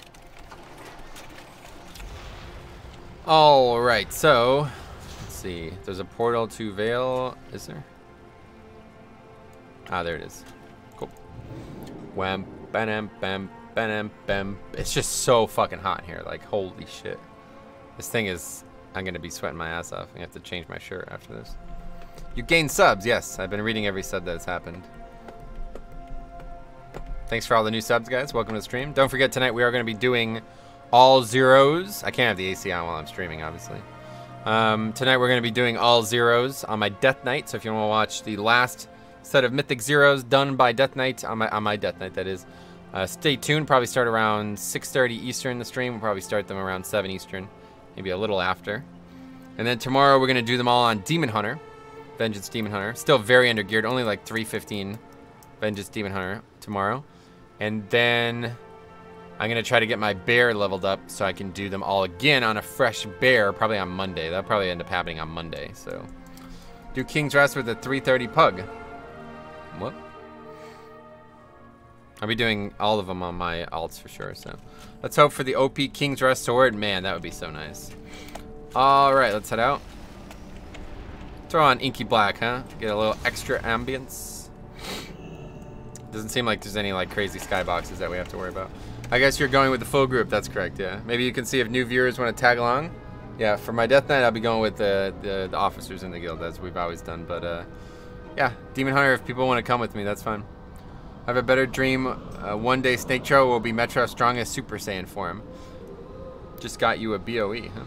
Alright, so let's see. There's a portal to Vale. Is there? Ah, there it is. Cool. Wham, bam, bam, bam, bam. It's just so fucking hot here. Like, holy shit. This thing is, I'm going to be sweating my ass off. I have to change my shirt after this. You gain subs. Yes, I've been reading every sub that's happened. Thanks for all the new subs, guys. Welcome to the stream. Don't forget, tonight we are going to be doing all zeros. I can't have the AC on while I'm streaming, obviously. Tonight we're going to be doing all zeros on my Death Knight. So if you want to watch the last set of Mythic Zeros done by Death Knight, on my Death Knight, that is, stay tuned. Probably start around 6:30 Eastern the stream. We'll probably start them around 7 Eastern, maybe a little after. And then tomorrow we're going to do them all on Demon Hunter. Vengeance Demon Hunter. Still very undergeared. Only like 315 Vengeance Demon Hunter tomorrow. And then I'm going to try to get my bear leveled up so I can do them all again on a fresh bear, probably on Monday. That'll probably end up happening on Monday. So do King's Rest with a 330 pug. What? I'll be doing all of them on my alts for sure. So let's hope for the OP King's Rest sword. Man, that would be so nice. All right, let's head out. Throw on Inky Black, huh? Get a little extra ambience. Doesn't seem like there's any like crazy skyboxes that we have to worry about. I guess you're going with the full group. That's correct, yeah. Maybe you can see if new viewers want to tag along. Yeah, for my Death Knight, I'll be going with the officers in the guild, as we've always done. But yeah, Demon Hunter, if people want to come with me, that's fine. I have a better dream. One day Snake Cho will be Metro's strongest Super Saiyan form. Just got you a BOE, huh?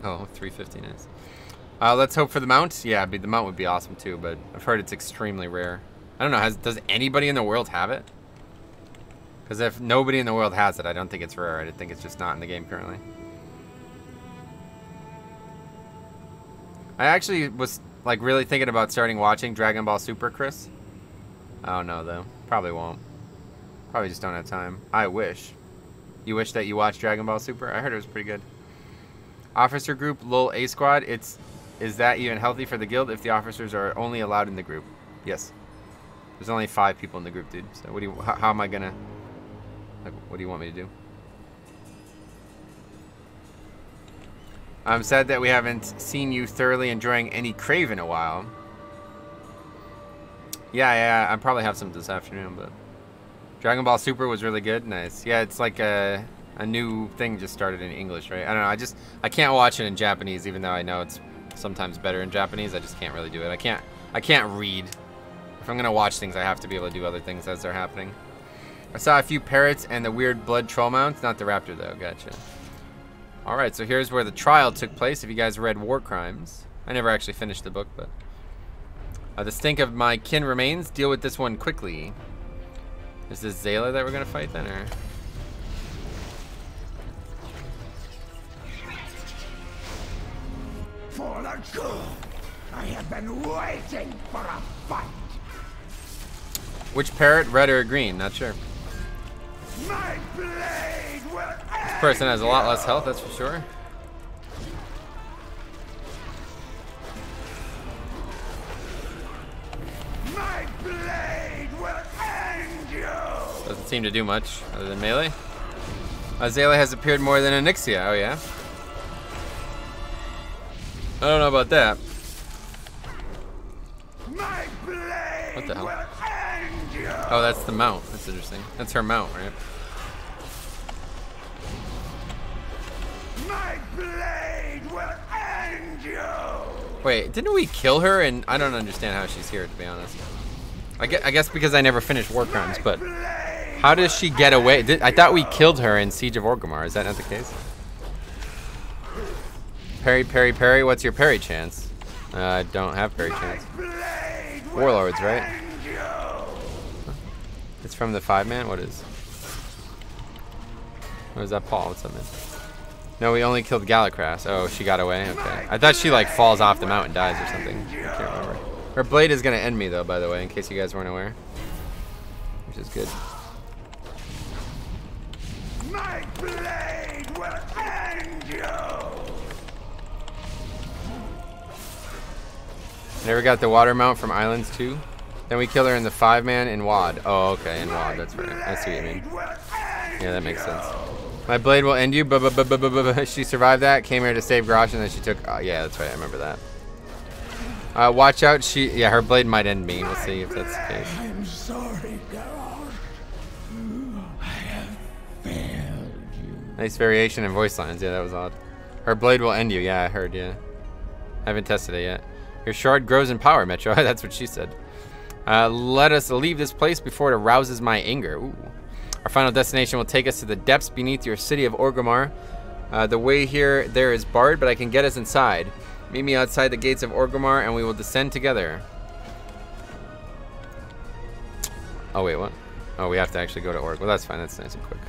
Oh, 350, nice. Let's hope for the mount. Yeah, the mount would be awesome too, but I've heard it's extremely rare. I don't know, does anybody in the world have it? Because if nobody in the world has it, I don't think it's rare. I think it's just not in the game currently. I actually was like really thinking about starting watching Dragon Ball Super, Chris. I don't know though. Probably won't. Probably just don't have time. I wish. You wish that you watched Dragon Ball Super? I heard it was pretty good. Officer group, lol A squad. Is that even healthy for the guild if the officers are only allowed in the group? Yes. There's only 5 people in the group, dude. So what do you? How am I gonna? Like, what do you want me to do? I'm sad that we haven't seen you thoroughly enjoying any Crave in a while. Yeah, I probably have some this afternoon, but Dragon Ball Super was really good. Nice. Yeah, it's like a new thing just started in English, right? I don't know. I can't watch it in Japanese, even though I know it's sometimes better in Japanese. I just can't really do it. I can't read. If I'm gonna watch things, I have to be able to do other things as they're happening. I saw a few parrots and the weird blood troll mounts. Not the raptor though. Gotcha. All right, so here's where the trial took place. If you guys read War Crimes, I never actually finished the book, but the stink of my kin remains. Deal with this one quickly. Is this Zayla that we're gonna fight then, or? For the good, I have been waiting for a fight. Which parrot, red or green? Not sure. My blade will This person has a lot less health, that's for sure. blade will end you. Doesn't seem to do much other than melee. Azalea has appeared more than Onyxia. Oh yeah. I don't know about that. My blade What the hell? will end you. Oh, that's the mount. That's interesting. That's her mount, right? My blade will end you. Wait, didn't we kill her? And I don't understand how she's here, to be honest. I guess because I never finished war crimes, but how does she get away? I thought we killed her in Siege of Orgrimmar. Is that not the case? Parry, parry, parry. What's your parry chance? I don't have parry chance. Warlords, right? It's from the 5-man? What is? What is that, Paul? What's up, man? No, we only killed Galacrass. Oh, she got away? Okay. I thought she, like, falls off the mountain and dies or something. I can't remember. Her blade is going to end me, though, by the way, in case you guys weren't aware. Which is good. My blade will end you. Never got the water mount from Islands 2. Then we kill her in the 5-man in WAD. Oh, okay, in WAD. That's right. I see what you mean. Yeah, that makes sense. My blade will end you. She survived that. Came here to save Garrosh, and then she took. Yeah, that's right. I remember that. Watch out. Yeah, her blade might end me. We'll see if that's the case. I'm sorry, Garrosh. I have failed you. Nice variation in voice lines. Yeah, that was odd. Her blade will end you. Yeah, I heard. Yeah, I haven't tested it yet. Your shard grows in power, Metro. That's what she said. Let us leave this place before it arouses my anger. Ooh. Our final destination will take us to the depths beneath your city of Orgrimmar. The way there is barred, but I can get us inside. Meet me outside the gates of Orgrimmar, and we will descend together. Oh, wait, what? Oh, we have to actually go to Org. Well, that's fine. That's nice and quick.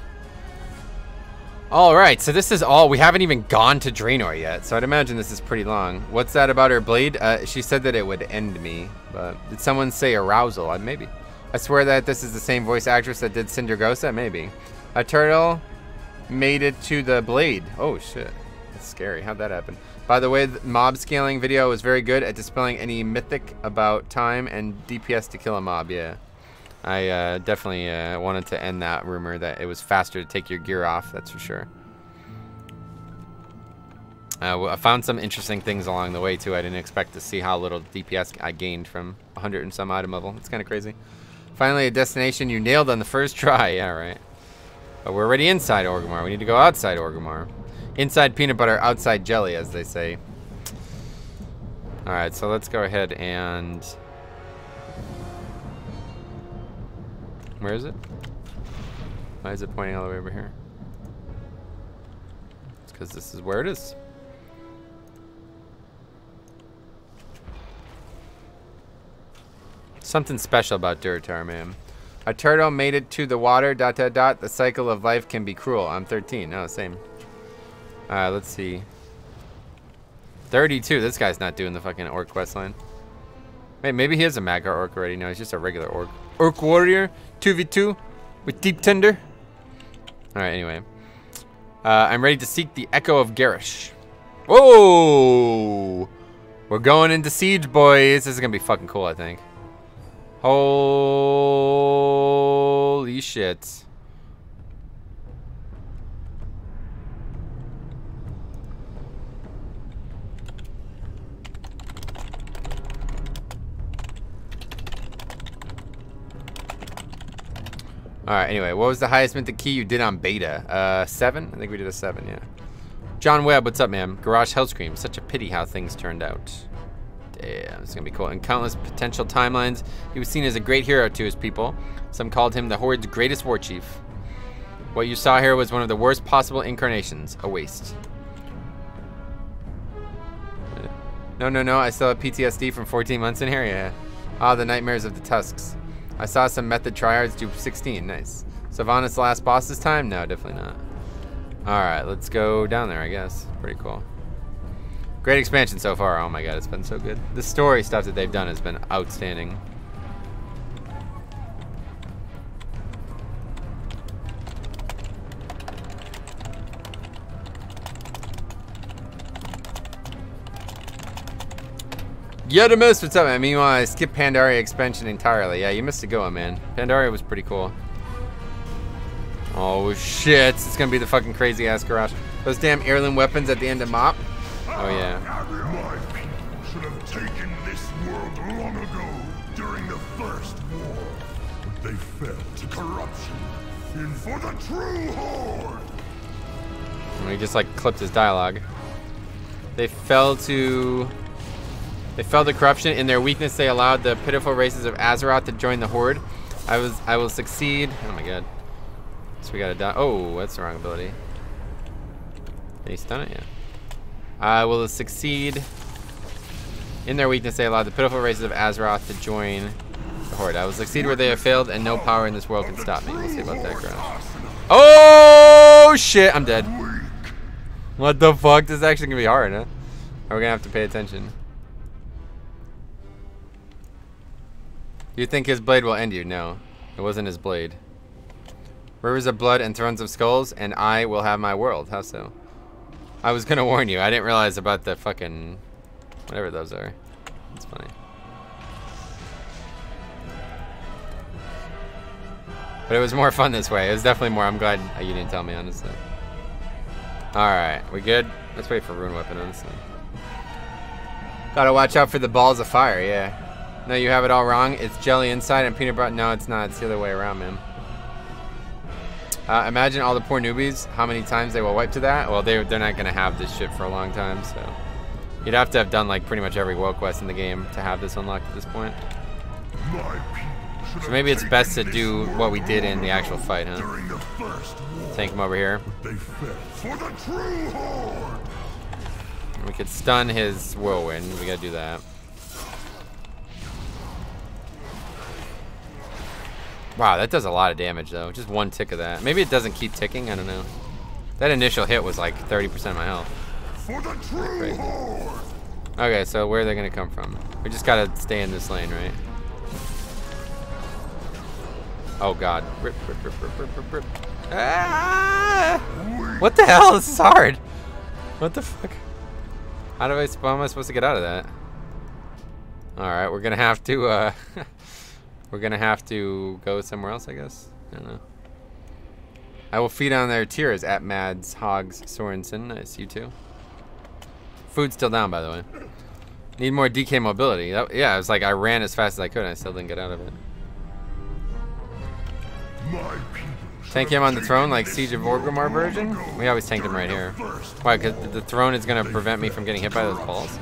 All right, so this is all. We haven't even gone to Draenor yet, so I'd imagine this is pretty long. What's that about her blade? She said that it would end me, but did someone say arousal? Maybe. I swear that this is the same voice actress that did Sindragosa. Maybe. A turtle made it to the blade. Oh, shit. That's scary. How'd that happen? By the way, the mob scaling video was very good at dispelling any mythic about time and DPS to kill a mob. Yeah. I definitely wanted to end that rumor that it was faster to take your gear off, that's for sure. I found some interesting things along the way, too. I didn't expect to see how little DPS I gained from 100 and some item level. It's kind of crazy. Finally, a destination you nailed on the first try. Yeah, right. But we're already inside Orgrimmar. We need to go outside Orgrimmar. Inside peanut butter, outside jelly, as they say. Alright, so let's go ahead and... Where is it? Why is it pointing all the way over here? It's because this is where it is. Something special about Durotar, man. A turtle made it to the water, ... The cycle of life can be cruel. I'm 13. No, same. Let's see. 32. This guy's not doing the fucking orc quest line. Hey, maybe he is a Maghar orc already. No, he's just a regular orc. Orc warrior, 2v2 with deep tender. All right, anyway. I'm ready to seek the echo of Garrosh. Whoa! We're going into siege, boys. This is gonna be fucking cool, I think. Holy shit. Alright, anyway, what was the highest mythic key you did on beta? 7? I think we did a 7, yeah. John Webb, what's up, man? Garrosh Hellscream. Such a pity how things turned out. Damn, this is gonna be cool. In countless potential timelines, he was seen as a great hero to his people. Some called him the Horde's greatest war chief. What you saw here was one of the worst possible incarnations. A waste. No, I still have PTSD from 14 months in here, yeah. Ah, the nightmares of the tusks. I saw some method tryhards do 16, nice. Sylvanas last boss this time? No, definitely not. Alright, let's go down there, I guess. Pretty cool. Great expansion so far. Oh my god, it's been so good. The story stuff that they've done has been outstanding. Yetimus, what's up, man? Meanwhile, I skipped Pandaria expansion entirely. Yeah, you missed a good one, man. Pandaria was pretty cool. Oh, shit. It's gonna be the fucking crazy-ass garage. Those damn heirloom weapons at the end of Mop. Oh, yeah. My people should have taken this world long ago during the First War. But they fell to corruption. In for the true horde! And he just, like, clipped his dialogue. They fell to corruption. In their weakness, they allowed the pitiful races of Azeroth to join the horde. I will succeed. Oh, my God. So we gotta die. Oh, that's the wrong ability. Did he stun it? Yeah. I will succeed. In their weakness, they allowed the pitiful races of Azeroth to join the horde. I will succeed where they have failed, and no power in this world can stop me. We'll see about that, Crash. Oh, shit. I'm dead. What the fuck? This is actually gonna be hard, huh? We're gonna have to pay attention. You think his blade will end you? No. It wasn't his blade. Rivers of blood and thrones of skulls, and I will have my world. How so? I was gonna warn you. I didn't realize about the fucking... whatever those are. That's funny. But it was more fun this way. It was definitely more... I'm glad you didn't tell me, honestly. Alright, we good? Let's wait for Rune Weapon, honestly. Gotta watch out for the balls of fire, yeah. No, you have it all wrong. It's jelly inside and peanut butter... No, it's not. It's the other way around, man. Imagine all the poor newbies, how many times they will wipe to that. Well, they're not going to have this shit for a long time, so... You'd have to have done, like, pretty much every world quest in the game to have this unlocked at this point. So maybe it's best to do what we did in the actual fight, huh? Tank him over here. We could stun his whirlwind. We gotta do that. Wow, that does a lot of damage, though. Just one tick of that. Maybe it doesn't keep ticking. I don't know. That initial hit was like 30% of my health. Crazy. Okay, so where are they going to come from? We just got to stay in this lane, right? Oh, God. Rip, rip, rip, rip, rip, rip, rip. Ah! What the hell? This is hard. What the fuck? How am I supposed to get out of that? Alright, we're going to have to... We're gonna have to go somewhere else, I guess. I don't know. I will feed on their tears at Mads Hogs Sorensen. Nice, you too. Food's still down, by the way. Need more DK mobility. Yeah, it was like I ran as fast as I could and I still didn't get out of it. Tank him on the throne like Siege of Orgrimmar version? We always tanked him right here. Why, because the throne is gonna prevent me from getting hit by those balls?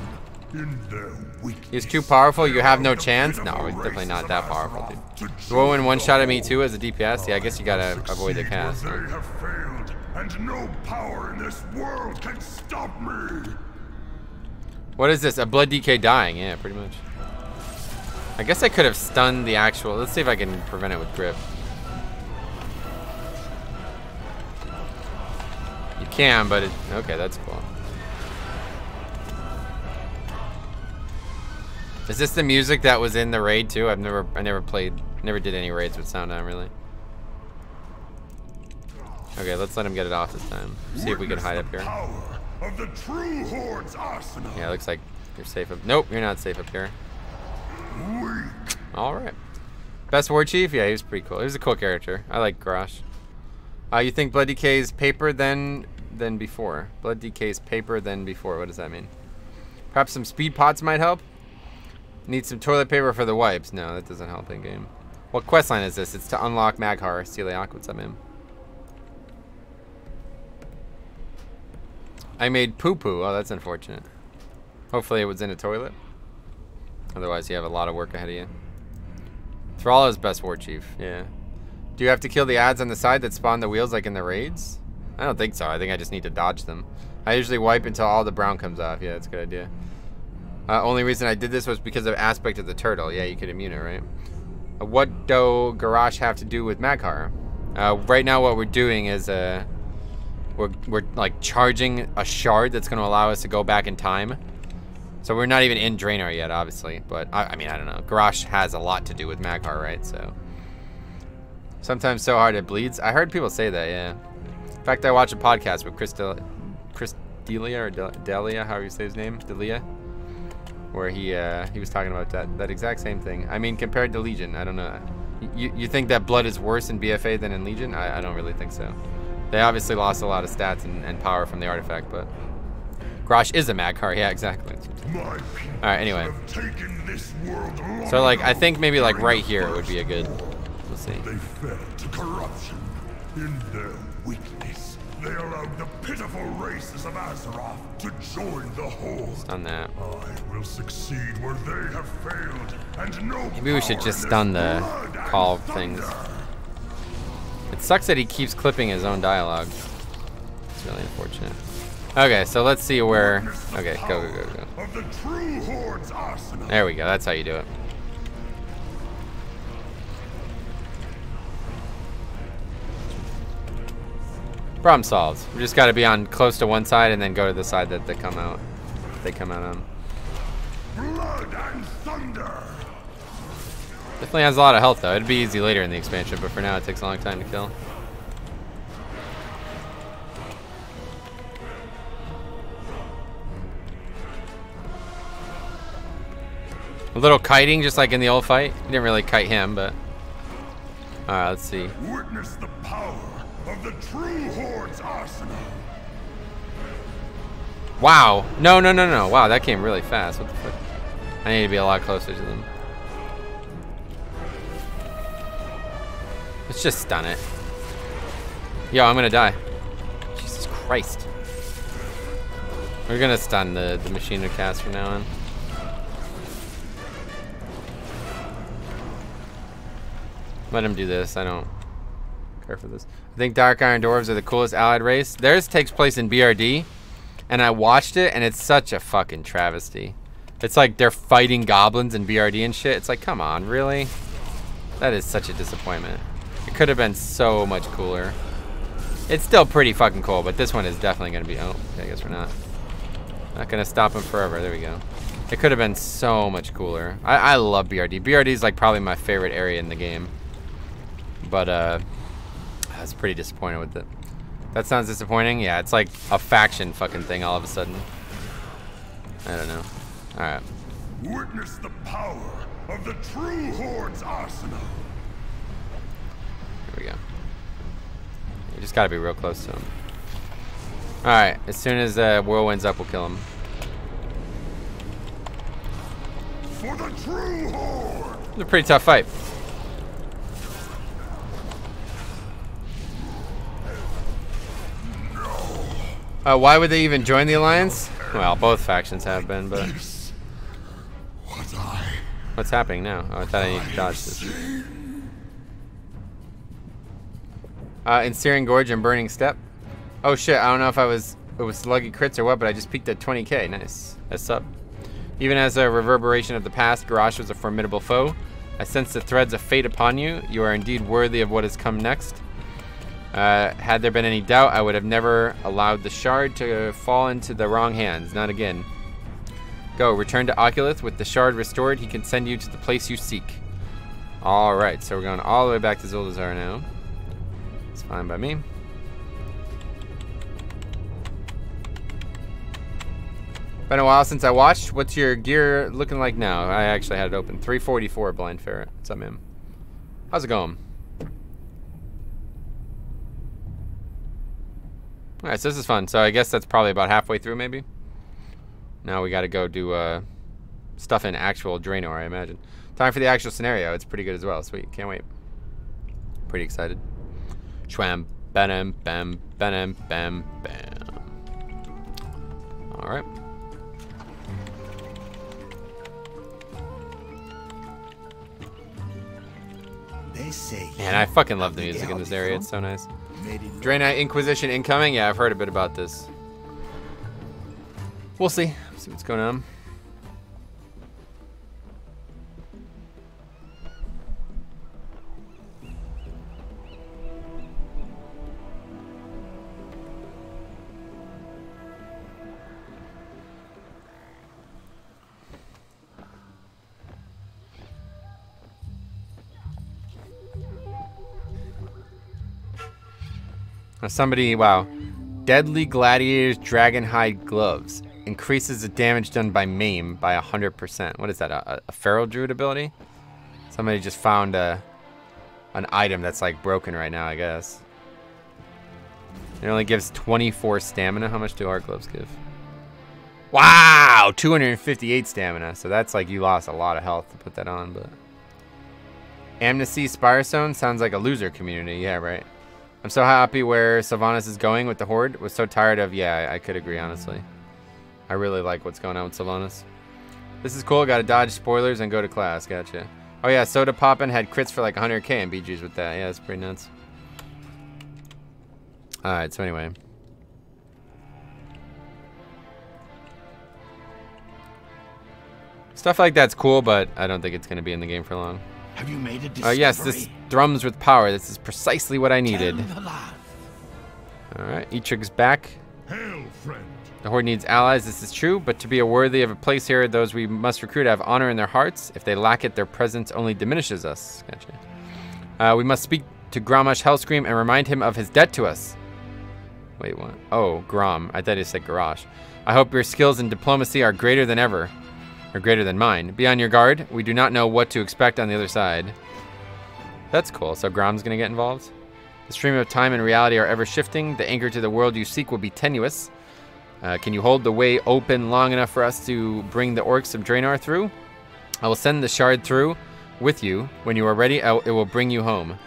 He's too powerful, you have no chance? No, he's definitely not that powerful, dude. Rowan one-shotted me too as a DPS? Yeah, I guess you gotta avoid the cast. Huh? They have failed, and no power in this world can stop me. What is this? A blood DK dying? Yeah, pretty much. I guess I could have stunned the actual... Let's see if I can prevent it with grip. You can, but it... Okay, that's cool. Is this the music that was in the raid too? I never did any raids with sound on, really. Okay, let's let him get it off this time. See if we can hide up here. Of the true horde's arsenal. Yeah, looks like you're safe up. Nope, you're not safe up here. All right. Best war chief? Yeah, he was pretty cool. He was a cool character. I like Grosh. You think Blood DK's paper than before? Blood DK's paper than before. What does that mean? Perhaps some speed pots might help. Need some toilet paper for the wipes. No, that doesn't help in game. What questline is this? It's to unlock Maghar. Celiac, what's up, man? I made poo-poo. Oh, that's unfortunate. Hopefully it was in a toilet. Otherwise, you have a lot of work ahead of you. Thrall is best war chief. Yeah. Do you have to kill the ads on the side that spawn the wheels like in the raids? I don't think so. I think I just need to dodge them. I usually wipe until all the brown comes off. Yeah, that's a good idea. Only reason I did this was because of aspect of the turtle. Yeah, you could immune it, right? What do Garrosh have to do with Maghar? Right now what we're doing is we're like charging a shard that's going to allow us to go back in time. So we're not even in Draenor yet, obviously. But, I mean, I don't know. Garrosh has a lot to do with Maghar, right? So sometimes so hard it bleeds. I heard people say that, yeah. In fact, I watched a podcast with Chris Delia, or Delia, however you say his name. Delia. where he was talking about that exact same thing. I mean, compared to Legion, I don't know. You think that Blood is worse in BFA than in Legion? I don't really think so. They obviously lost a lot of stats and power from the artifact, but Grosh is a Maghar. Yeah, exactly. All right, anyway. So like, I think maybe like right here would be a good. We'll see. They fell to corruption in their weakness. They allowed the pitiful races of Azeroth to join the Horde. Stun that. I will succeed where they have failed, and no. Maybe we should just stun the call things. It sucks that he keeps clipping his own dialogue. It's really unfortunate. Okay, so let's see where. Okay, go. Of the true Horde's arsenal. There we go. That's how you do it. Problem solved. We just got to be on close to one side and then go to the side that they come out. On. Blood and thunder. Definitely has a lot of health though. It'd be easy later in the expansion, but for now it takes a long time to kill. A little kiting, just like in the old fight. You didn't really kite him, but all right. Let's see. Witness the power of the true Horde's arsenal. Wow. No. Wow, that came really fast. What the fuck? I need to be a lot closer to them. Let's just stun it. Yo, I'm gonna die. Jesus Christ. We're gonna stun the machine to cast from now on. Let him do this. I don't care for this. I think Dark Iron Dwarves are the coolest allied race. Theirs takes place in BRD, and I watched it, and it's such a fucking travesty. It's like they're fighting goblins in BRD and shit. It's like, come on, really? That is such a disappointment. It could have been so much cooler. It's still pretty fucking cool, but this one is definitely gonna be. Oh, okay, I guess we're not. Not gonna stop him forever. There we go. It could have been so much cooler. I love BRD. BRD is like probably my favorite area in the game. But I was pretty disappointed with it. That sounds disappointing. Yeah, it's like a faction fucking thing all of a sudden. I don't know. All right. Witness the power of the true Horde's arsenal. Here we go. You just gotta be real close to him. All right. As soon as Whirlwind's up, we'll kill him. For the true Horde. It's a pretty tough fight. Why would they even join the alliance? Well, both factions have been, but what's happening now? Oh, I thought I needed to dodge this. In Searing Gorge and Burning Steppe. Oh shit! I don't know if it was sluggy crits or what, but I just peaked at 20k. Nice. That's up. Even as a reverberation of the past, Garrosh was a formidable foe. I sense the threads of fate upon you. You are indeed worthy of what has come next. Had there been any doubt, I would have never allowed the shard to fall into the wrong hands. Not again. Go, return to Oculus. With the shard restored, he can send you to the place you seek. Alright, so we're going all the way back to Zuldazar now. It's fine by me. Been a while since I watched. What's your gear looking like now? I actually had it open. 344 Blind Ferret. What's up, man? How's it going? Alright, so this is fun. So I guess that's probably about halfway through, maybe. Now we gotta go do stuff in actual Draenor, I imagine. Time for the actual scenario. It's pretty good as well. Sweet. Can't wait. Pretty excited. Schwam. Bam, bam, bam, bam, bam. Alright. Man, I fucking love the music in this area. It's so nice. Draenei Inquisition incoming? Yeah, I've heard a bit about this. We'll see. See what's going on. Somebody, wow. Deadly Gladiator's Dragonhide Gloves. increases the damage done by maim by 100%. What is that? A feral druid ability? Somebody just found an item that's like broken right now, I guess. It only gives 24 stamina. How much do our gloves give? Wow, 258 stamina. So that's like you lost a lot of health to put that on. But Amnesty Spirestone sounds like a loser community. Yeah, right. I'm so happy where Sylvanas is going with the Horde. Was so tired of. Yeah, I could agree, honestly. I really like what's going on with Sylvanas. This is cool. Got to dodge spoilers and go to class. Gotcha. Oh yeah, Soda Poppin' had crits for like 100k and BGs with that. Yeah, that's pretty nuts. Alright, so anyway. Stuff like that's cool, but I don't think it's going to be in the game for long. Have you made a discovery? Oh yes, this thrums with power. This is precisely what I needed. Alright, Eitrig's back. Hail, friend. The Horde needs allies, this is true, but to be worthy of a place here, those we must recruit have honor in their hearts. If they lack it, their presence only diminishes us. Gotcha. We must speak to Grommash Hellscream and remind him of his debt to us. Wait, what? Oh, Grom. I thought he said Garrosh. I hope your skills in diplomacy are greater than ever. Or greater than mine. Be on your guard. We do not know what to expect on the other side. That's cool. So Grom's going to get involved. The stream of time and reality are ever shifting. The anchor to the world you seek will be tenuous. Can you hold the way open long enough for us to bring the Orcs of Draenor through? I will send the shard through with you. When you are ready, it will bring you home.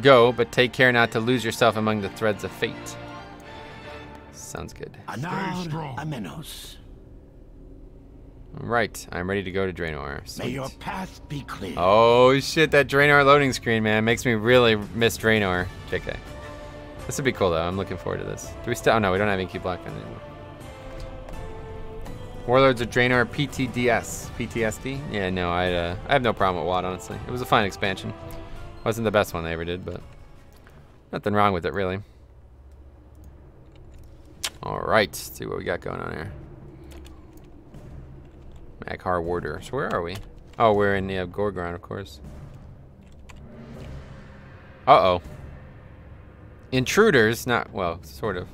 Go, but take care not to lose yourself among the threads of fate. Sounds good. Stay strong. Amenos. Right, I'm ready to go to Draenor. Sweet. May your path be clear. Oh shit, that Draenor loading screen, man, makes me really miss Draenor. JK. This would be cool though. I'm looking forward to this. Do we still? Oh no, we don't have Inky Black anymore. Warlords of Draenor PTSD. Yeah, no, I have no problem with WoD, honestly. It was a fine expansion. Wasn't the best one they ever did, but nothing wrong with it really. All right, let's see what we got going on here. Maghar Warder. So where are we? Oh, we're in the Gorground, of course. Uh-oh. Intruders, not, well, sort of.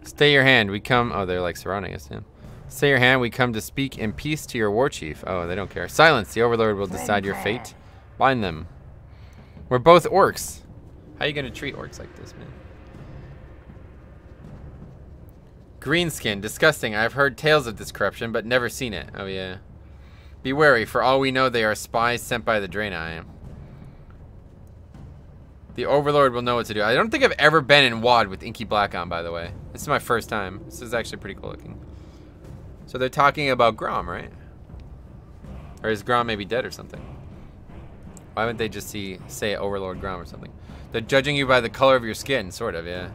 Stay your hand, we come, oh, they're like surrounding us, yeah. Stay your hand, we come to speak in peace to your war chief. Oh, they don't care. Silence, the Overlord will decide your fate. Bind them. We're both orcs. How are you gonna treat orcs like this, man? Greenskin, disgusting. I've heard tales of this corruption, but never seen it. Oh, yeah. Be wary, for all we know, they are spies sent by the Draenei. The Overlord will know what to do. I don't think I've ever been in WoD with Inky Black on, by the way. This is my first time. This is actually pretty cool looking. So they're talking about Grom, right? Or is Grom maybe dead or something? Why wouldn't they just say Overlord Grom or something? They're judging you by the color of your skin, sort of, yeah.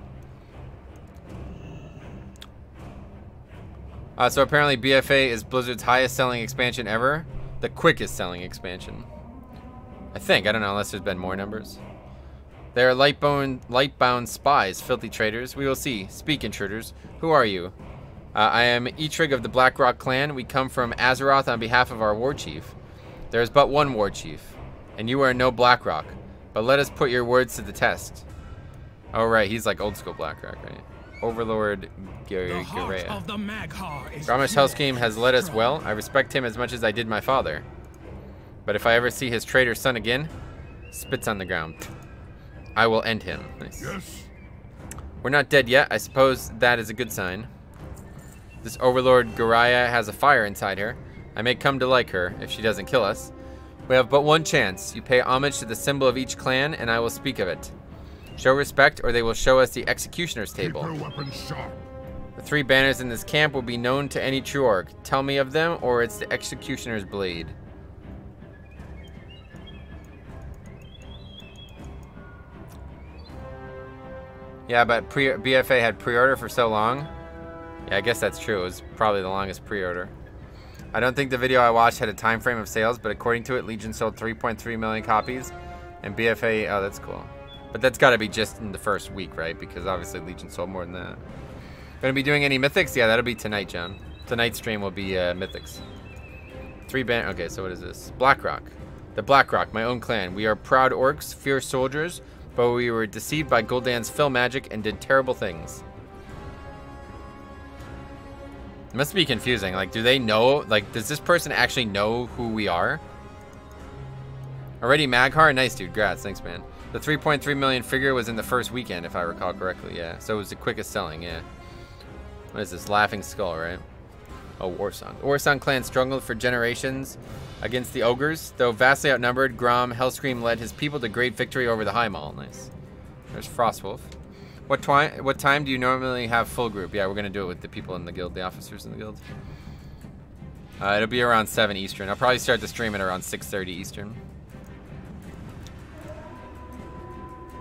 So apparently BFA is Blizzard's highest selling expansion ever. The quickest selling expansion. I think. I don't know unless there's been more numbers. They are light-bound spies, filthy traitors. We will see. Speak, intruders. Who are you? I am Eitrig of the Blackrock clan. We come from Azeroth on behalf of our war chief. There is but one war chief, and you are no Blackrock. But let us put your words to the test. Oh, right. He's like old school Blackrock, right? Overlord Garea. Grommash Hellscream has led us well. I respect him as much as I did my father. But if I ever see his traitor son again, spits on the ground. I will end him. Nice. Yes. We're not dead yet. I suppose that is a good sign. This Overlord Garea has a fire inside her. I may come to like her if she doesn't kill us. We have but one chance. You pay homage to the symbol of each clan, and I will speak of it. Show respect, or they will show us the executioner's table. Keep your weapons sharp. The 3 banners in this camp will be known to any true orc. Tell me of them, or it's the executioner's blade. Yeah, but BFA had pre-order for so long. Yeah, I guess that's true. It was probably the longest pre-order. I don't think the video I watched had a time frame of sales, but according to it, Legion sold 3.3 million copies, and BFA, oh, that's cool. But that's got to be just in the first week, right? Because obviously Legion sold more than that. Gonna be doing any mythics? Yeah, that'll be tonight, John. Tonight's stream will be mythics. 3 band. Okay, so what is this? Blackrock. The Blackrock, my own clan. We are proud orcs, fierce soldiers, but we were deceived by Gul'dan's fill magic and did terrible things. It must be confusing. Like, do they know? Like, does this person actually know who we are? Already Maghar? Nice, dude. Grats. Thanks, man. The 3.3 million figure was in the first weekend, if I recall correctly. Yeah. So it was the quickest selling. Yeah. What is this? Laughing Skull, right? Oh, Warsong. The Warsong clan struggled for generations against the ogres. Though vastly outnumbered, Grom Hellscream led his people to great victory over the High Mall. Nice. There's Frostwolf. What time do you normally have full group? Yeah, we're going to do it with the people in the guild, the officers in the guild. It'll be around 7 Eastern. I'll probably start the stream at around 6:30 Eastern.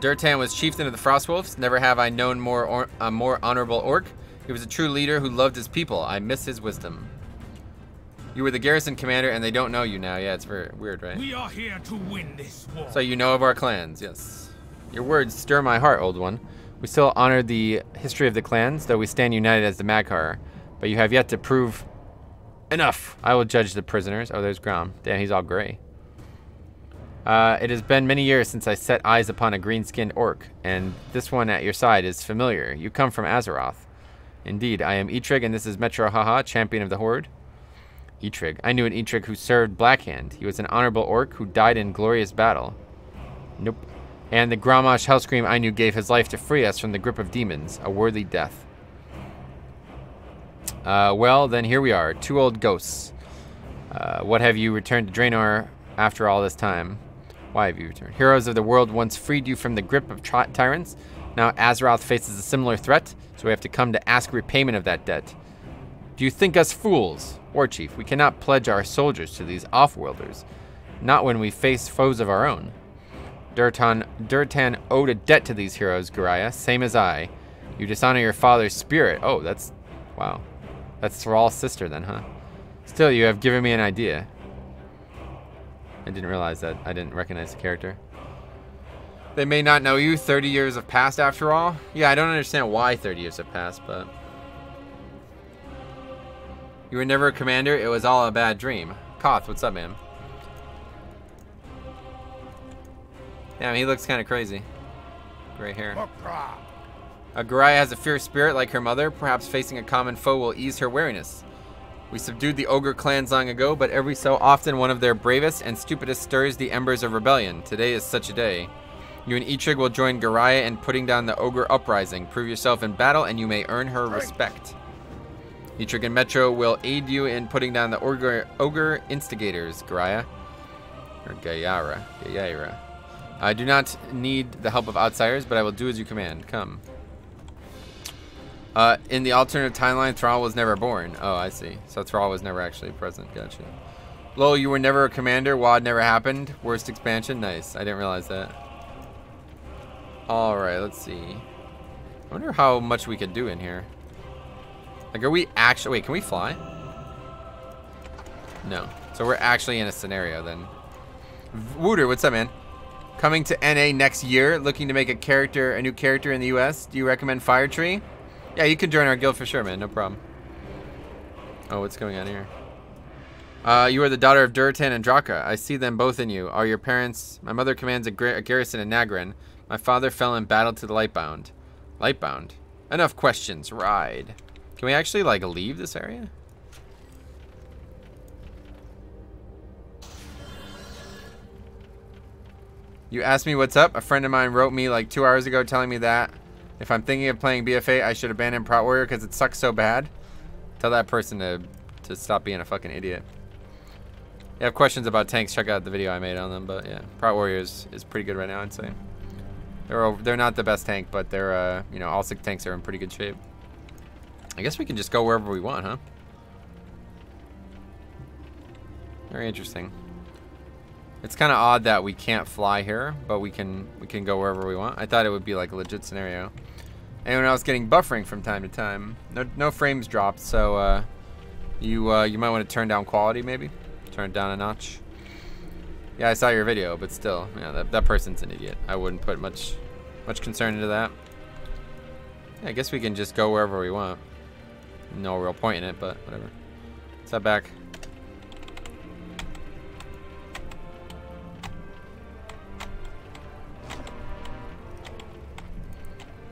Durtan was chieftain of the Frostwolves. Never have I known a more honorable orc. He was a true leader who loved his people. I miss his wisdom. You were the garrison commander and they don't know you now. Yeah, it's very weird, right? We are here to win this war. So you know of our clans, yes. Your words stir my heart, old one. We still honor the history of the clans, though we stand united as the Maghar. But you have yet to prove... Enough! I will judge the prisoners. Oh, there's Grom. Damn, he's all gray. It has been many years since I set eyes upon a green-skinned orc, and this one at your side is familiar. You come from Azeroth. Indeed, I am Eitrig, and this is Metro Haha, champion of the Horde. Eitrig. I knew an Eitrig who served Blackhand. He was an honorable orc who died in glorious battle. Nope. And the Grommash Hellscream I knew gave his life to free us from the grip of demons. A worthy death. Well, then here we are. 2 old ghosts. What have you returned to Draenor after all this time? Why have you returned? Heroes of the world once freed you from the grip of tyrants. Now Azeroth faces a similar threat, so we have to come to ask repayment of that debt. Do you think us fools? Warchief, we cannot pledge our soldiers to these off-worlders. Not when we face foes of our own. Durtan owed a debt to these heroes, Gariah, same as I. You dishonor your father's spirit. Oh, that's... Wow. That's Thrall's sister then, huh? Still, you have given me an idea. I didn't realize that. I didn't recognize the character. They may not know you. 30 years have passed after all. Yeah, I don't understand why 30 years have passed, but... You were never a commander. It was all a bad dream. Koth, what's up, man? Yeah, I mean, he looks kind of crazy. Gray hair. Gariah has a fierce spirit like her mother. Perhaps facing a common foe will ease her wariness. We subdued the ogre clans long ago, but every so often one of their bravest and stupidest stirs the embers of rebellion. Today is such a day. You and Eitrig will join Gariah in putting down the ogre uprising. Prove yourself in battle and you may earn her respect. Eitrig and Metro will aid you in putting down the ogre instigators, Gariah. Or Gayara. I do not need the help of outsiders, but I will do as you command. Come. In the alternative timeline, Thrall was never born. Oh, I see. So Thrall was never actually present. Gotcha. Lol, you were never a commander. WoD never happened. Worst expansion. Nice. I didn't realize that. Alright, let's see. I wonder how much we could do in here. Like, are we actually... Wait, can we fly? No. So we're actually in a scenario then. Wooter, what's up, man? Coming to NA next year, looking to make a new character in the US. Do you recommend Firetree? Yeah, you can join our guild for sure, man. No problem. Oh, what's going on here? You are the daughter of Durtan and Draka. I see them both in you. Are your parents... My mother commands a garrison in Nagrin. My father fell in battle to the Lightbound. Lightbound? Enough questions. Ride. Can we actually, like, leave this area? You asked me what's up? A friend of mine wrote me like 2 hours ago telling me that if I'm thinking of playing BFA, I should abandon Prout Warrior because it sucks so bad. Tell that person to stop being a fucking idiot. If you have questions about tanks, check out the video I made on them. But yeah, Prout Warrior is pretty good right now, I'd say. They're not the best tank, but they're you know, all 6 tanks are in pretty good shape. I guess we can just go wherever we want, huh? Very interesting. It's kind of odd that we can't fly here, but we can go wherever we want. I thought it would be like a legit scenario. Anyone else getting buffering from time to time? No frames dropped, so you might want to turn down quality maybe. Turn it down a notch. Yeah, I saw your video, but still, yeah, that person's an idiot. I wouldn't put much concern into that. Yeah, I guess we can just go wherever we want. No real point in it, but whatever. Step back.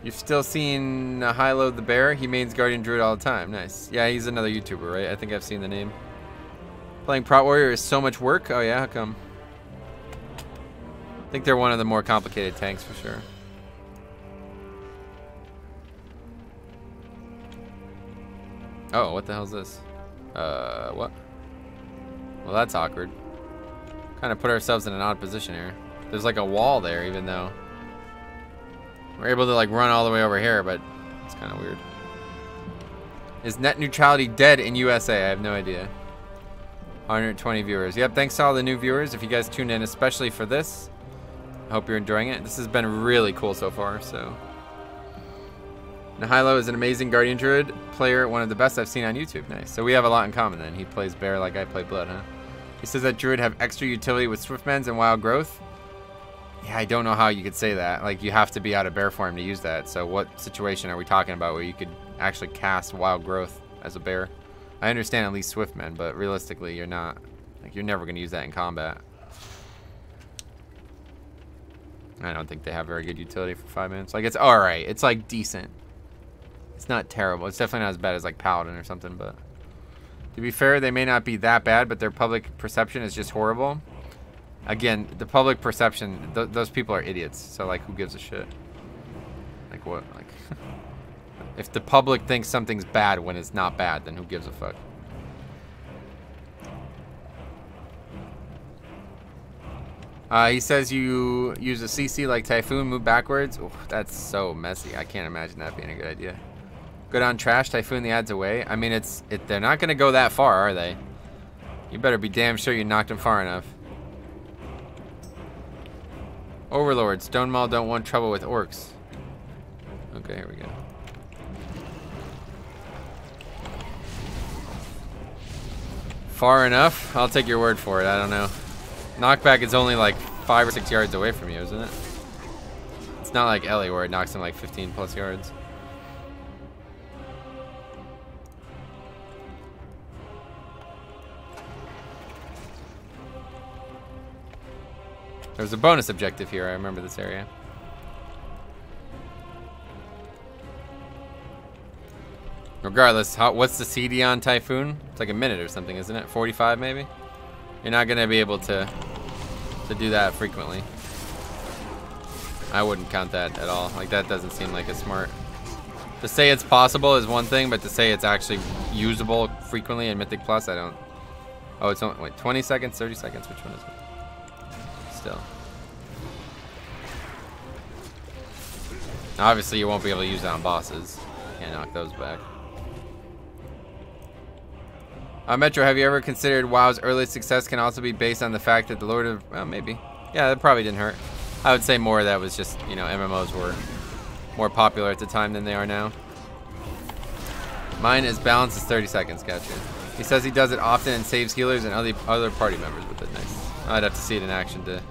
You've still seen Hilo the Bear? He mains Guardian Druid all the time. Nice. Yeah, he's another YouTuber, right? I think I've seen the name. Playing Prot Warrior is so much work? Oh yeah, how come? I think they're one of the more complicated tanks for sure. Oh, what the hell's this? What? Well, that's awkward. Kind of put ourselves in an odd position here. There's like a wall there, even though we're able to like run all the way over here, but it's kind of weird. Is net neutrality dead in USA? I have no idea. 120 viewers. Yep, thanks to all the new viewers. If you guys tuned in, especially for this, I hope you're enjoying it. This has been really cool so far, so. Nihilo is an amazing Guardian Druid player, one of the best I've seen on YouTube. Nice. So we have a lot in common then. He plays Bear like I play Blood, huh? He says that Druid have extra utility with Swiftmends and Wild Growth. Yeah, I don't know how you could say that. Like, you have to be out of Bear form to use that. So what situation are we talking about where you could actually cast Wild Growth as a Bear? I understand at least Swiftmen, but realistically, you're not. Like, you're never going to use that in combat. I don't think they have very good utility for 5 minutes. Like, it's alright. It's, like, decent. It's not terrible. It's definitely not as bad as, like, Paladin or something, but... To be fair, they may not be that bad, but their public perception is just horrible. Again, the public perception, those people are idiots. So, like, who gives a shit? Like, what? Like, if the public thinks something's bad when it's not bad, then who gives a fuck? He says you use a CC like Typhoon, move backwards. Oof, that's so messy. I can't imagine that being a good idea. Good on trash, Typhoon the adds away. I mean, they're not going to go that far, are they? You better be damn sure you knocked them far enough. Overlord, Stone Maul don't want trouble with orcs. Okay, here we go. Far enough? I'll take your word for it. I don't know. Knockback is only like 5 or 6 yards away from you, isn't it? It's not like Ellie where it knocks him like 15 plus yards. There's a bonus objective here. I remember this area. Regardless, what's the CD on Typhoon? It's like a minute or something, isn't it? 45 maybe? You're not going to be able to do that frequently. I wouldn't count that at all. Like, that doesn't seem like a smart... To say it's possible is one thing, but to say it's actually usable frequently in Mythic Plus, I don't... Oh, it's only... Wait, 20 seconds? 30 seconds? Which one is it? Still. Obviously, you won't be able to use that on bosses. Can't knock those back. Metro, have you ever considered WoW's early success can also be based on the fact that the Lord of... Well, maybe. Yeah, that probably didn't hurt. I would say more that was just, you know, MMOs were more popular at the time than they are now. Mine is balance is 30 seconds, gotcha. He says he does it often and saves healers and other party members with it. Nice. I'd have to see it in action to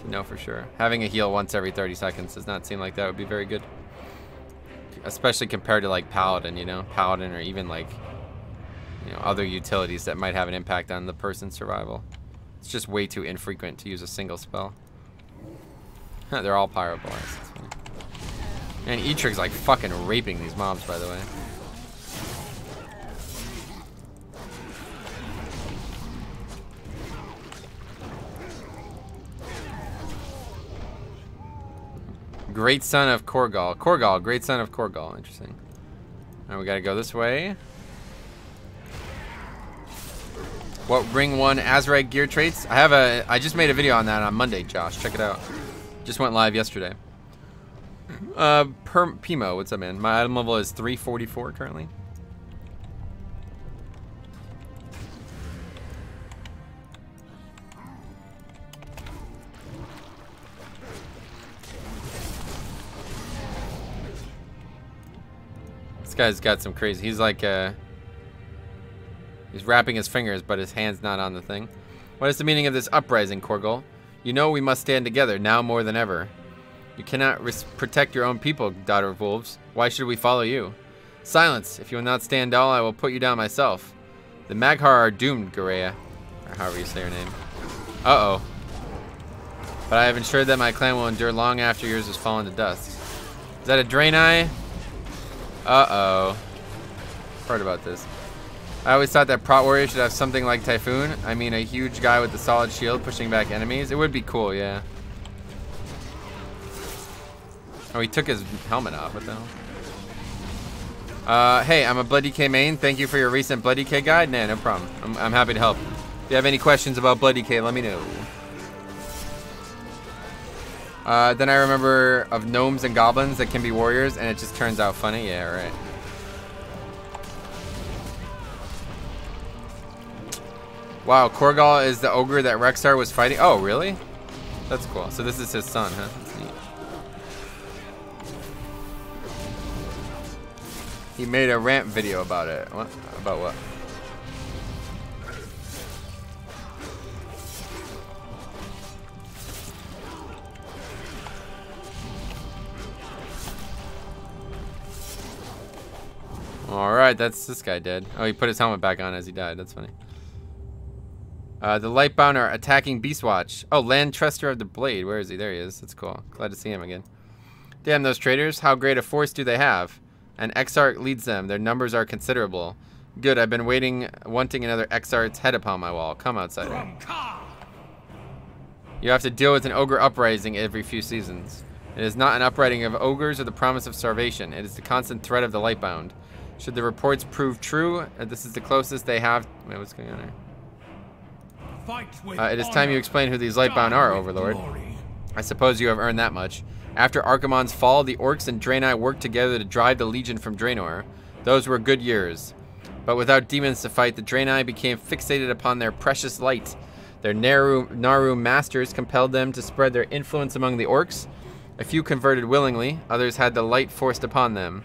know for sure. Having a heal once every 30 seconds does not seem like that would be very good. Especially compared to like Paladin, you know? Paladin or even like... You know, other utilities that might have an impact on the person's survival. It's just way too infrequent to use a single spell. They're all Pyro Blasts. And Etrig's like fucking raping these mobs, by the way. Great son of Korgal. Korgal, great son of Korgal. Interesting. Now we gotta go this way. What Ring 1 Azrag gear traits? I just made a video on that on Monday, Josh. Check it out. Just went live yesterday. Pimo, what's up, man? My item level is 344 currently. This guy's got some crazy... He's like, he's wrapping his fingers, but his hand's not on the thing. What is the meaning of this uprising, Korgal? You know we must stand together, now more than ever. You cannot protect your own people, daughter of wolves. Why should we follow you? Silence! If you will not stand down, I will put you down myself. The Maghar are doomed, Garea. Or however you say your name. Uh-oh. But I have ensured that my clan will endure long after yours has fallen to dust. that a Draenei? Uh-oh. Heard about this. I always thought that Prot Warrior should have something like Typhoon. I mean, a huge guy with a solid shield pushing back enemies. It would be cool, yeah. Oh, he took his helmet off. What the hell? Hey, I'm a Blood DK main. Thank you for your recent Blood DK guide. Nah, no problem. I'm happy to help. If you have any questions about Blood DK, let me know. Then I remember of gnomes and goblins that can be warriors, and it just turns out funny. Yeah, right. Wow, Korgal is the ogre that Rexar was fighting. Oh, really? That's cool. So this is his son, huh? That's neat. He made a rant video about it. What? About what? Alright, that's this guy dead. Oh, he put his helmet back on as he died. That's funny. The Lightbound are attacking Beastwatch. Oh, Land Truster of the Blade. Where is he? There he is. That's cool. Glad to see him again. Damn, those traitors. How great a force do they have? An Exarch leads them. Their numbers are considerable. Good, I've been wanting another Exarch's head upon my wall. Come, outsider. You have to deal with an ogre uprising every few seasons. It is not an uprising of ogres or the promise of starvation. It is the constant threat of the Lightbound. Should the reports prove true, this is the closest they have... Wait, what's going on here? It is time you explain who these Lightbound are, Overlord. I suppose you have earned that much. After Archimonde's fall, the Orcs and Draenei worked together to drive the Legion from Draenor. Those were good years. But without demons to fight, the Draenei became fixated upon their precious light. Their Naru masters compelled them to spread their influence among the Orcs. A few converted willingly, others had the light forced upon them.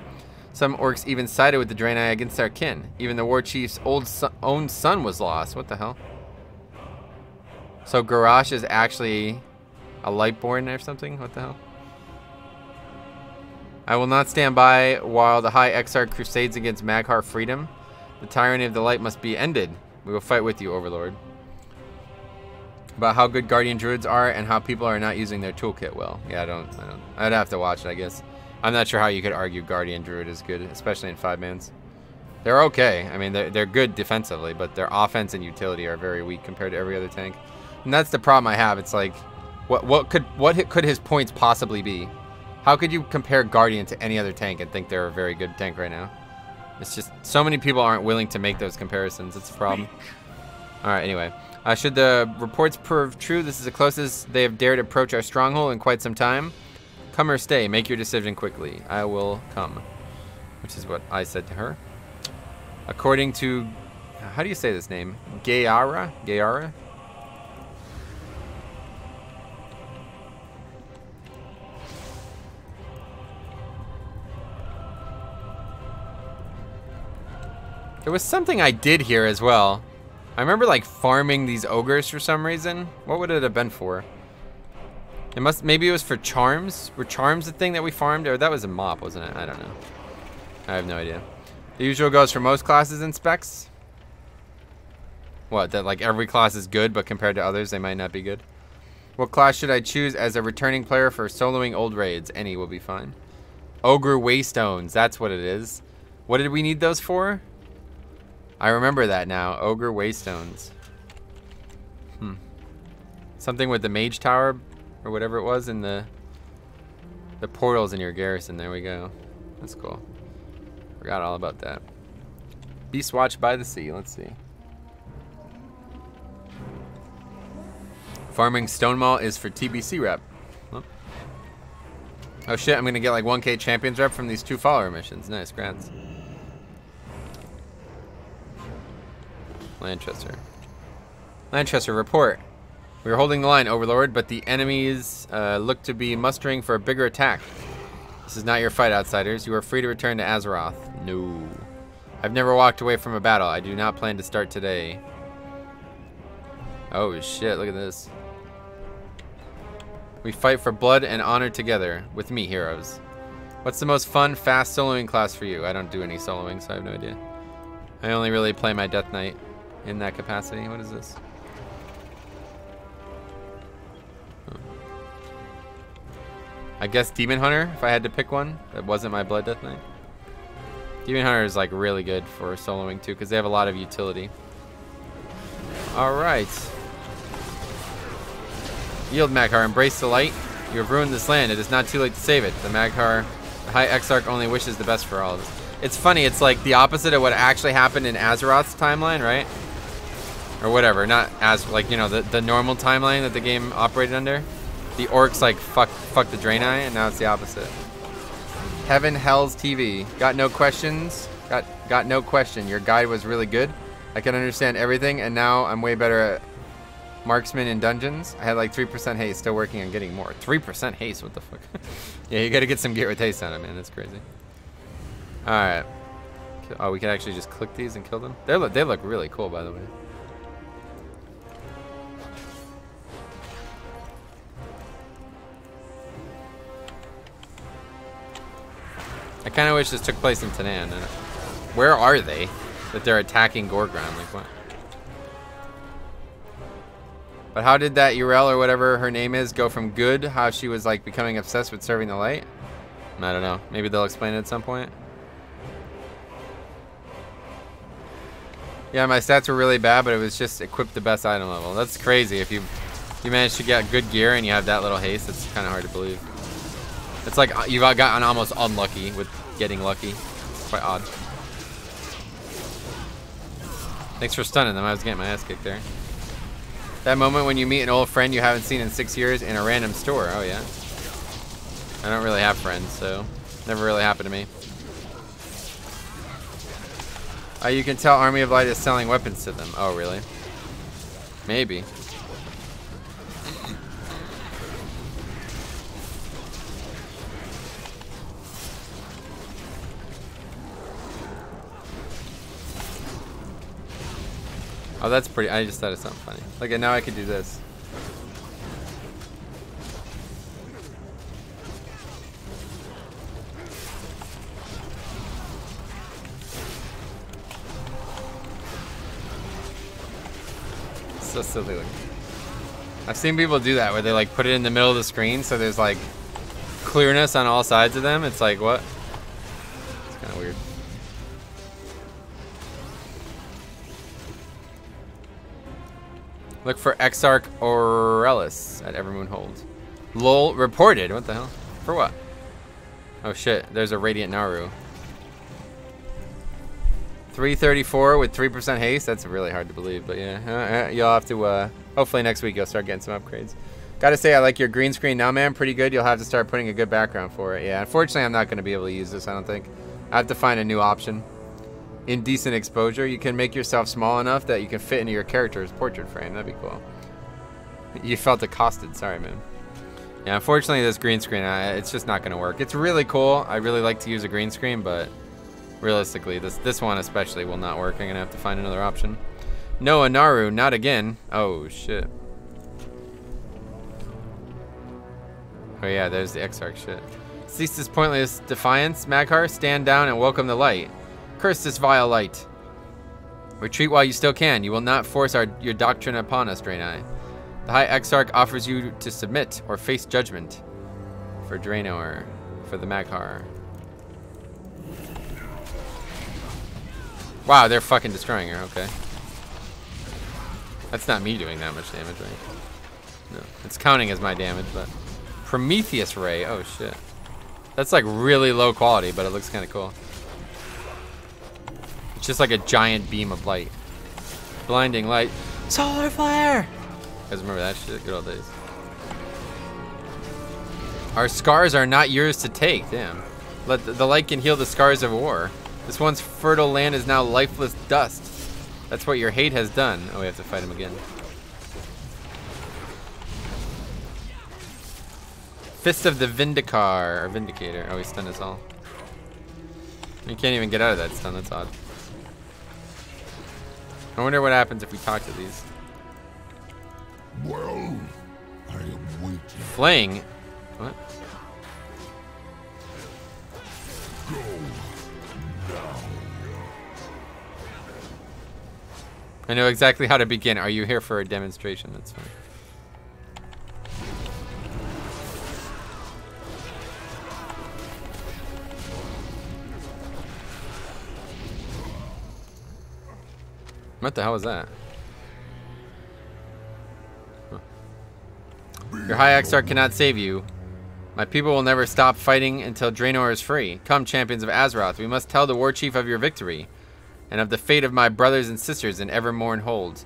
Some Orcs even sided with the Draenei against their kin. Even the War Chief's own son was lost. What the hell? So Garrosh is actually a Lightborn or something? What the hell? I will not stand by while the High Exarch crusades against Maghar freedom. The tyranny of the light must be ended. We will fight with you, Overlord. About how good Guardian Druids are and how people are not using their toolkit well. Yeah, I don't. I'd have to watch it, I guess. I'm not sure how you could argue Guardian Druid is good, especially in 5-mans. They're okay. I mean, they're good defensively, but their offense and utility are very weak compared to every other tank. And that's the problem I have. It's like, what could his points possibly be? How could you compare Guardian to any other tank and think they're a very good tank right now? It's just, so many people aren't willing to make those comparisons. It's a problem. Alright, anyway. Should the reports prove true, this is the closest they have dared approach our stronghold in quite some time. Come or stay, make your decision quickly. I will come. Which is what I said to her. According to, how do you say this name? Gayara? Gayara? There was something I did here as well. I remember like farming these ogres for some reason. What would it have been for? Maybe it was for charms. Were charms the thing that we farmed? Or that was a mop, wasn't it? I don't know. I have no idea. The usual goes for most classes and specs. What, that like every class is good, but compared to others, they might not be good? What class should I choose as a returning player for soloing old raids? Any will be fine. Ogre Waystones, that's what it is. What did we need those for? I remember that now. Ogre Waystones. Something with the mage tower or whatever it was in the portals in your garrison. There we go. That's cool. Forgot all about that. Beastwatch by the sea. Let's see. Farming Stonemaul is for TBC rep. Oh shit, I'm gonna get like 1k champions rep from these 2 follower missions. Nice, grants. Lanchester, report. We are holding the line, Overlord, but the enemies look to be mustering for a bigger attack. This is not your fight, outsiders. You are free to return to Azeroth. No. I've never walked away from a battle. I do not plan to start today. Oh shit, look at this. We fight for blood and honor together. With me, heroes. What's the most fun, fast soloing class for you? I don't do any soloing, so I have no idea. I only really play my Death Knight in that capacity. What is this? I guess Demon Hunter, if I had to pick one. That wasn't my Blood Death Knight. Demon Hunter is like really good for soloing too, because they have a lot of utility. Alright. Yield, Maghar. Embrace the light. You have ruined this land. It is not too late to save it. The Maghar, the High Exarch, only wishes the best for all of us. It's funny, it's like the opposite of what actually happened in Azeroth's timeline, right? Or whatever, not as, like, you know, the normal timeline that the game operated under. The Orcs, like, fuck the Draenei, and now it's the opposite. Heaven Hell's TV. Got no questions? Got no question. Your guide was really good. I can understand everything, and now I'm way better at marksman in dungeons. I had like 3% haste, still working on getting more. 3% haste, what the fuck? Yeah, you gotta get some gear with haste on it, man. That's crazy. Alright. Oh, we can actually just click these and kill them? They look really cool, by the way. I kind of wish this took place in Tanan. Where are they that they're attacking Gorground? Like, what? But how did that Urel or whatever her name is go from good, how she was like becoming obsessed with serving the light? I don't know. Maybe they'll explain it at some point. Yeah, my stats were really bad, but it was just equip the best item level. That's crazy. If you manage to get good gear and you have that little haste, it's kind of hard to believe. It's like you've gotten almost unlucky with getting lucky. It's quite odd. Thanks for stunning them. I was getting my ass kicked there. That moment when you meet an old friend you haven't seen in 6 years in a random store. Oh, yeah. I don't really have friends, so never really happened to me. You can tell Army of Light is selling weapons to them. Oh, really? Maybe. Oh, that's pretty. I just thought of something funny. Look, and now I could do this. So silly looking. I've seen people do that where they like put it in the middle of the screen so there's like clearness on all sides of them. It's like, what? It's kind of weird. Look for Exarch Aurelis at Evermoon Hold. Lol reported. What the hell? For what? Oh shit, there's a Radiant Naru. 334 with 3% haste. That's really hard to believe, but yeah. You'll have to, hopefully next week you'll start getting some upgrades. Gotta say, I like your green screen now, man. Pretty good. You'll have to start putting a good background for it. Yeah, unfortunately, I'm not going to be able to use this, I don't think. I have to find a new option. Indecent exposure. You can make yourself small enough that you can fit into your character's portrait frame. That'd be cool. You felt accosted. Sorry, man. Yeah, unfortunately, this green screen, it's just not going to work. It's really cool. I really like to use a green screen, but realistically, this one especially will not work. I'm going to have to find another option. No, Naru, not again. Oh, shit. Oh, yeah, there's the Exarch shit. Cease this pointless defiance, Maghar. Stand down and welcome the light. Curse this vile light. Retreat while you still can. You will not force your doctrine upon us, Draenei. The High Exarch offers you to submit or face judgment. For Draenor. For the Maghar. Wow, they're fucking destroying her. Okay. That's not me doing that much damage, right? No. It's counting as my damage, but... Prometheus Ray. Oh, shit. That's like really low quality, but it looks kind of cool. It's just like a giant beam of light. Blinding light. Solar flare! You guys remember that shit? Good old days. Our scars are not yours to take. Damn. The light can heal the scars of war. This once fertile land is now lifeless dust. That's what your hate has done. Oh, we have to fight him again. Fist of the Vindicar, or Vindicator. Oh, he stunned us all. You can't even get out of that stun. That's odd. I wonder what happens if we talk to these. Well, I am waiting. Flaying? What? Go now. I know exactly how to begin. Are you here for a demonstration? That's fine. What the hell was that? Huh. Your High Exarch cannot save you. My people will never stop fighting until Draenor is free. Come, champions of Azeroth, we must tell the war chief of your victory, and of the fate of my brothers and sisters in Evermorn Hold.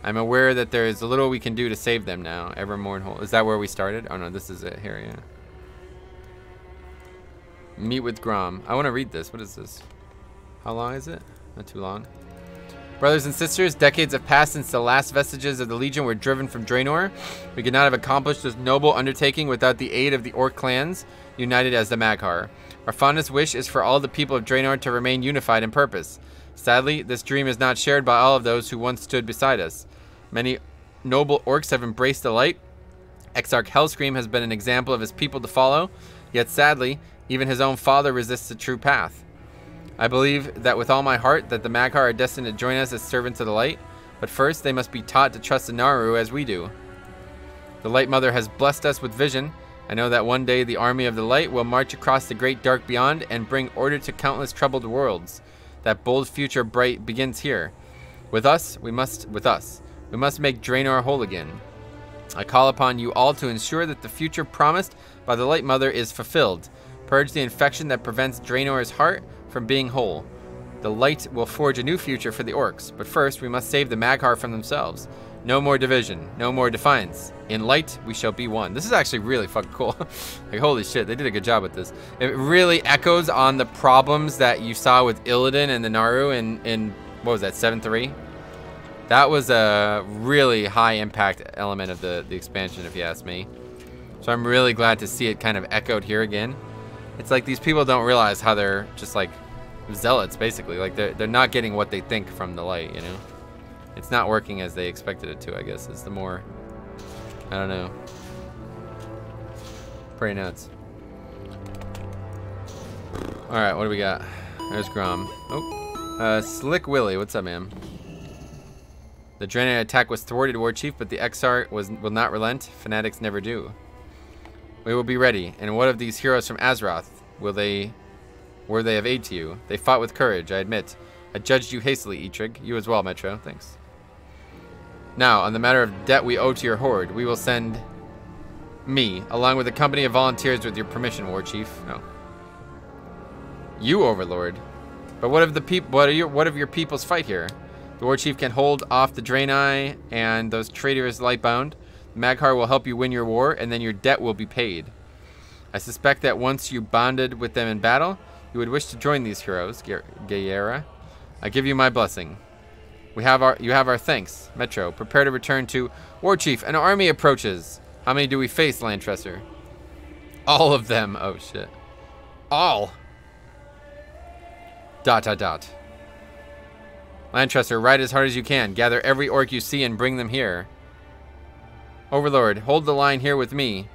I'm aware that there is little we can do to save them now. Evermorn Hold. Is that where we started? Oh no, this is it here, yeah. Meet with Grom. I want to read this. What is this? How long is it? Not too long. Brothers and sisters, decades have passed since the last vestiges of the Legion were driven from Draenor. We could not have accomplished this noble undertaking without the aid of the Orc clans, united as the Maghar. Our fondest wish is for all the people of Draenor to remain unified in purpose. Sadly, this dream is not shared by all of those who once stood beside us. Many noble Orcs have embraced the light. Exarch Hellscream has been an example of his people to follow, yet sadly, even his own father resists the true path. I believe that with all my heart that the Maghar are destined to join us as servants of the light, but first they must be taught to trust the Naru as we do. The Light Mother has blessed us with vision. I know that one day the army of the light will march across the great dark beyond and bring order to countless troubled worlds. That bold future bright begins here. With us, we must make Draenor whole again. I call upon you all to ensure that the future promised by the Light Mother is fulfilled. Purge the infection that prevents Draenor's heart from being whole. The light will forge a new future for the Orcs, but first we must save the Maghar from themselves. No more division, no more defiance. In light, we shall be one. This is actually really fucking cool. Like, holy shit, they did a good job with this. It really echoes on the problems that you saw with Illidan and the Naru in what was that, 7.3? That was a really high impact element of the expansion, if you ask me. So I'm really glad to see it kind of echoed here again. It's like these people don't realize how they're just like zealots, basically. Like they're not getting what they think from the light, you know? It's not working as they expected it to, I guess, is the more, I don't know. Pretty nuts. Alright, what do we got? There's Grom. Oh, Slick Willy, what's up, man? The Draenei attack was thwarted, War Chief, but the Exarch will not relent. Fanatics never do. We will be ready. And what of these heroes from Azeroth? Were they of aid to you? They fought with courage, I admit. I judged you hastily, Eitrig. You as well, Metro. Thanks. Now, on the matter of debt we owe to your horde, we will send me, along with a company of volunteers with your permission, War Chief. No. You, Overlord. But what of the what of your people's fight here? The War Chief can hold off the Draenei and those traitorous Lightbound. Maghar will help you win your war, and then your debt will be paid. I suspect that once you bonded with them in battle, you would wish to join these heroes, Gayera. I give you my blessing. You have our thanks. Metro, prepare to return to War Chief. An army approaches. How many do we face, Lantresser? All of them. Oh, shit. All. ... Lantresser, ride as hard as you can. Gather every orc you see and bring them here. Overlord, hold the line here with me.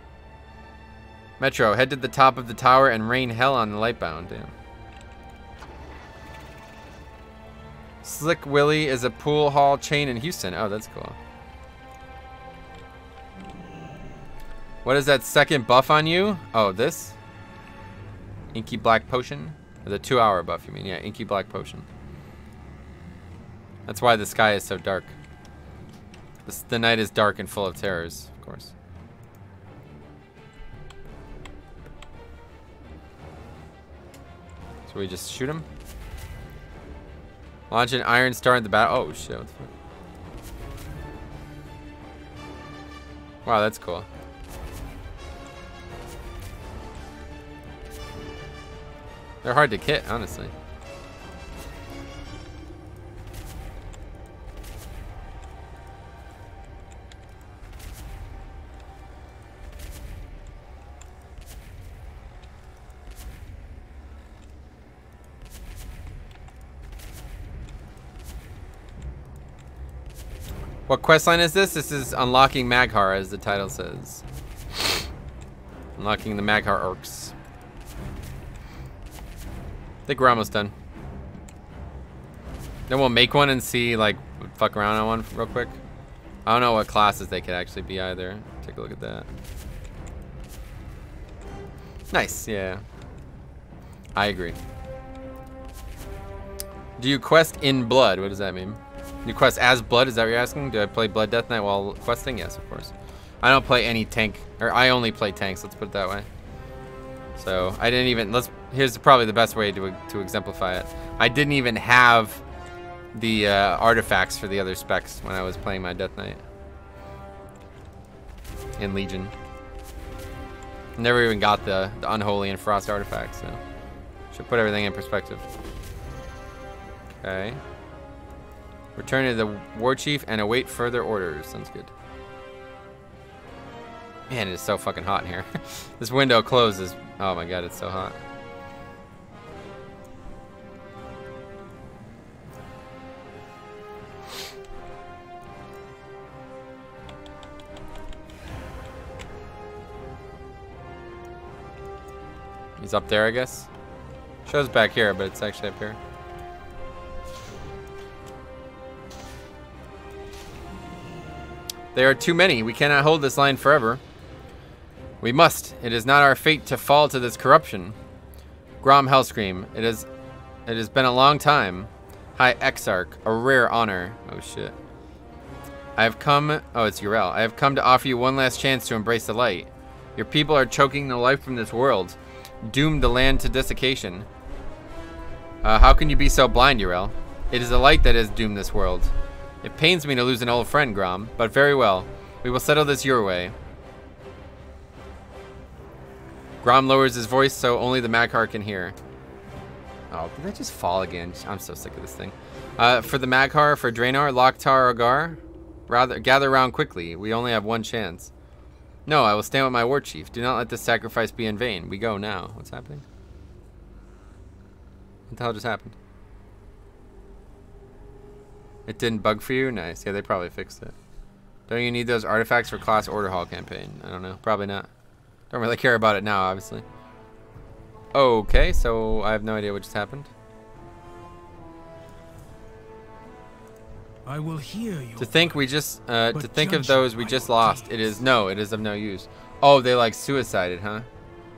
Metro, head to the top of the tower and rain hell on the Lightbound. Damn. Slick Willy is a pool hall chain in Houston. Oh, that's cool. What is that second buff on you? Oh, this? Inky Black Potion? Or the 2-hour buff, you mean? Yeah, Inky Black Potion. That's why the sky is so dark. The night is dark and full of terrors, of course. So we just shoot him? Launch an iron star in the battle. Oh shit, what the fuck? Wow, that's cool. They're hard to hit, honestly. What questline is this? This is unlocking Maghar, as the title says. Unlocking the Maghar Orcs. I think we're almost done. Then we'll make one and see, like, fuck around on one real quick. I don't know what classes they could actually be either. Take a look at that. Nice, yeah. I agree. Do you quest in blood? What does that mean? You quest as Blood, is that what you're asking? Do I play Blood Death Knight while questing? Yes, of course. I don't play any tank, or I only play tanks, let's put it that way. So, I didn't even, here's probably the best way to exemplify it. I didn't even have the artifacts for the other specs when I was playing my Death Knight. In Legion. Never even got the Unholy and Frost artifacts, so. Should put everything in perspective. Okay. Return to the War Chief and await further orders. Sounds good. Man, it is so fucking hot in here. This window closes. Oh my god, it's so hot. He's up there, I guess. Shows back here, but it's actually up here. There are too many. We cannot hold this line forever. We must. It is not our fate to fall to this corruption. Grom Hellscream. It has been a long time. High Exarch. A rare honor. Oh shit. I have come. Oh, it's Yrel. I have come to offer you one last chance to embrace the light. Your people are choking the life from this world, doomed the land to desiccation. How can you be so blind, Yrel? It is the light that has doomed this world. It pains me to lose an old friend, Grom, but very well. We will settle this your way. Grom lowers his voice so only the Maghar can hear. Oh, did I just fall again? I'm so sick of this thing. For the Maghar, for Draenor, Loktar, Ogar, gather round quickly. We only have one chance. No, I will stand with my war chief. Do not let this sacrifice be in vain. We go now. What's happening? What the hell just happened? It didn't bug for you? Nice. Yeah, they probably fixed it. Don't you need those artifacts for class order hall campaign? I don't know. Probably not. Don't really care about it now, obviously. Okay, so I have no idea what just happened. I will hear you. To think we just to think of those we just lost. It is of no use. Oh, they like suicided, huh?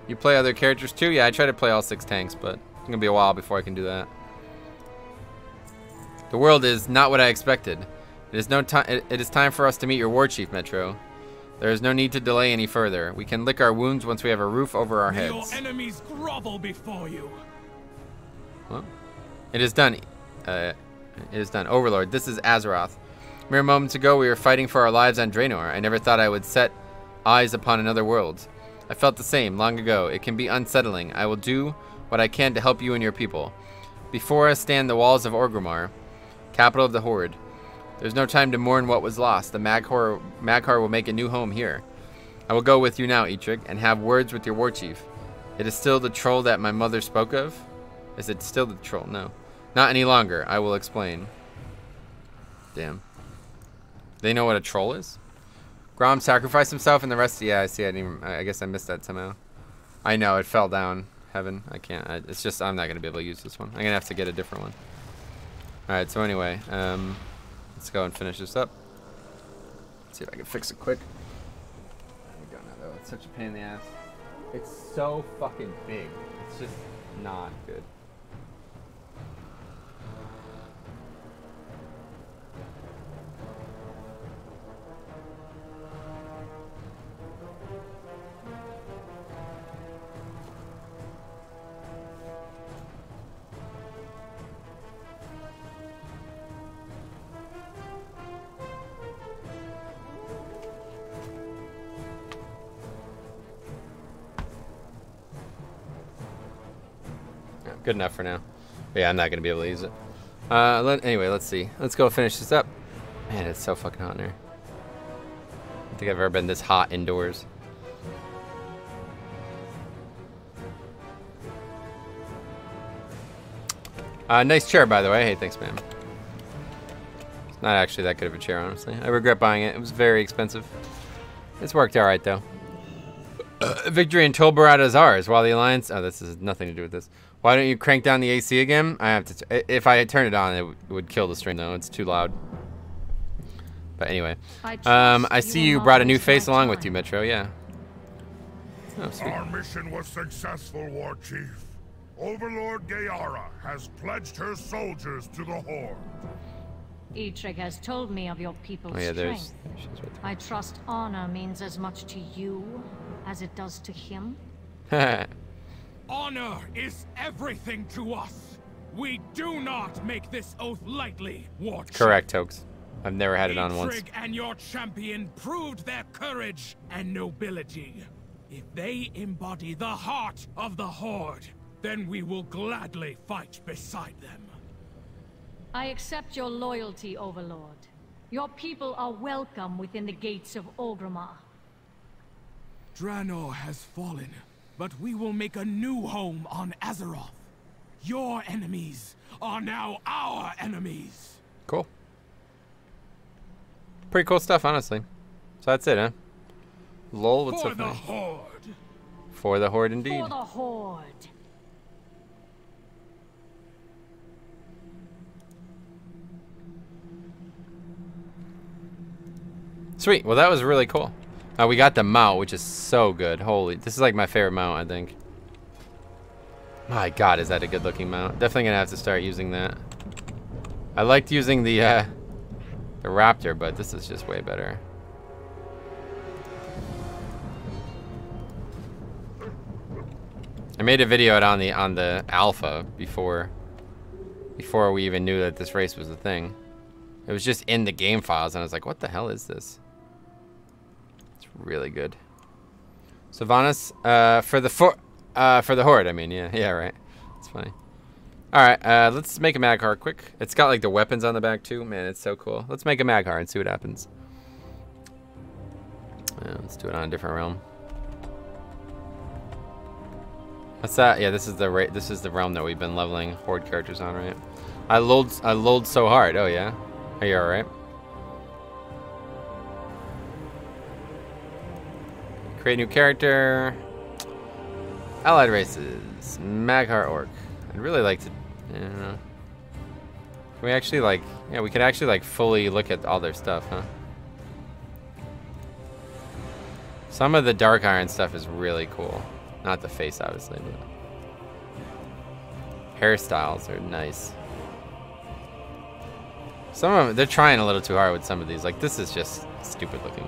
You play other characters too? Yeah, I try to play all 6 tanks, but it's gonna be a while before I can do that. The world is not what I expected. It is time for us to meet your war chief, Metro. There is no need to delay any further. We can lick our wounds once we have a roof over our heads. Your enemies grovel before you. Well, it is done. It is done. Overlord, this is Azeroth. Mere moments ago, we were fighting for our lives on Draenor. I never thought I would set eyes upon another world. I felt the same long ago. It can be unsettling. I will do what I can to help you and your people. Before us stand the walls of Orgrimmar, capital of the Horde. There's no time to mourn what was lost. The Maghar will make a new home here. I will go with you now, Eitrigg, and have words with your war chief. It is still the troll that my mother spoke of? Is it still the troll? No. Not any longer. I will explain. Damn. They know what a troll is? Grom sacrificed himself and the rest... Yeah, I see. I guess I missed that somehow. I know. It fell down. Heaven. I can't. It's just... I'm not going to be able to use this one. I'm going to have to get a different one. Alright, so anyway. Let's go and finish this up. Let's see if I can fix it quick. I don't know, though. It's such a pain in the ass. It's so fucking big. It's just not good. Good enough for now. But yeah, I'm not going to be able to use it. Anyway, let's see. Let's go finish this up. Man, it's so fucking hot in here. I don't think I've ever been this hot indoors. Nice chair, by the way. Hey, thanks, man. It's not actually that good of a chair, honestly. I regret buying it. It was very expensive. It's worked all right, though. Victory in Tol Barad is ours, while the Alliance... Oh, this has nothing to do with this. Why don't you crank down the AC again? I have to... If I turn it on, it would kill the stream, though. It's too loud. But anyway. I see you brought a new face along with you, Metro. Yeah. Oh, sweet. Our mission was successful, War Chief. Overlord Gayara has pledged her soldiers to the Horde. Eitrigg has told me of your people's Oh yeah, there's. strength. She's right I trust honor means as much to you as it does to him. there. Honor is everything to us. We do not make this oath lightly, Warchief. Correct, Hoax. I've never had it on once. Eitrigg and your champion proved their courage and nobility. If they embody the heart of the Horde, then we will gladly fight beside them. I accept your loyalty, Overlord. Your people are welcome within the gates of Orgrimmar. Draenor has fallen, but we will make a new home on Azeroth. Your enemies are now our enemies. Cool. Pretty cool stuff, honestly. So that's it, huh? Lol, what's For so the funny? Horde. For the Horde, indeed. For the Horde. Sweet. Well, that was really cool. We got the mount, which is so good. Holy, this is like my favorite mount, I think. My God, is that a good-looking mount? Definitely gonna have to start using that. I liked using the Raptor, but this is just way better. I made a video out on the alpha before we even knew that this race was a thing. It was just in the game files, and I was like, "What the hell is this?" It's really good. Sylvanas, for the Horde. I mean, yeah, right. It's funny. All right, let's make a Maghar quick. It's got like the weapons on the back too. Man, it's so cool. Let's make a Maghar and see what happens. Let's do it on a different realm. What's that? Yeah, this is the realm that we've been leveling Horde characters on, right? I lulled so hard. Oh yeah. Are you all right? Create new character. Allied races. Maghar Orc. I'd really like to. I don't know. Can we actually like? Yeah, we could actually like fully look at all their stuff, huh? Some of the Dark Iron stuff is really cool. Not the face, obviously, but hairstyles are nice. Some of them, they're trying a little too hard with some of these. Like, this is just stupid looking.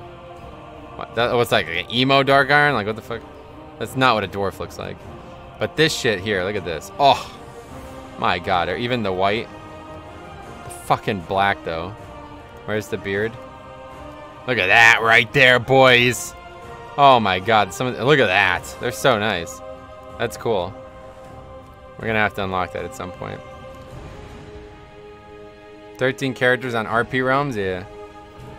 What? What's like an emo Dark Iron? Like, what the fuck? That's not what a dwarf looks like. But this shit here, look at this. Oh, my God. Or even the white. The fucking black, though. Where's the beard? Look at that right there, boys. Oh my God, look at that. They're so nice. That's cool. We're gonna have to unlock that at some point. 13 characters on RP realms? Yeah.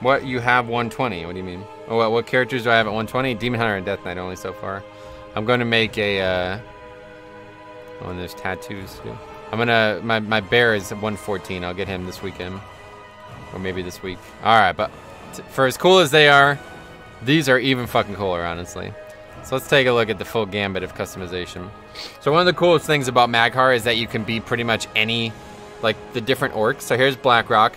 What, you have 120? What do you mean? Oh, what characters do I have at 120? Demon Hunter and Death Knight only so far. I'm gonna make a, oh, and there's tattoos too. I'm gonna, my bear is 114. I'll get him this weekend. Or maybe this week. Alright, but for as cool as they are, these are even fucking cooler, honestly. So let's take a look at the full gambit of customization. So one of the coolest things about Maghar is that you can be pretty much any, like, the different orcs. So here's Blackrock.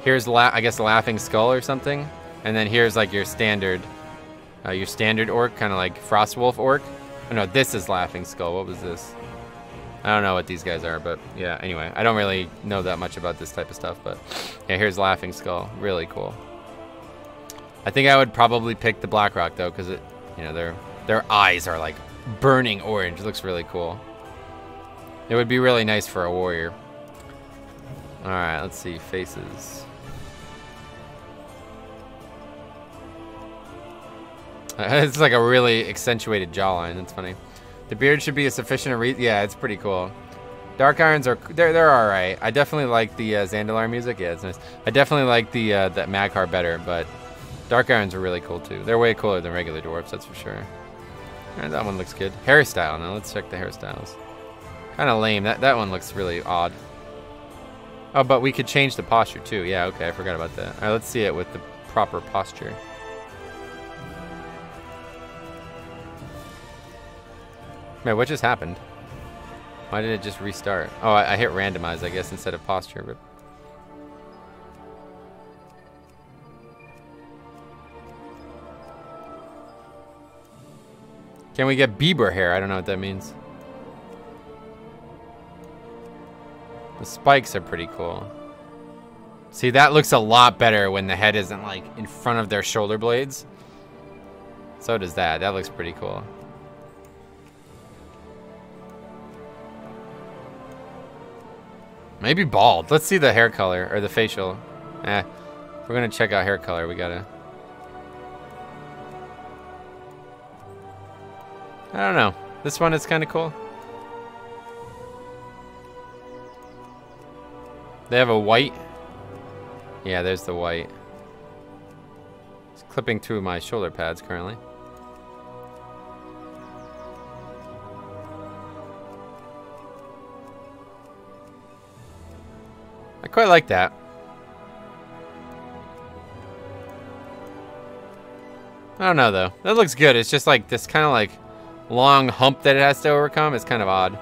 Here's, I guess, Laughing Skull or something. And then here's, like, your standard orc, kind of like Frostwolf orc. Oh, no, this is Laughing Skull. What was this? I don't know what these guys are, but yeah, anyway. I don't really know that much about this type of stuff, but yeah, here's Laughing Skull. Really cool. I think I would probably pick the Blackrock though, because it, you know, their eyes are like burning orange. It looks really cool. It would be really nice for a warrior. All right, let's see faces. It's like a really accentuated jawline. That's funny. The beard should be a sufficient yeah, it's pretty cool. Dark Irons are they're all right. I definitely like the Zandalar music. Yeah, it's nice. I definitely like the that Maghar better, but Dark Irons are really cool too. They're way cooler than regular dwarfs, that's for sure. And that one looks good. Hairstyle, now let's check the hairstyles. Kind of lame. That one looks really odd. Oh, but we could change the posture too. Yeah, okay, I forgot about that. All right, let's see it with the proper posture. Man, what just happened? Why did it just restart? Oh, I hit randomize, I guess, instead of posture. But can we get Bieber hair? I don't know what that means. The spikes are pretty cool. See, that looks a lot better when the head isn't like in front of their shoulder blades. So does that. That looks pretty cool. Maybe bald. Let's see the hair color or the facial. We're gonna check out hair color. We gotta. I don't know. This one is kind of cool. They have a white. Yeah, there's the white. It's clipping through my shoulder pads currently. I quite like that. I don't know though. That looks good. It's just like this kind of like long hump that it has to overcome. It's kind of odd.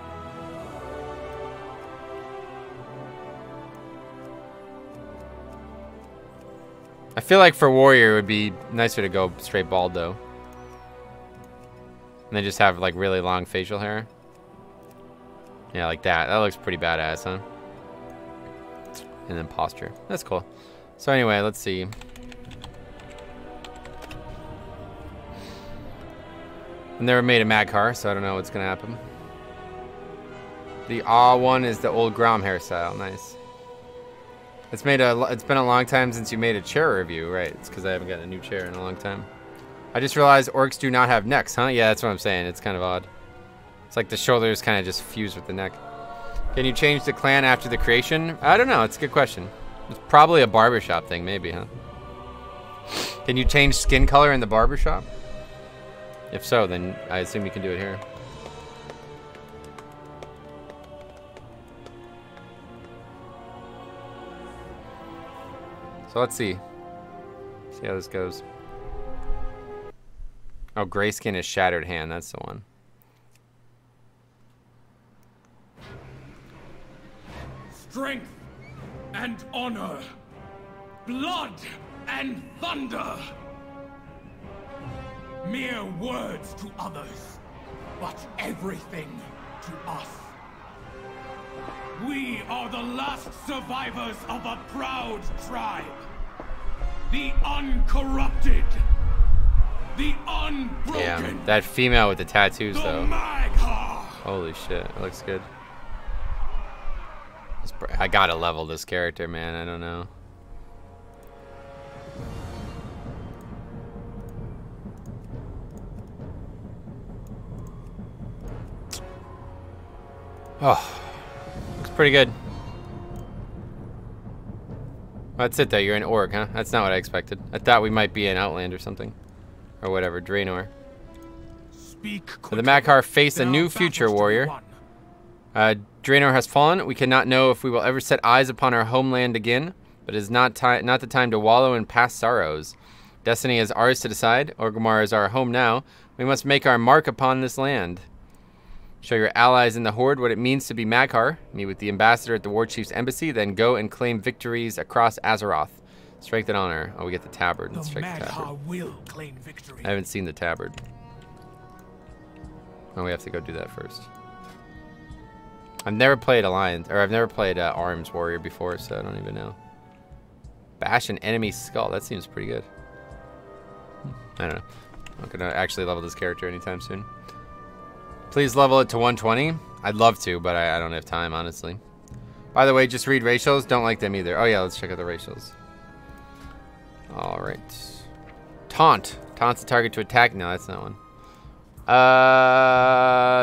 I feel like for warrior it would be nicer to go straight bald though. And then just have like really long facial hair. Yeah, like that. That looks pretty badass, huh? And then posture. That's cool. So anyway, let's see. I never made a Maghar, so I don't know what's gonna happen. The awe one is the old Grom hairstyle. Nice. It's been a long time since you made a chair review, right? It's because I haven't gotten a new chair in a long time. I just realized orcs do not have necks, huh? Yeah, that's what I'm saying. It's kind of odd. It's like the shoulders kind of just fuse with the neck. Can you change the clan after the creation? I don't know. It's a good question. It's probably a barbershop thing, maybe, huh? Can you change skin color in the barbershop? If so, then I assume you can do it here. So let's see. See how this goes. Oh, Grayskin is Shattered Hand. That's the one. Strength and honor. Blood and thunder. Mere words to others, but everything to us. We are the last survivors of a proud tribe. The uncorrupted. The unbroken. Damn, that female with the tattoos, though. Maghar. Holy shit, it looks good. I gotta level this character, man. I don't know. Oh, looks pretty good. That's it, though. You're an orc, huh? That's not what I expected. I thought we might be in Outland or something. Or whatever, Draenor. So the Maghar face a new future, warrior. Draenor has fallen. We cannot know if we will ever set eyes upon our homeland again, but it is not the time to wallow in past sorrows. Destiny is ours to decide. Orgrimmar is our home now. We must make our mark upon this land. Show your allies in the Horde what it means to be Maghar. Meet with the ambassador at the War Chief's embassy, then go and claim victories across Azeroth. Strength and honor. Oh, we get the tabard. Let's check the tabard. Will claim victory. I haven't seen the tabard. Oh, we have to go do that first. I've never played Alliance, or I've never played Arms Warrior before, so I don't even know. Bash an enemy skull. That seems pretty good. I don't know. I'm not gonna actually level this character anytime soon. Please level it to 120. I'd love to, but I don't have time, honestly. By the way, just read racials. Don't like them either. Oh yeah, let's check out the racials. All right. Taunt. Taunt's a target to attack. No, that's not one.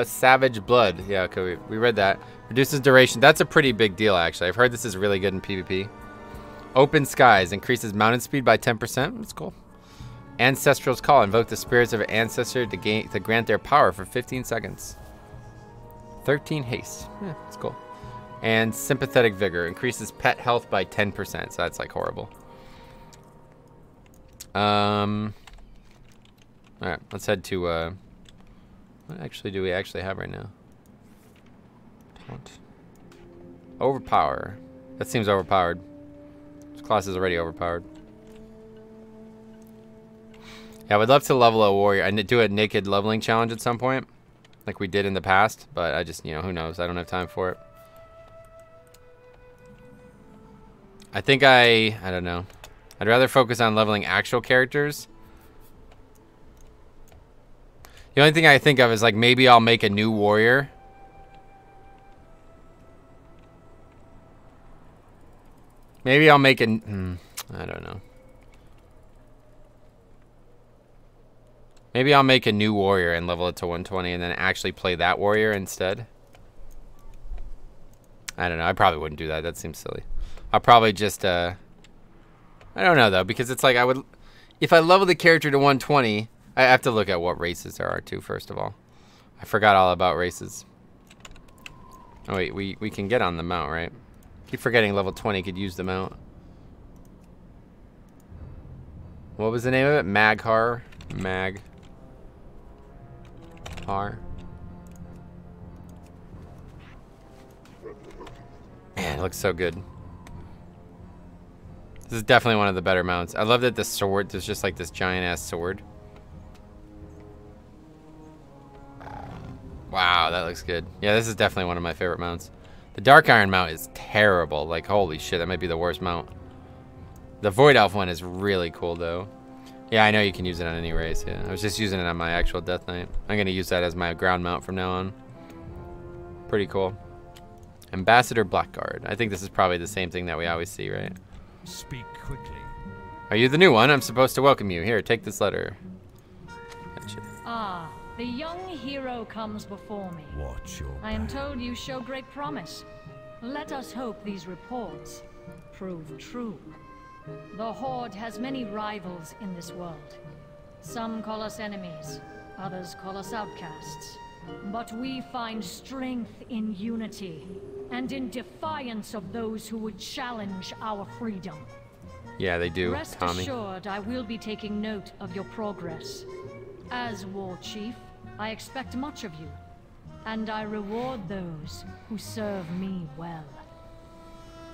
Savage Blood. Yeah, okay, we read that. Reduces duration. That's a pretty big deal, actually. I've heard this is really good in PvP. Open Skies. Increases mounted speed by 10%. That's cool. Ancestral's Call. Invoke the spirits of an ancestor to grant their power for 15 seconds. 13 haste. Yeah, that's cool. And Sympathetic Vigor. Increases pet health by 10%. So that's like horrible. Alright, let's head to what actually do we actually have right now? Taunt. Overpower. That seems overpowered. This class is already overpowered. Yeah, I would love to level a warrior and do a naked leveling challenge at some point, like we did in the past, but I just, you know, who knows? I don't have time for it. I think I don't know. I'd rather focus on leveling actual characters. The only thing I think of is like maybe I'll make a new warrior. Maybe I'll make an I don't know. Maybe I'll make a new warrior and level it to 120 and then actually play that warrior instead. I don't know. I probably wouldn't do that. That seems silly. I'll probably just, I don't know, though, because it's like I would... If I level the character to 120, I have to look at what races there are, too, first of all. I forgot all about races. Oh, wait. We can get on the mount, right? Keep forgetting level 20 could use the mount. What was the name of it? Maghar? Maghar. Man, it looks so good. This is definitely one of the better mounts. I love that the sword, there's just like this giant ass sword. Wow, that looks good. Yeah, this is definitely one of my favorite mounts. The Dark Iron mount is terrible. Like, holy shit, that might be the worst mount. The Void Elf one is really cool, though. Yeah, I know you can use it on any race, yeah. I was just using it on my actual Death Knight. I'm going to use that as my ground mount from now on. Pretty cool. Ambassador Blackguard. I think this is probably the same thing that we always see, right? Speak quickly. Are you the new one? I'm supposed to welcome you. Here, take this letter. Gotcha. Ah, the young hero comes before me. Watch your I am told you show great promise. Let us hope these reports prove true. The Horde has many rivals in this world. Some call us enemies, others call us outcasts. But we find strength in unity, and in defiance of those who would challenge our freedom. Yeah, they do, Rest Tommy. assured, I will be taking note of your progress. As War Chief, I expect much of you, and I reward those who serve me well.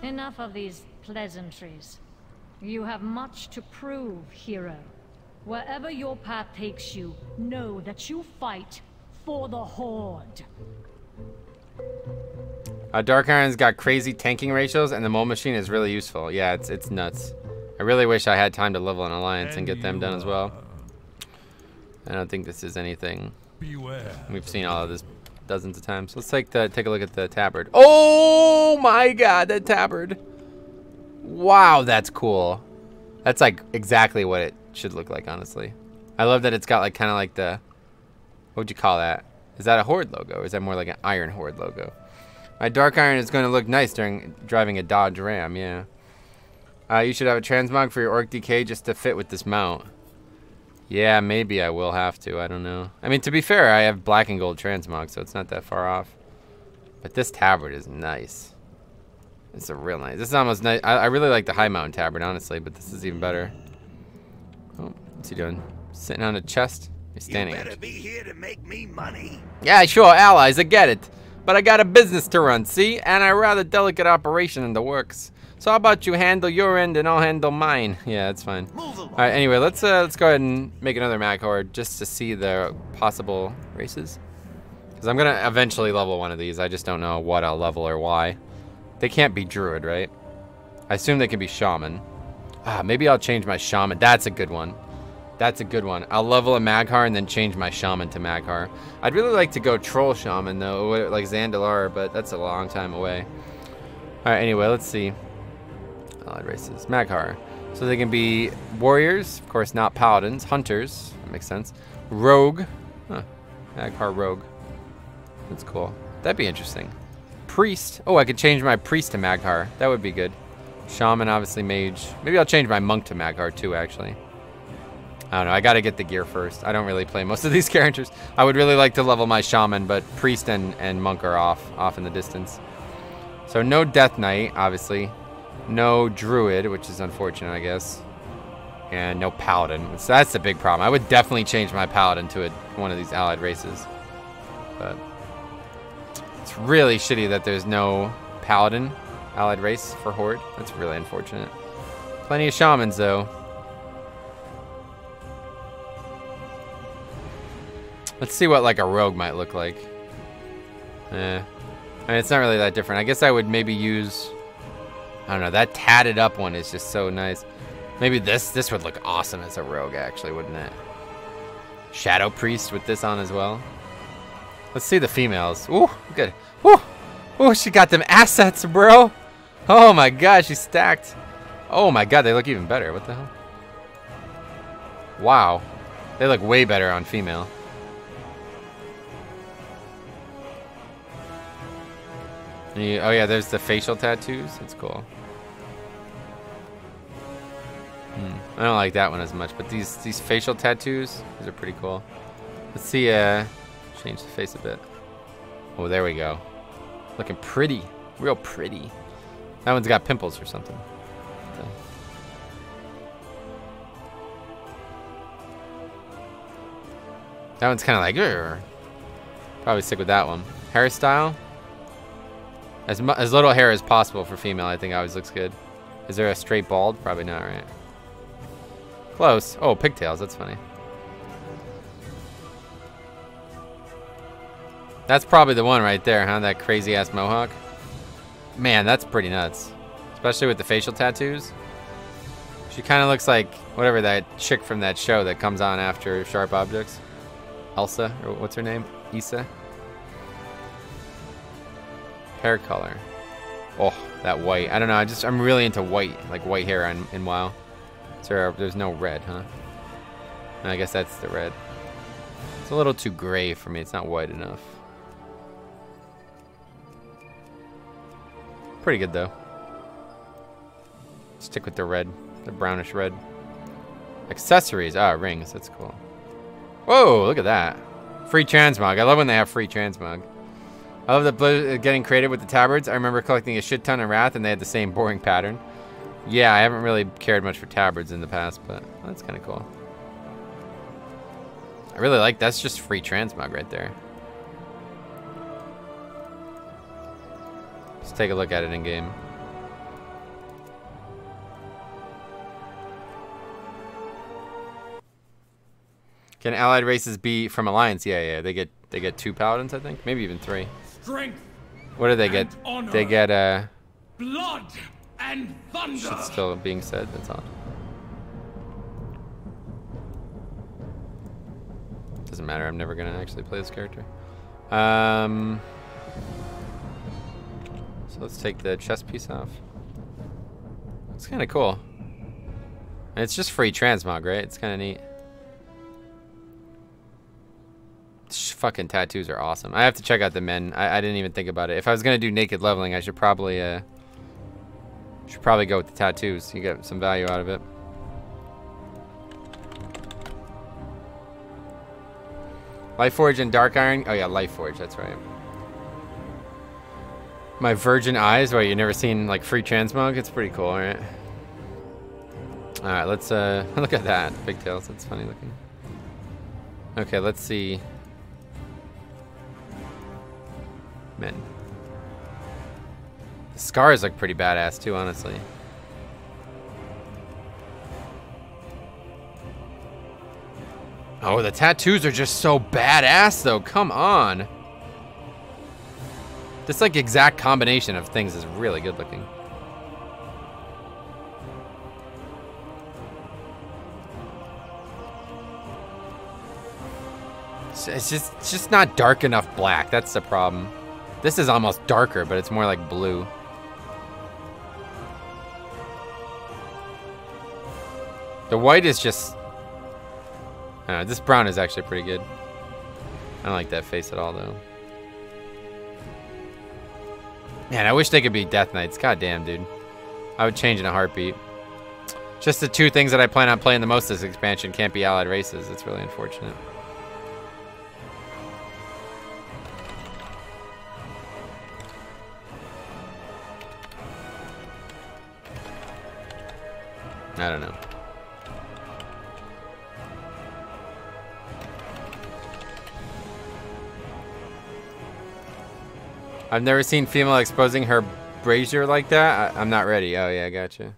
Enough of these pleasantries. You have much to prove, hero. Wherever your path takes you, know that you fight for the Horde. Dark Iron's got crazy tanking ratios, and the mole machine is really useful. Yeah, it's nuts. I really wish I had time to level an alliance and get them done as well. I don't think this is anything. Beware. We've seen all of this dozens of times. Let's take a look at the tabard. Oh my god, that tabard. Wow, that's cool. That's like exactly what it should look like, honestly. I love that it's got like kind of like the... What would you call that? Is that a Horde logo, or is that more like an Iron Horde logo? My Dark Iron is going to look nice during driving a Dodge Ram, yeah. You should have a transmog for your Orc DK just to fit with this mount. Yeah, maybe I will have to, I don't know. I mean, to be fair, I have black and gold transmog, so it's not that far off. But this tabard is nice. It's a real nice. This is almost nice. I really like the high mountain tabard, honestly, but this is even better. Oh, what's he doing? Sitting on a chest? He's standing. You better be here to make me money. Yeah, sure, allies, I get it. But I got a business to run, see? And a rather delicate operation in the works. So how about you handle your end and I'll handle mine? Yeah, that's fine. All right, anyway, let's go ahead and make another Maghar just to see the possible races. Because I'm going to eventually level one of these. I just don't know what I'll level or why. They can't be Druid, right? I assume they can be Shaman. Maybe I'll change my Shaman. That's a good one. That's a good one. I'll level a Maghar and then change my Shaman to Maghar. I'd really like to go Troll Shaman, though, like Zandalar, but that's a long time away. All right, anyway, let's see. Allied races. Maghar. So they can be warriors, of course, not paladins. Hunters. That makes sense. Rogue. Huh. Maghar Rogue. That's cool. That'd be interesting. Priest. Oh, I could change my priest to Maghar. That would be good. Shaman, obviously mage. Maybe I'll change my monk to Maghar, too, actually. I don't know, I gotta get the gear first. I don't really play most of these characters. I would really like to level my Shaman, but Priest and Monk are off in the distance. So no Death Knight, obviously. No Druid, which is unfortunate, I guess. And no Paladin. So that's the big problem. I would definitely change my Paladin to one of these allied races. But it's really shitty that there's no Paladin allied race for Horde. That's really unfortunate. Plenty of Shamans, though. Let's see what like a rogue might look like. I mean, it's not really that different. I guess I would maybe use... I don't know. That tatted up one is just so nice. Maybe this would look awesome as a rogue, actually, wouldn't it? Shadow Priest with this on as well. Let's see the females. Ooh, good. Ooh, ooh, she got them assets, bro. Oh my god, she's stacked. Oh my god, they look even better. What the hell? Wow. They look way better on female. Oh yeah, there's the facial tattoos. That's cool. I don't like that one as much, but these facial tattoos, these are pretty cool. Let's see, change the face a bit. Oh, there we go. Looking pretty, real pretty. That one's got pimples or something. So. That one's kind of like, ugh. Probably stick with that one. Hairstyle. As little hair as possible for female, I think always looks good. Is there a straight bald? Probably not, right? Close. Oh, pigtails. That's funny. That's probably the one right there, huh? That crazy ass mohawk. Man, that's pretty nuts. Especially with the facial tattoos. She kind of looks like whatever that chick from that show that comes on after Sharp Objects. Elsa, or what's her name? Issa. Hair color. Oh, that white. I don't know. I'm really into white, like white hair in WoW. So there's no red, huh? I guess that's the red. It's a little too gray for me. It's not white enough. Pretty good though. Stick with the red, the brownish red. Accessories. Ah, rings. That's cool. Whoa, look at that. Free transmog. I love when they have free transmog. I love the getting creative with the tabards. I remember collecting a shit ton of Wrath and they had the same boring pattern. Yeah, I haven't really cared much for tabards in the past, but that's kind of cool. I really like that's just free transmog right there. Let's take a look at it in game. Can allied races be from alliance? Yeah, they get 2 paladins, I think, maybe even 3. Strength. What do they get? Honor. They get blood and thunder. Shit's still being said. That's odd. Doesn't matter. I'm never gonna actually play this character. So let's take the chest piece off. It's kind of cool. And it's just free transmog, right? It's kind of neat. Fucking tattoos are awesome. I have to check out the men. I didn't even think about it. If I was gonna do naked leveling, I should probably go with the tattoos. You get some value out of it. Lightforge and Dark Iron. Oh yeah, Lightforge. That's right. My virgin eyes. Wait, you never seen like free transmog? It's pretty cool, right? All right, let's look at that. Pigtails. That's funny looking. Okay, let's see. Men. The scars look pretty badass too, honestly. Oh, the tattoos are just so badass though. Come on. This like exact combination of things is really good looking. It's just not dark enough black. That's the problem. This is almost darker, but it's more like blue. The white is just... I don't know, this brown is actually pretty good. I don't like that face at all, though. Man, I wish they could be Death Knights. God damn, dude. I would change in a heartbeat. Just the 2 things that I plan on playing the most this expansion can't be allied races. It's really unfortunate. I don't know. I've never seen female exposing her brazier like that. I'm not ready. Oh yeah, gotcha.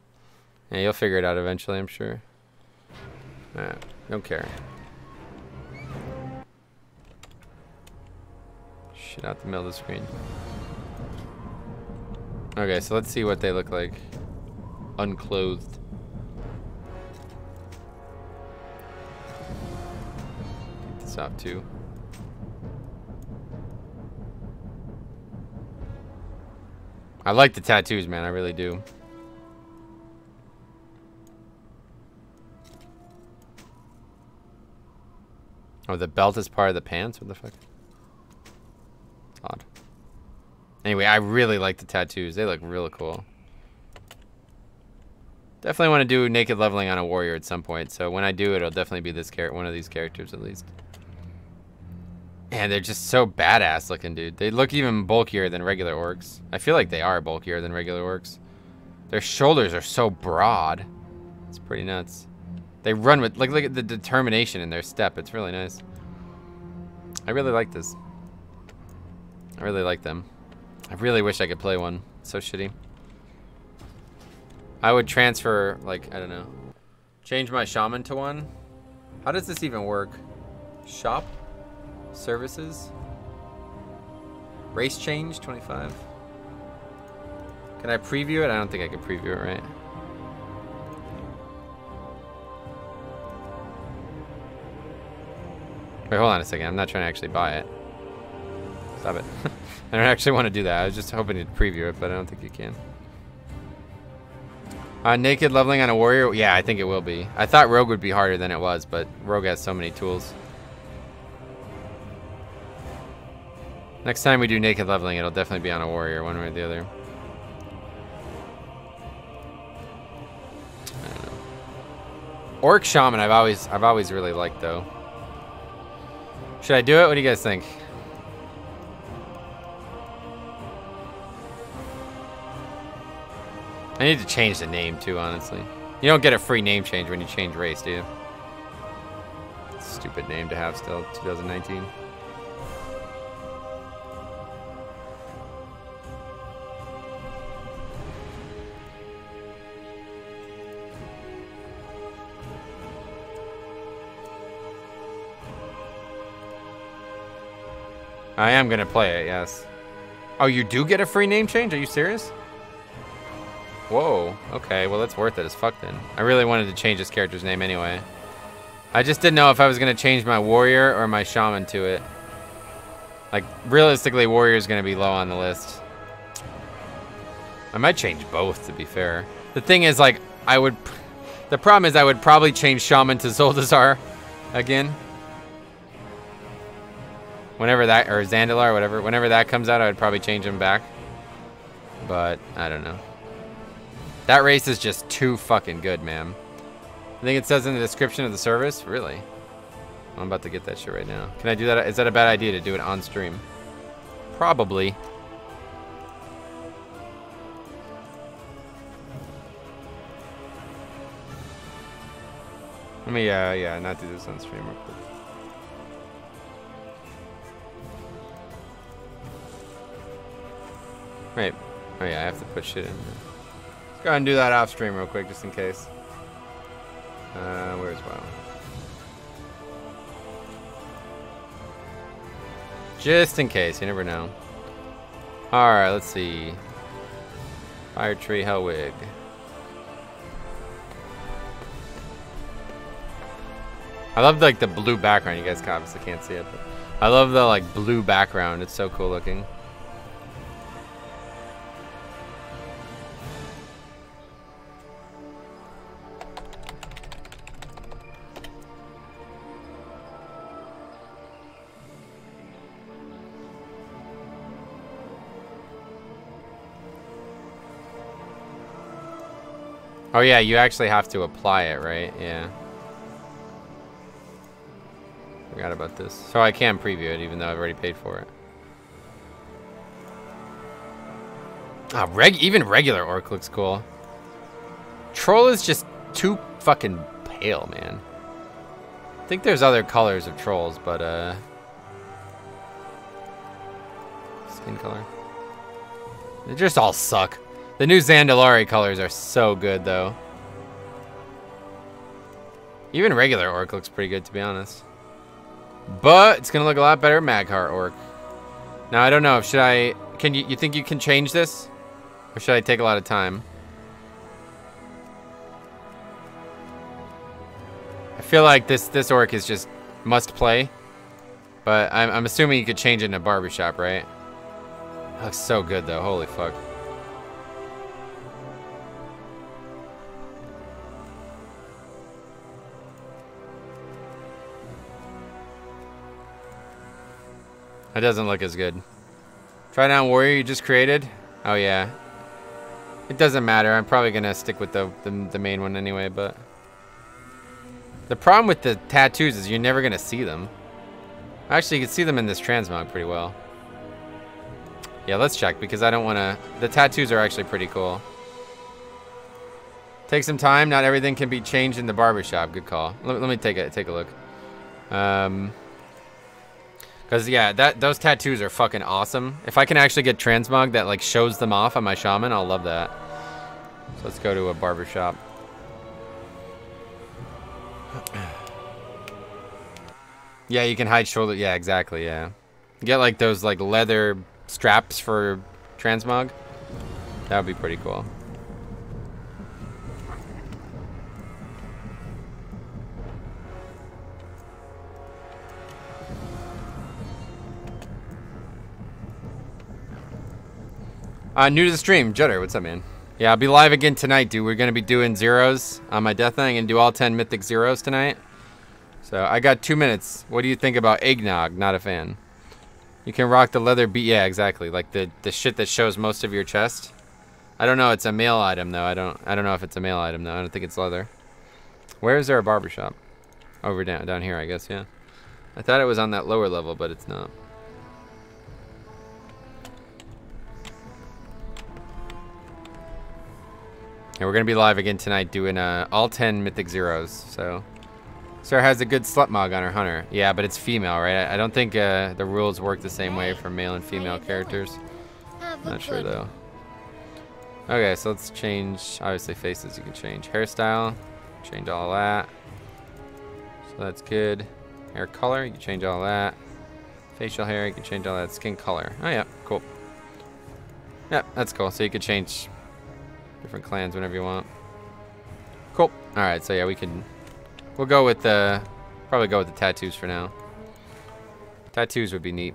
Yeah, you'll figure it out eventually, I'm sure. Don't care. Shit out the middle of the screen. Okay, so let's see what they look like. unclothed. Take this off too. I like the tattoos, man. I really do. Oh, the belt is part of the pants? What the fuck? It's odd. Anyway, I really like the tattoos. They look really cool. Definitely want to do naked leveling on a warrior at some point. So when I do, it'll definitely be this one of these characters at least. Man, they're just so badass looking, dude. They look even bulkier than regular orcs. I feel like they are bulkier than regular orcs. Their shoulders are so broad. It's pretty nuts. They run with, like, look at the determination in their step. It's really nice. I really like this. I really like them. I really wish I could play one. It's so shitty. I would transfer, like, I don't know. Change my shaman to one. How does this even work? Shop? Services? Race change, 25. Can I preview it? I don't think I can preview it, right? Wait, hold on a second. I'm not trying to actually buy it. Stop it. I don't actually want to do that. I was just hoping to preview it, but I don't think you can. Naked leveling on a warrior? Yeah, I think it will be. I thought rogue would be harder than it was, but rogue has so many tools. Next time we do naked leveling, it'll definitely be on a warrior, one way or the other. I don't know. Orc shaman, I've always really liked though. Should I do it? What do you guys think? I need to change the name too, honestly. You don't get a free name change when you change race, do you? Stupid name to have still, 2019. I am gonna play it, yes. Oh, you do get a free name change? Are you serious? Whoa, okay, well that's worth it as fuck then. I really wanted to change this character's name anyway. I just didn't know if I was gonna change my warrior or my shaman to it. Like, realistically, warrior's gonna be low on the list. I might change both, to be fair. The thing is, like, the problem is I would probably change shaman to Zoldazar again. Whenever that, or Zandalar, or whatever, whenever that comes out, I would probably change him back. But, I don't know. That race is just too fucking good, man. I think it says in the description of the service. Really? I'm about to get that shit right now. Can I do that? Is that a bad idea to do it on stream? Probably. Let me, yeah, not do this on stream real quick. Wait. Oh yeah, I have to put shit in. Let's go ahead and do that off stream real quick, just in case. Where's WoW? Just in case, you never know. Alright, let's see. Fire Tree Hellwig. I love like the blue background. You guys obviously can't see it, but I love the like blue background. It's so cool looking. Oh yeah, you actually have to apply it, right? Yeah. Forgot about this. So I can preview it even though I've already paid for it. Ah, even regular orc looks cool. Troll is just too fucking pale, man. I think there's other colors of trolls, but skin color. They just all suck. The new Zandalari colors are so good, though. Even regular orc looks pretty good, to be honest. But it's gonna look a lot better Maghar orc. Now I don't know. Should I? Can you think you can change this, or should I take a lot of time? feel like this orc is just must play. But I'm assuming you could change it in a barbershop, right? It looks so good though. Holy fuck. That doesn't look as good. Try down warrior you just created. Oh yeah. It doesn't matter. I'm probably gonna stick with the main one anyway. But the problem with the tattoos is you're never gonna see them. Actually, you can see them in this transmog pretty well. Yeah, let's check because I don't want to. The tattoos are actually pretty cool. Take some time. Not everything can be changed in the barbershop. Good call. Let me take a look. Because yeah, those tattoos are fucking awesome. If I can actually get transmog that like shows them off on my shaman, I'll love that. So let's go to a barbershop. Yeah, you can hide shoulder. Yeah, exactly. Yeah, get like those like leather straps for transmog. That would be pretty cool. New to the stream, Judder, what's up, man? Yeah, I'll be live again tonight, dude. We're gonna be doing zeros on my death thing and do all 10 mythic zeros tonight. So I got 2 minutes. What do you think about eggnog? Not a fan. You can rock the leather beat. Yeah, exactly. Like the shit that shows most of your chest. I don't know. It's a male item though. I don't know if it's a male item though. I don't think it's leather. Where is there a barbershop? Over down here, I guess. Yeah. I thought it was on that lower level, but it's not. And we're gonna be live again tonight doing all 10 mythic zeros. So Sarah has a good slut mog on her hunter. Yeah, but it's female, right? I don't think the rules work the same way for male and female characters. Not sure though. Okay, so let's change. Obviously faces you can change. Hairstyle, change all that. So that's good. Hair color, you can change all that. Facial hair, you can change all that. Skin color. Oh yeah, cool. Yeah, that's cool. So you could change different clans whenever you want. Cool. All right, so yeah, we'll go with probably go with the tattoos for now. Tattoos would be neat.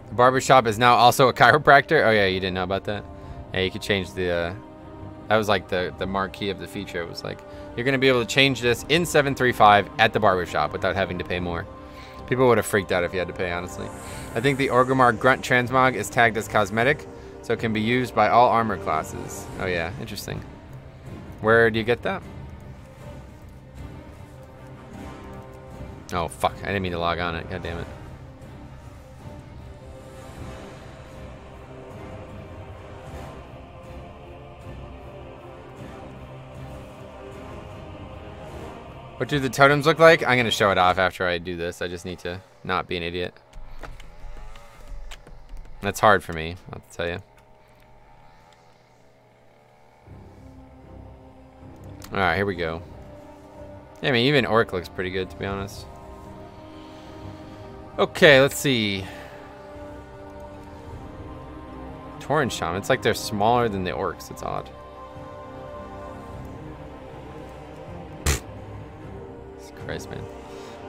The barbershop is now also a chiropractor. Oh yeah, you didn't know about that? Yeah, you could change the that was like the marquee of the feature. It was like you're gonna be able to change this in 735 at the barbershop without having to pay more. People would have freaked out if you had to pay, honestly. I think the Orgrimmar Grunt transmog is tagged as cosmetic, so it can be used by all armor classes. Oh yeah, interesting. Where do you get that? Oh fuck, I didn't mean to log on it, god damn it. What do the totems look like? I'm gonna show it off after I do this. I just need to not be an idiot. That's hard for me, I'll tell you. Alright, here we go. Yeah, I mean, even Orc looks pretty good, to be honest. Okay, let's see. Tauren Shaman. It's like they're smaller than the Orcs. It's odd. Jesus Christ, man.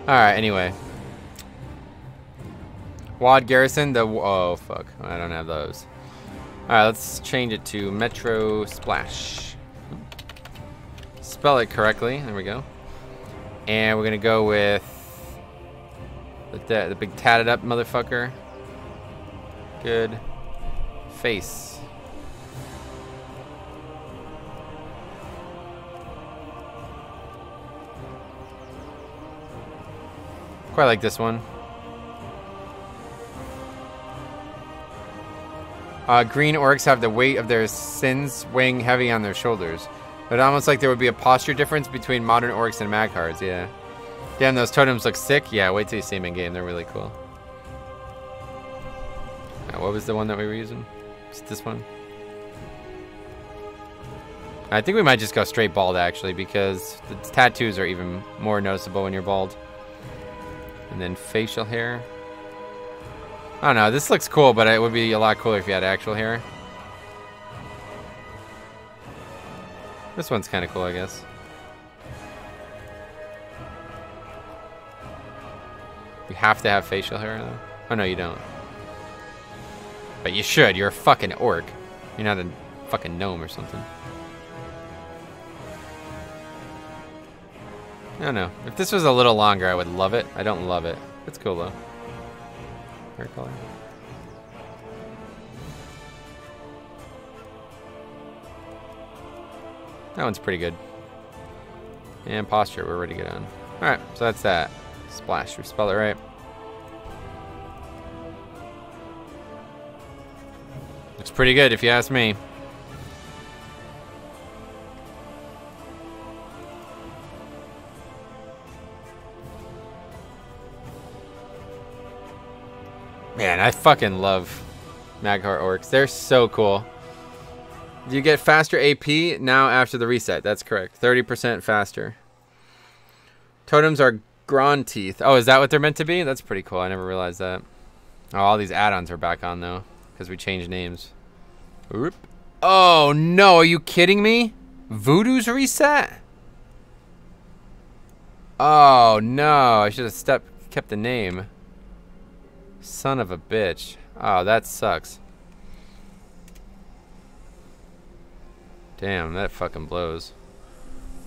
Alright, anyway. Wad Garrison. Oh, fuck. I don't have those. Alright, let's change it to Metro Splash. Spell it correctly. There we go. And we're gonna go with the big tatted up motherfucker. Good. Face. Quite like this one. Green orcs have the weight of their sins weighing heavy on their shoulders. But almost like there would be a posture difference between modern orcs and Maghars, yeah. Damn, those totems look sick. Yeah, wait till you see them in game. They're really cool. What was the one that we were using? Is it this one? I think we might just go straight bald, actually, because the tattoos are even more noticeable when you're bald. And then facial hair. I don't know. This looks cool, but it would be a lot cooler if you had actual hair. This one's kind of cool, I guess. You have to have facial hair, though? Oh, no, you don't. But you should. You're a fucking orc. You're not a fucking gnome or something. I don't know. If this was a little longer, I would love it. I don't love it. It's cool, though. Hair color. That one's pretty good. And posture, we're ready to get on. Alright, so that's that. Splash, we spell it right. Looks pretty good if you ask me. Man, I fucking love Maghar Orcs. They're so cool. You get faster AP now after the reset. That's correct. 30% faster. Totems are Gron teeth. Oh, is that what they're meant to be? That's pretty cool. I never realized that. Oh, all these add-ons are back on, though, because we changed names. Oop. Oh, no. Are you kidding me? Voodoo's reset? Oh, no. I should have kept the name. Son of a bitch. Oh, that sucks. Damn, that fucking blows.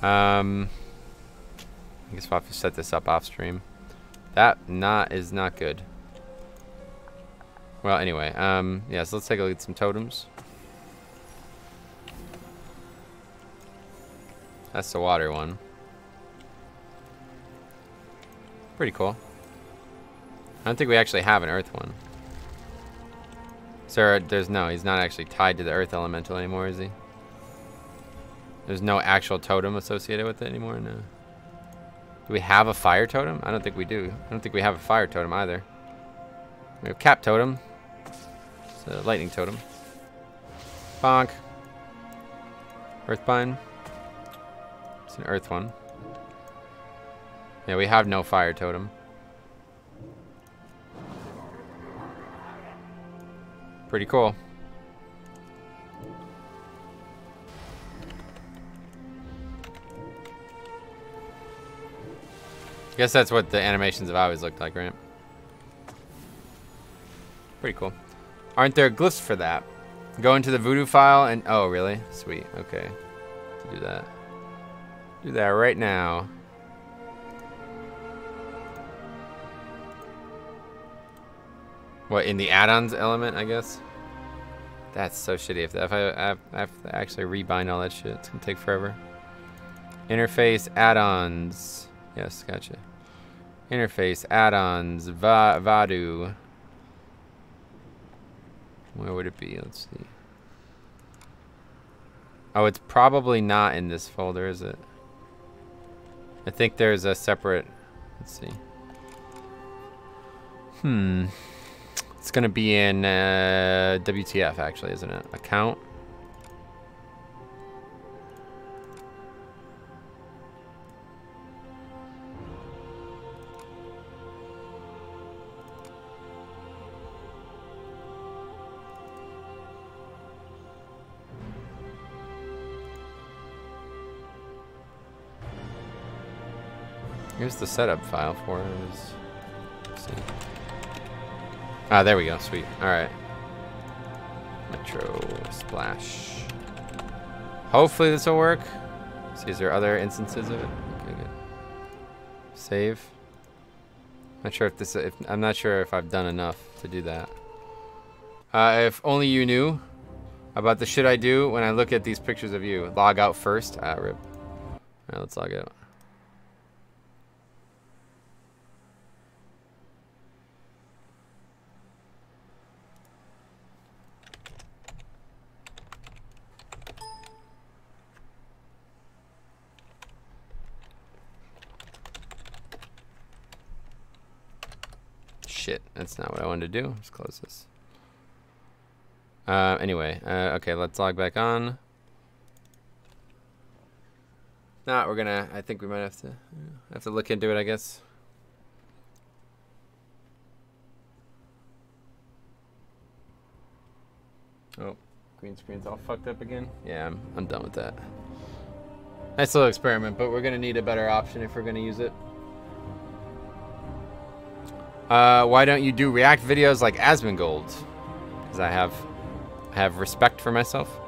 I guess we'll have to set this up off stream. That is not good. Well, anyway, yeah, so let's take a look at some totems. That's the water one. Pretty cool. I don't think we actually have an earth one. So no, he's not actually tied to the earth elemental anymore, is he? There's no actual totem associated with it anymore, no. Do we have a fire totem? I don't think we do. I don't think we have a fire totem either. We have cap totem. It's a lightning totem. Bonk. Earthbind. It's an earth one. Yeah, we have no fire totem. Pretty cool. I guess that's what the animations have always looked like, right? Pretty cool. Aren't there glyphs for that? Go into the voodoo file and... Oh, really? Sweet. Okay. Do that. Do that right now. What, in the add-ons element, I guess? That's so shitty. If I have to actually rebind all that shit, it's gonna take forever. Interface, add-ons. Yes, gotcha. Interface, add-ons, Vadu. Where would it be? Let's see. Oh, it's probably not in this folder, is it? I think there's a separate... Let's see. It's gonna be in WTF, actually, isn't it? Account. Here's the setup file for it. Let's see. Ah, there we go. Sweet. All right. Metro splash. Hopefully this will work. See, is there other instances of it? Okay, good. Save. Not sure if this. I'm not sure if I've done enough to do that. If only you knew about the shit I do when I look at these pictures of you. Log out first. Ah, rip. All right, let's log out. Shit, that's not what I wanted to do. Let's close this. Anyway, okay, let's log back on. Nah, we're gonna, I think we might have to look into it, I guess. Oh, green screen's all fucked up again. Yeah, I'm done with that. Nice little experiment, but we're gonna need a better option if we're gonna use it. Why don't you do react videos like Asmongold? Because I have respect for myself.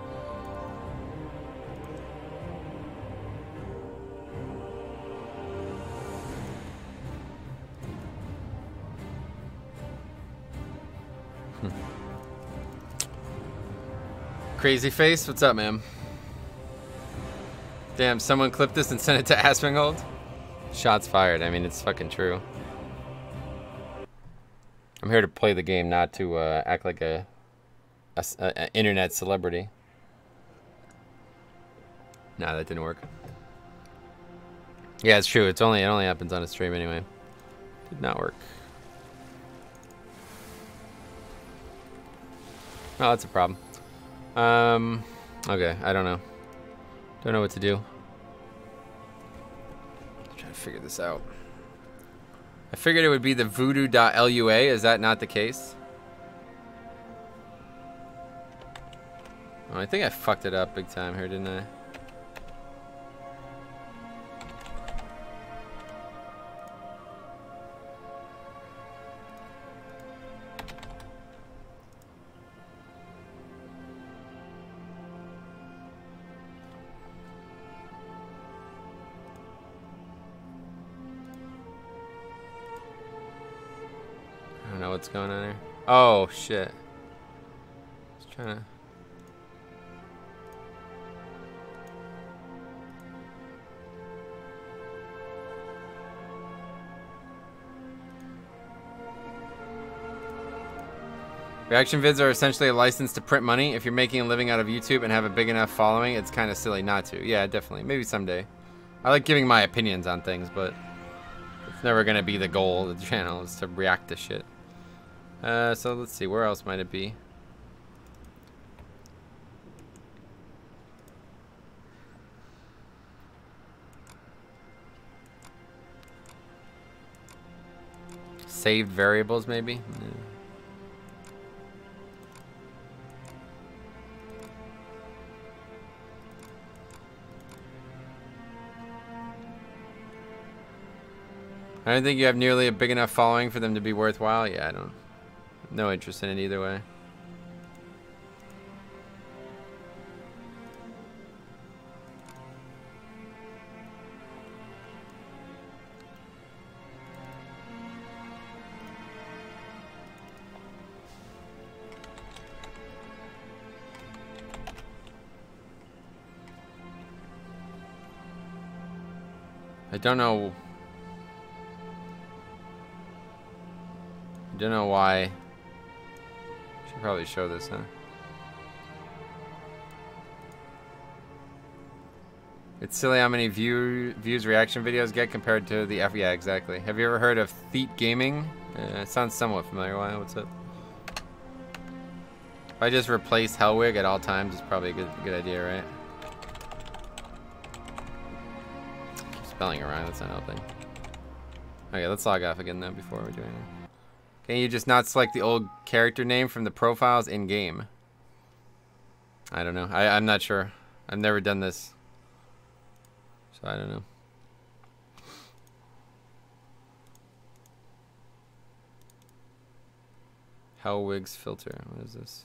Crazy Face, what's up, man? Damn, someone clipped this and sent it to Asmongold? Shots fired. I mean, it's fucking true. I'm here to play the game, not to act like a internet celebrity. Nah, that didn't work. Yeah, it's true. It only happens on a stream anyway. Did not work. Oh, that's a problem. Okay, I don't know. Don't know what to do. I'm trying to figure this out. I figured it would be the voodoo.lua. Is that not the case? Oh, I think I fucked it up big time here, didn't I? I don't know what's going on here. Oh, shit. Just trying to... Reaction vids are essentially a license to print money. If you're making a living out of YouTube and have a big enough following, it's kind of silly not to. Yeah, definitely. Maybe someday. I like giving my opinions on things, but it's never going to be the goal of the channel, is to react to shit. So let's see. Where else might it be? Saved variables, maybe? Yeah. I don't think you have nearly a big enough following for them to be worthwhile. Yeah, I don't. No interest in it either way. I don't know. I don't know why. Should probably show this, huh? It's silly how many views reaction videos get compared to the yeah, exactly. Have you ever heard of Theat Gaming? It sounds somewhat familiar. Why? What's up? If I just replace Hellwig at all times, it's probably a good idea, right? Keep spelling around. That's not helping. Okay, let's log off again though before we do anything. Can you just not select the old character name from the profiles in game? I don't know. I'm not sure. I've never done this. So I don't know. Hellwig's filter. What is this?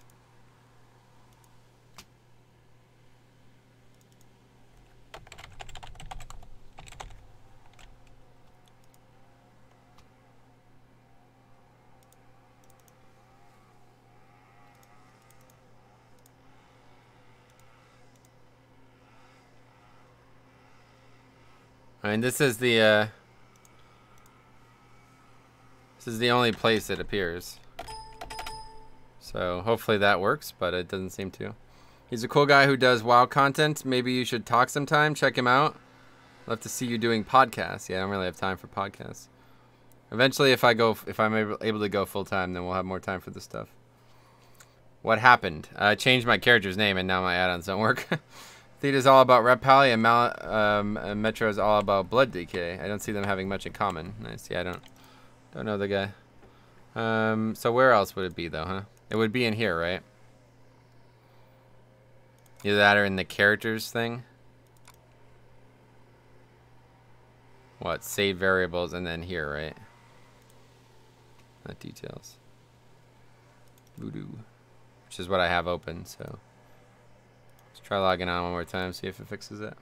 I mean, this is the only place it appears. So hopefully that works, but it doesn't seem to. He's a cool guy who does WoW content. Maybe you should talk sometime. Check him out. Love to see you doing podcasts. Yeah, I don't really have time for podcasts. Eventually, if I'm able to go full time, then we'll have more time for this stuff. What happened? I changed my character's name, and now my add-ons don't work. Theat is all about Rep Pally, and Metro is all about Blood Decay. I don't see them having much in common. Nice. Yeah, I don't know the guy. So where else would it be though, huh? It would be in here, right? Either that or in the characters thing. What? Save variables and then here, right? Not details. Voodoo. Which is what I have open, so. Let's try logging on one more time, see if it fixes it.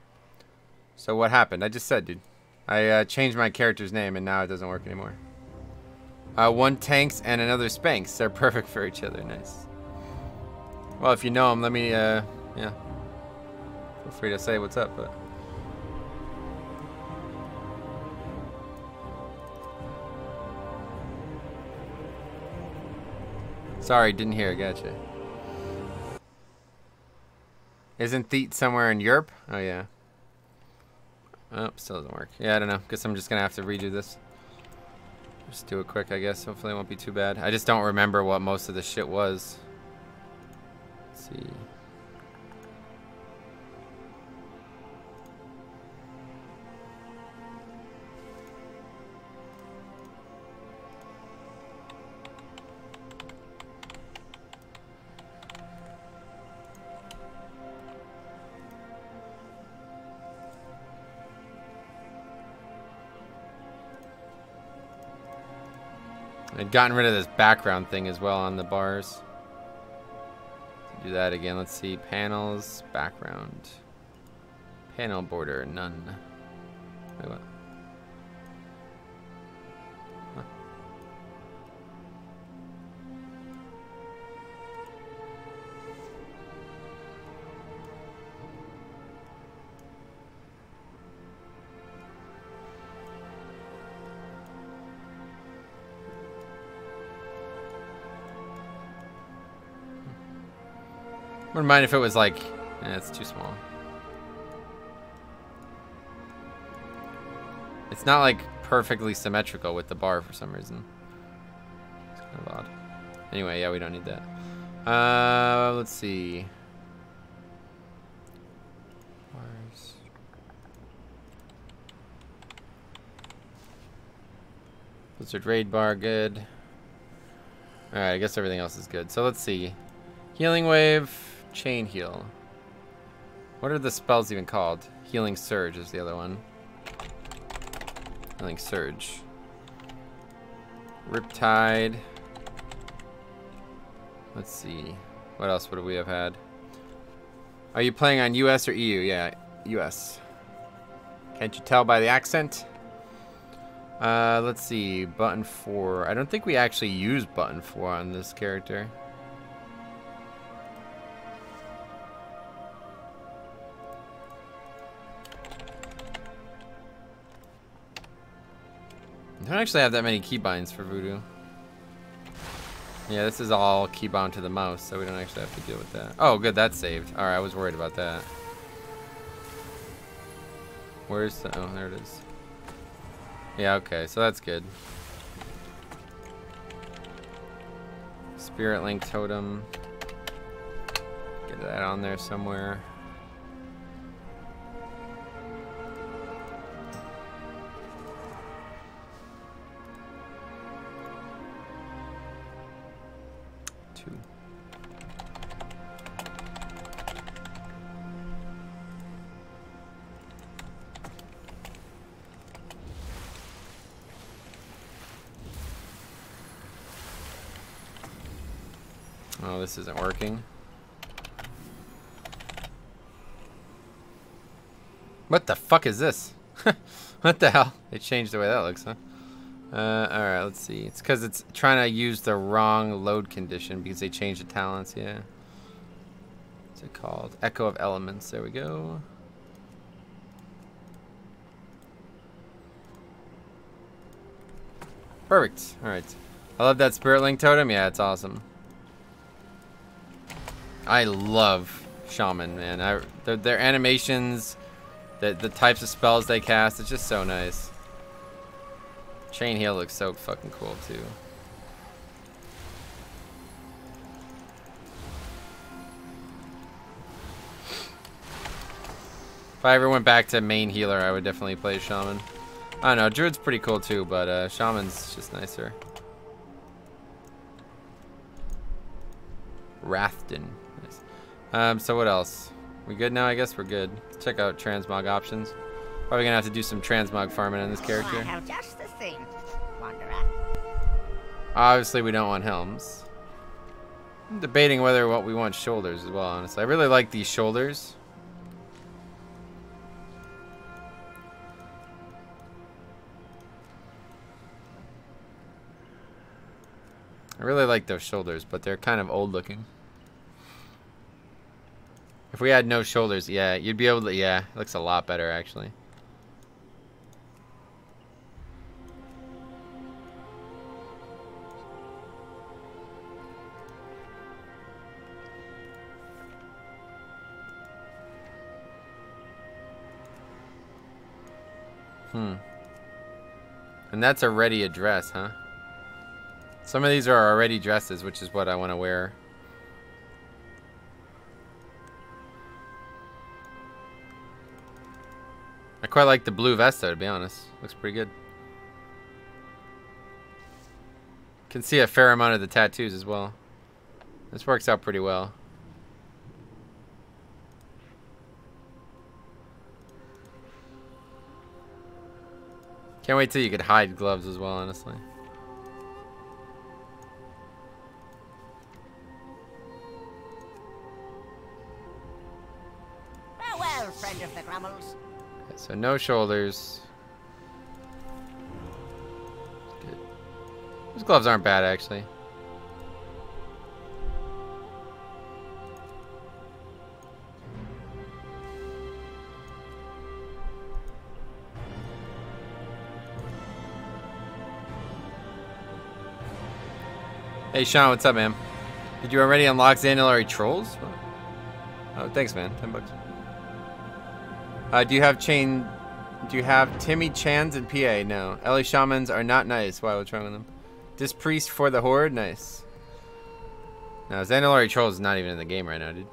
So what happened? I just said, dude. I changed my character's name and now it doesn't work anymore. One tanks and another spanks. They're perfect for each other. Nice. Well, if you know them, let me, yeah. Feel free to say what's up, but. Sorry, didn't hear. Gotcha. Isn't Theet somewhere in Europe? Oh, yeah. Oh, still doesn't work. Yeah, I don't know. Guess I'm just gonna have to redo this. Just do it quick, I guess. Hopefully it won't be too bad. I just don't remember what most of the shit was. Let's see. I'd gotten rid of this background thing as well on the bars. Do that again. Let's see. Panels, background. Panel border, none. Wait, what? Huh. Wouldn't mind if it was like, it's too small. It's not like perfectly symmetrical with the bar for some reason. It's kind of odd. Anyway, yeah, we don't need that. Let's see. Bars. Blizzard raid bar, good. Alright, I guess everything else is good. So let's see. Healing wave. Chain heal. What are the spells even called? Healing surge is the other one. Healing surge. Riptide. Let's see. What else would we have had? Are you playing on US or EU? Yeah, US. Can't you tell by the accent? Let's see. Button 4. I don't think we actually use button 4 on this character. I don't actually have that many keybinds for Voodoo. Yeah, this is all keybound to the mouse, so we don't actually have to deal with that. Oh, good, that's saved. Alright, I was worried about that. Where's the... Oh, there it is. Yeah, okay, so that's good. Spirit Link Totem. Get that on there somewhere. Oh, this isn't working. What the fuck is this? What the hell? They changed the way that looks, huh? Alright, let's see. It's because it's trying to use the wrong load condition because they changed the talents, yeah. What's it called? Echo of Elements. There we go. Perfect. Alright. I love that Spirit Link Totem. Yeah, it's awesome. I love Shaman, man. Their animations, the types of spells they cast, it's just so nice. Chain Heal looks so fucking cool, too. If I ever went back to main healer, I would definitely play Shaman. I don't know, Druid's pretty cool, too, but Shaman's just nicer. Wrathden. Nice. So what else? We good now? I guess we're good. Let's check out transmog options. Probably gonna have to do some transmog farming on this character. I have just the thing, Wanderer. Obviously, we don't want helms. I'm debating whether what we want shoulders as well, honestly. I really like these shoulders. I really like those shoulders, but they're kind of old looking. If we had no shoulders, yeah, you'd be able to, yeah, it looks a lot better actually. And that's already a dress, huh? Some of these are already dresses, which is what I want to wear. I quite like the blue vest though, to be honest. Looks pretty good. Can see a fair amount of the tattoos as well. This works out pretty well. Can't wait till you could hide gloves as well, honestly. Farewell, friend of the Grummels. Okay, so no shoulders. Good. Those gloves aren't bad, actually. Hey Sean, what's up, man? Did you already unlock Xandalari Trolls? Oh, thanks, man. $10. Do you have Timmy Chans in PA? No. Ellie Shamans are not nice. Why? What's wrong with them? Dispriest for the Horde? Nice. No, Xandalari Trolls is not even in the game right now, dude.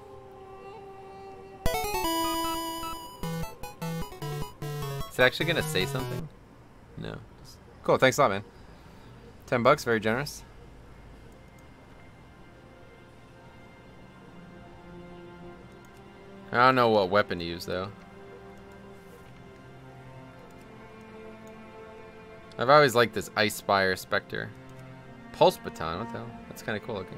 Is it actually gonna say something? No. Cool, thanks a lot, man. $10, very generous. I don't know what weapon to use though. I've always liked this Ice Spire Spectre. Pulse Baton, what the hell? That's kind of cool looking.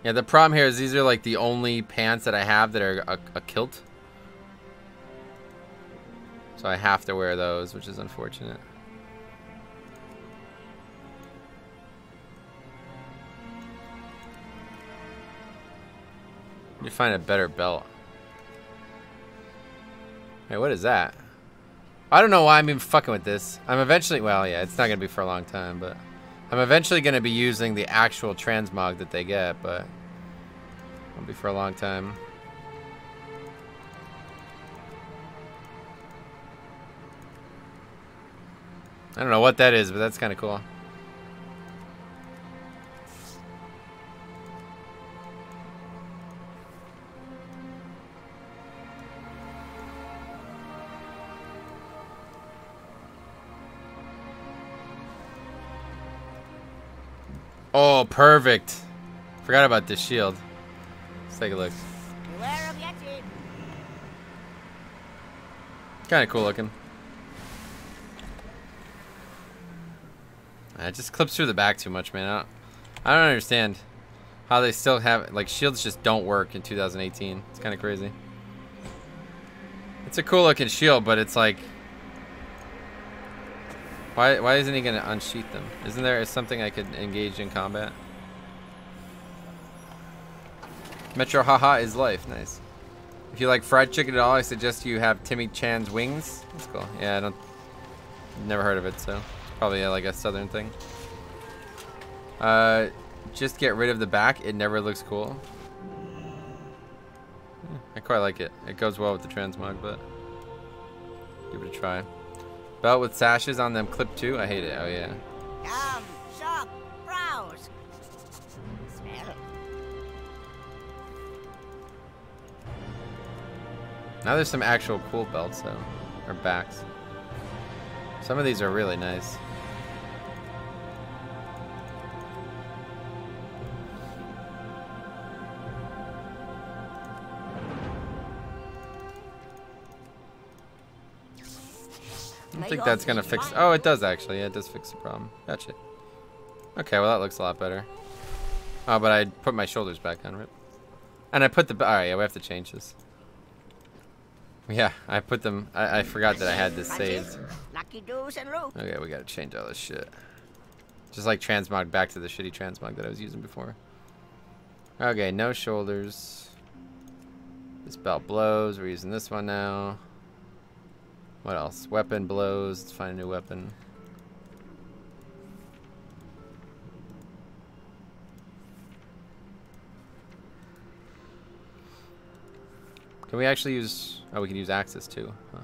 Yeah, the problem here is these are like the only pants that I have that are a kilt. So I have to wear those, which is unfortunate. You find a better belt. Hey, what is that? I don't know why I'm even fucking with this. I'm eventually, well, yeah, it's not gonna be for a long time, but I'm eventually gonna be using the actual transmog that they get, but won't be for a long time. I don't know what that is, but that's kind of cool. Oh, perfect. Forgot about this shield. Let's take a look. Beware of Yeti. Kind of cool looking. It just clips through the back too much, man. I don't understand how they still have, like, shields just don't work in 2018. It's kind of crazy. It's a cool looking shield, but it's like, why isn't he gonna unsheath them? Isn't there something I could engage in combat? Metro haha is life. Nice. If you like fried chicken at all, I suggest you have Timmy Chan's wings. That's cool. Yeah, never heard of it, so it's probably like a southern thing. Just get rid of the back. It never looks cool. Yeah, I quite like it. It goes well with the transmog, but give it a try. Belt with sashes on them clip too. I hate it. Oh yeah. Come, shop, browse. Smell. Now there's some actual cool belts though, or backs. Some of these are really nice. think that's gonna fix. Oh, it does actually. Yeah, it does fix the problem. Gotcha. Okay, well that looks a lot better. Oh, but I put my shoulders back on, right? And I put the. All right, yeah, we have to change this. Yeah, I put them. I forgot that I had this saved. Lucky doos and root. Okay, we gotta change all this shit. Just like transmog back to the shitty transmog that I was using before. Okay, no shoulders. This belt blows. We're using this one now. What else? Weapon blows. Let's find a new weapon. Can we actually use... Oh, we can use axes too. Huh.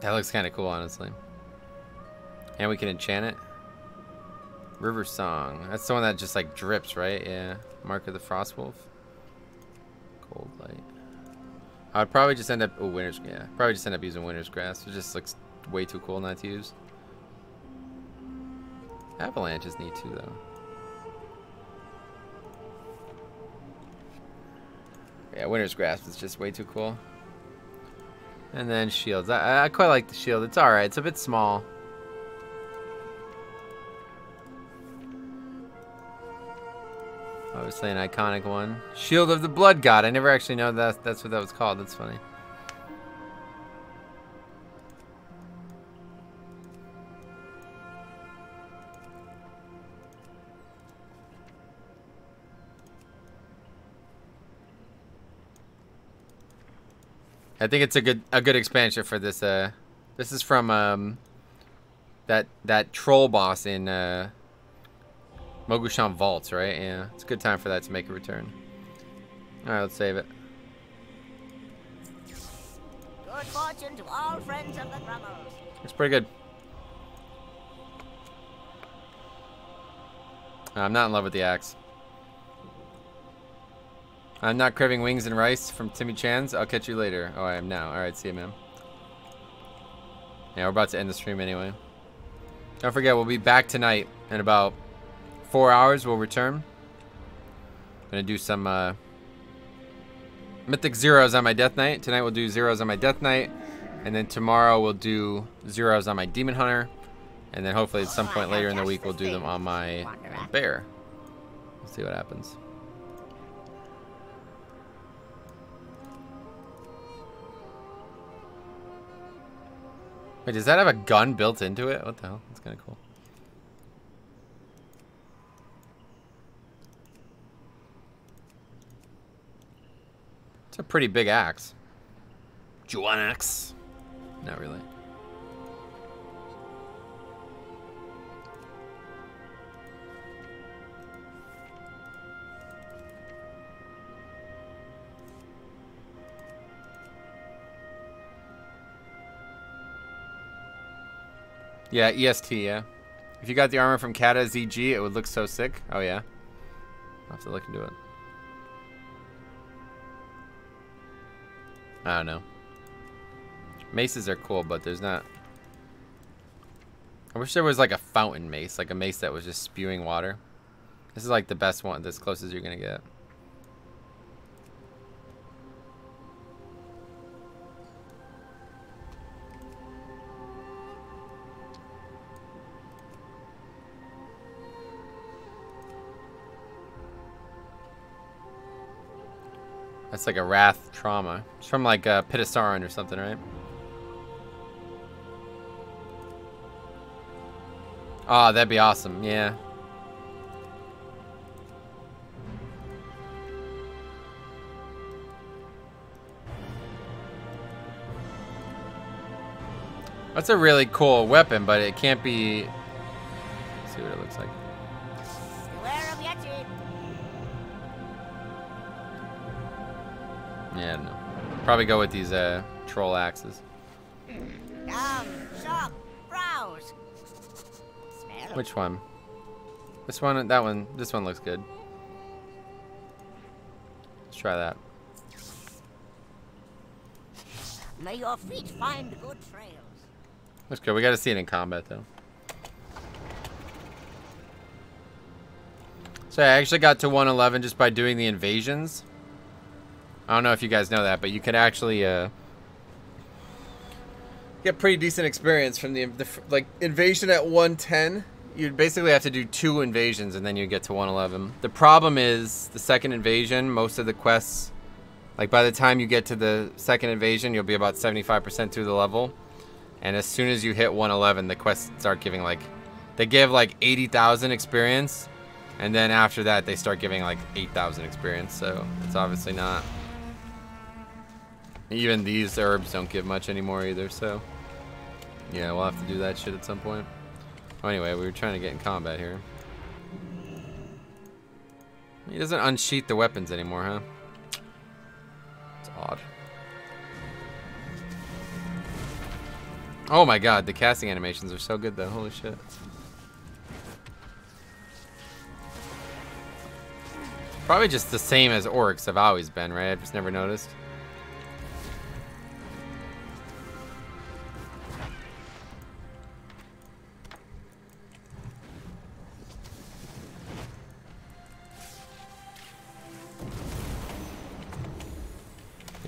That looks kind of cool, honestly. And we can enchant it. River Song. That's the one that just like drips, right? Yeah. Mark of the Frostwolf. Cold Light. I would probably just end up... Oh, Winter's... Yeah. Probably just end up using Winter's Grass. It just looks way too cool not to use. Avalanche is neat too, though. Yeah, Winter's Grasp is just way too cool. And then shields. I quite like the shield. It's alright. It's a bit small. Obviously an iconic one. Shield of the Blood God. I never actually know that's what that was called. That's funny. I think it's a good expansion for this. This is from that troll boss in Mogushan Vaults, right? Yeah, it's a good time for that to make a return. All right, let's save it. Good fortune to all friends of the Grummles. It's pretty good. I'm not in love with the axe. I'm not craving wings and rice from Timmy Chan's. I'll catch you later. Oh, I am now. All right, see you, man. Yeah, we're about to end the stream anyway. Don't forget, we'll be back tonight in about 4 hours. We'll return. Gonna do some Mythic Zeros on my Death Knight. Tonight we'll do Zeros on my Death Knight. And then tomorrow we'll do Zeros on my Demon Hunter. And then hopefully at some point later in the week we'll do them on my Bear. We'll see what happens. Wait, does that have a gun built into it? What the hell? That's kind of cool. It's a pretty big axe. Juan axe. Not really. Yeah, EST, yeah. If you got the armor from Kata ZG, it would look so sick. Oh, yeah. I'll have to look into it. I don't know. Maces are cool, but there's not... I wish there was like a fountain mace, like a mace that was just spewing water. This is like the best one, as close as you're gonna get. That's like a Wrath Trauma. It's from like Pitasaran or something, right? Oh, that'd be awesome, yeah. That's a really cool weapon, but it can't be... Let's see what it looks like. Beware of Yeti. Yeah, I don't know. Probably go with these troll axes. Shock, browse. Smell. Which one? This one, that one, this one looks good. Let's try that. May your feet find good trails. Looks good. We got to see it in combat, though. So I actually got to 111 just by doing the invasions. I don't know if you guys know that, but you can actually get pretty decent experience from the like invasion at 110. You'd basically have to do 2 invasions and then you get to 111. The problem is the second invasion, most of the quests, like by the time you get to the second invasion, you'll be about 75% through the level. And as soon as you hit 111, the quests start giving like, they give like 80,000 experience. And then after that, they start giving like 8,000 experience. So it's obviously not. Even these herbs don't give much anymore either. So yeah, we'll have to do that shit at some point. Oh, anyway, we were trying to get in combat here. He doesn't unsheath the weapons anymore, huh? It's odd. Oh my god, the casting animations are so good though. Holy shit. Probably just the same as orcs have always been, right? I've just never noticed.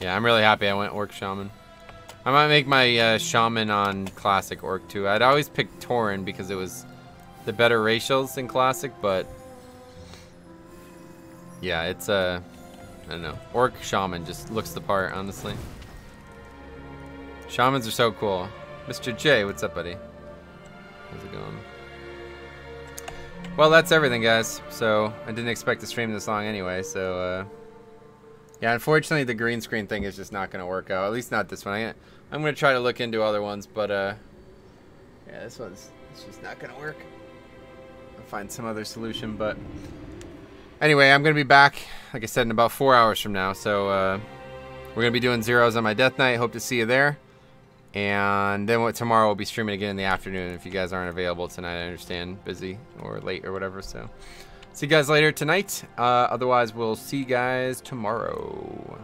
Yeah, I'm really happy I went Orc Shaman. I might make my Shaman on Classic Orc too. I'd always pick Tauren because it was the better racials in Classic, but yeah, it's I don't know. Orc Shaman just looks the part, honestly. Shamans are so cool. Mr. J, what's up, buddy? How's it going? Well, that's everything, guys. So, I didn't expect to stream this long anyway, so yeah, unfortunately, the green screen thing is just not going to work out. At least not this one. I'm going to try to look into other ones, but yeah, it's just not going to work. I'll find some other solution, but anyway, I'm going to be back, like I said, in about 4 hours from now. So we're going to be doing zeros on my death night. Hope to see you there. And then tomorrow we'll be streaming again in the afternoon. If you guys aren't available tonight, I understand, busy or late or whatever. So see you guys later tonight. Otherwise, we'll see you guys tomorrow.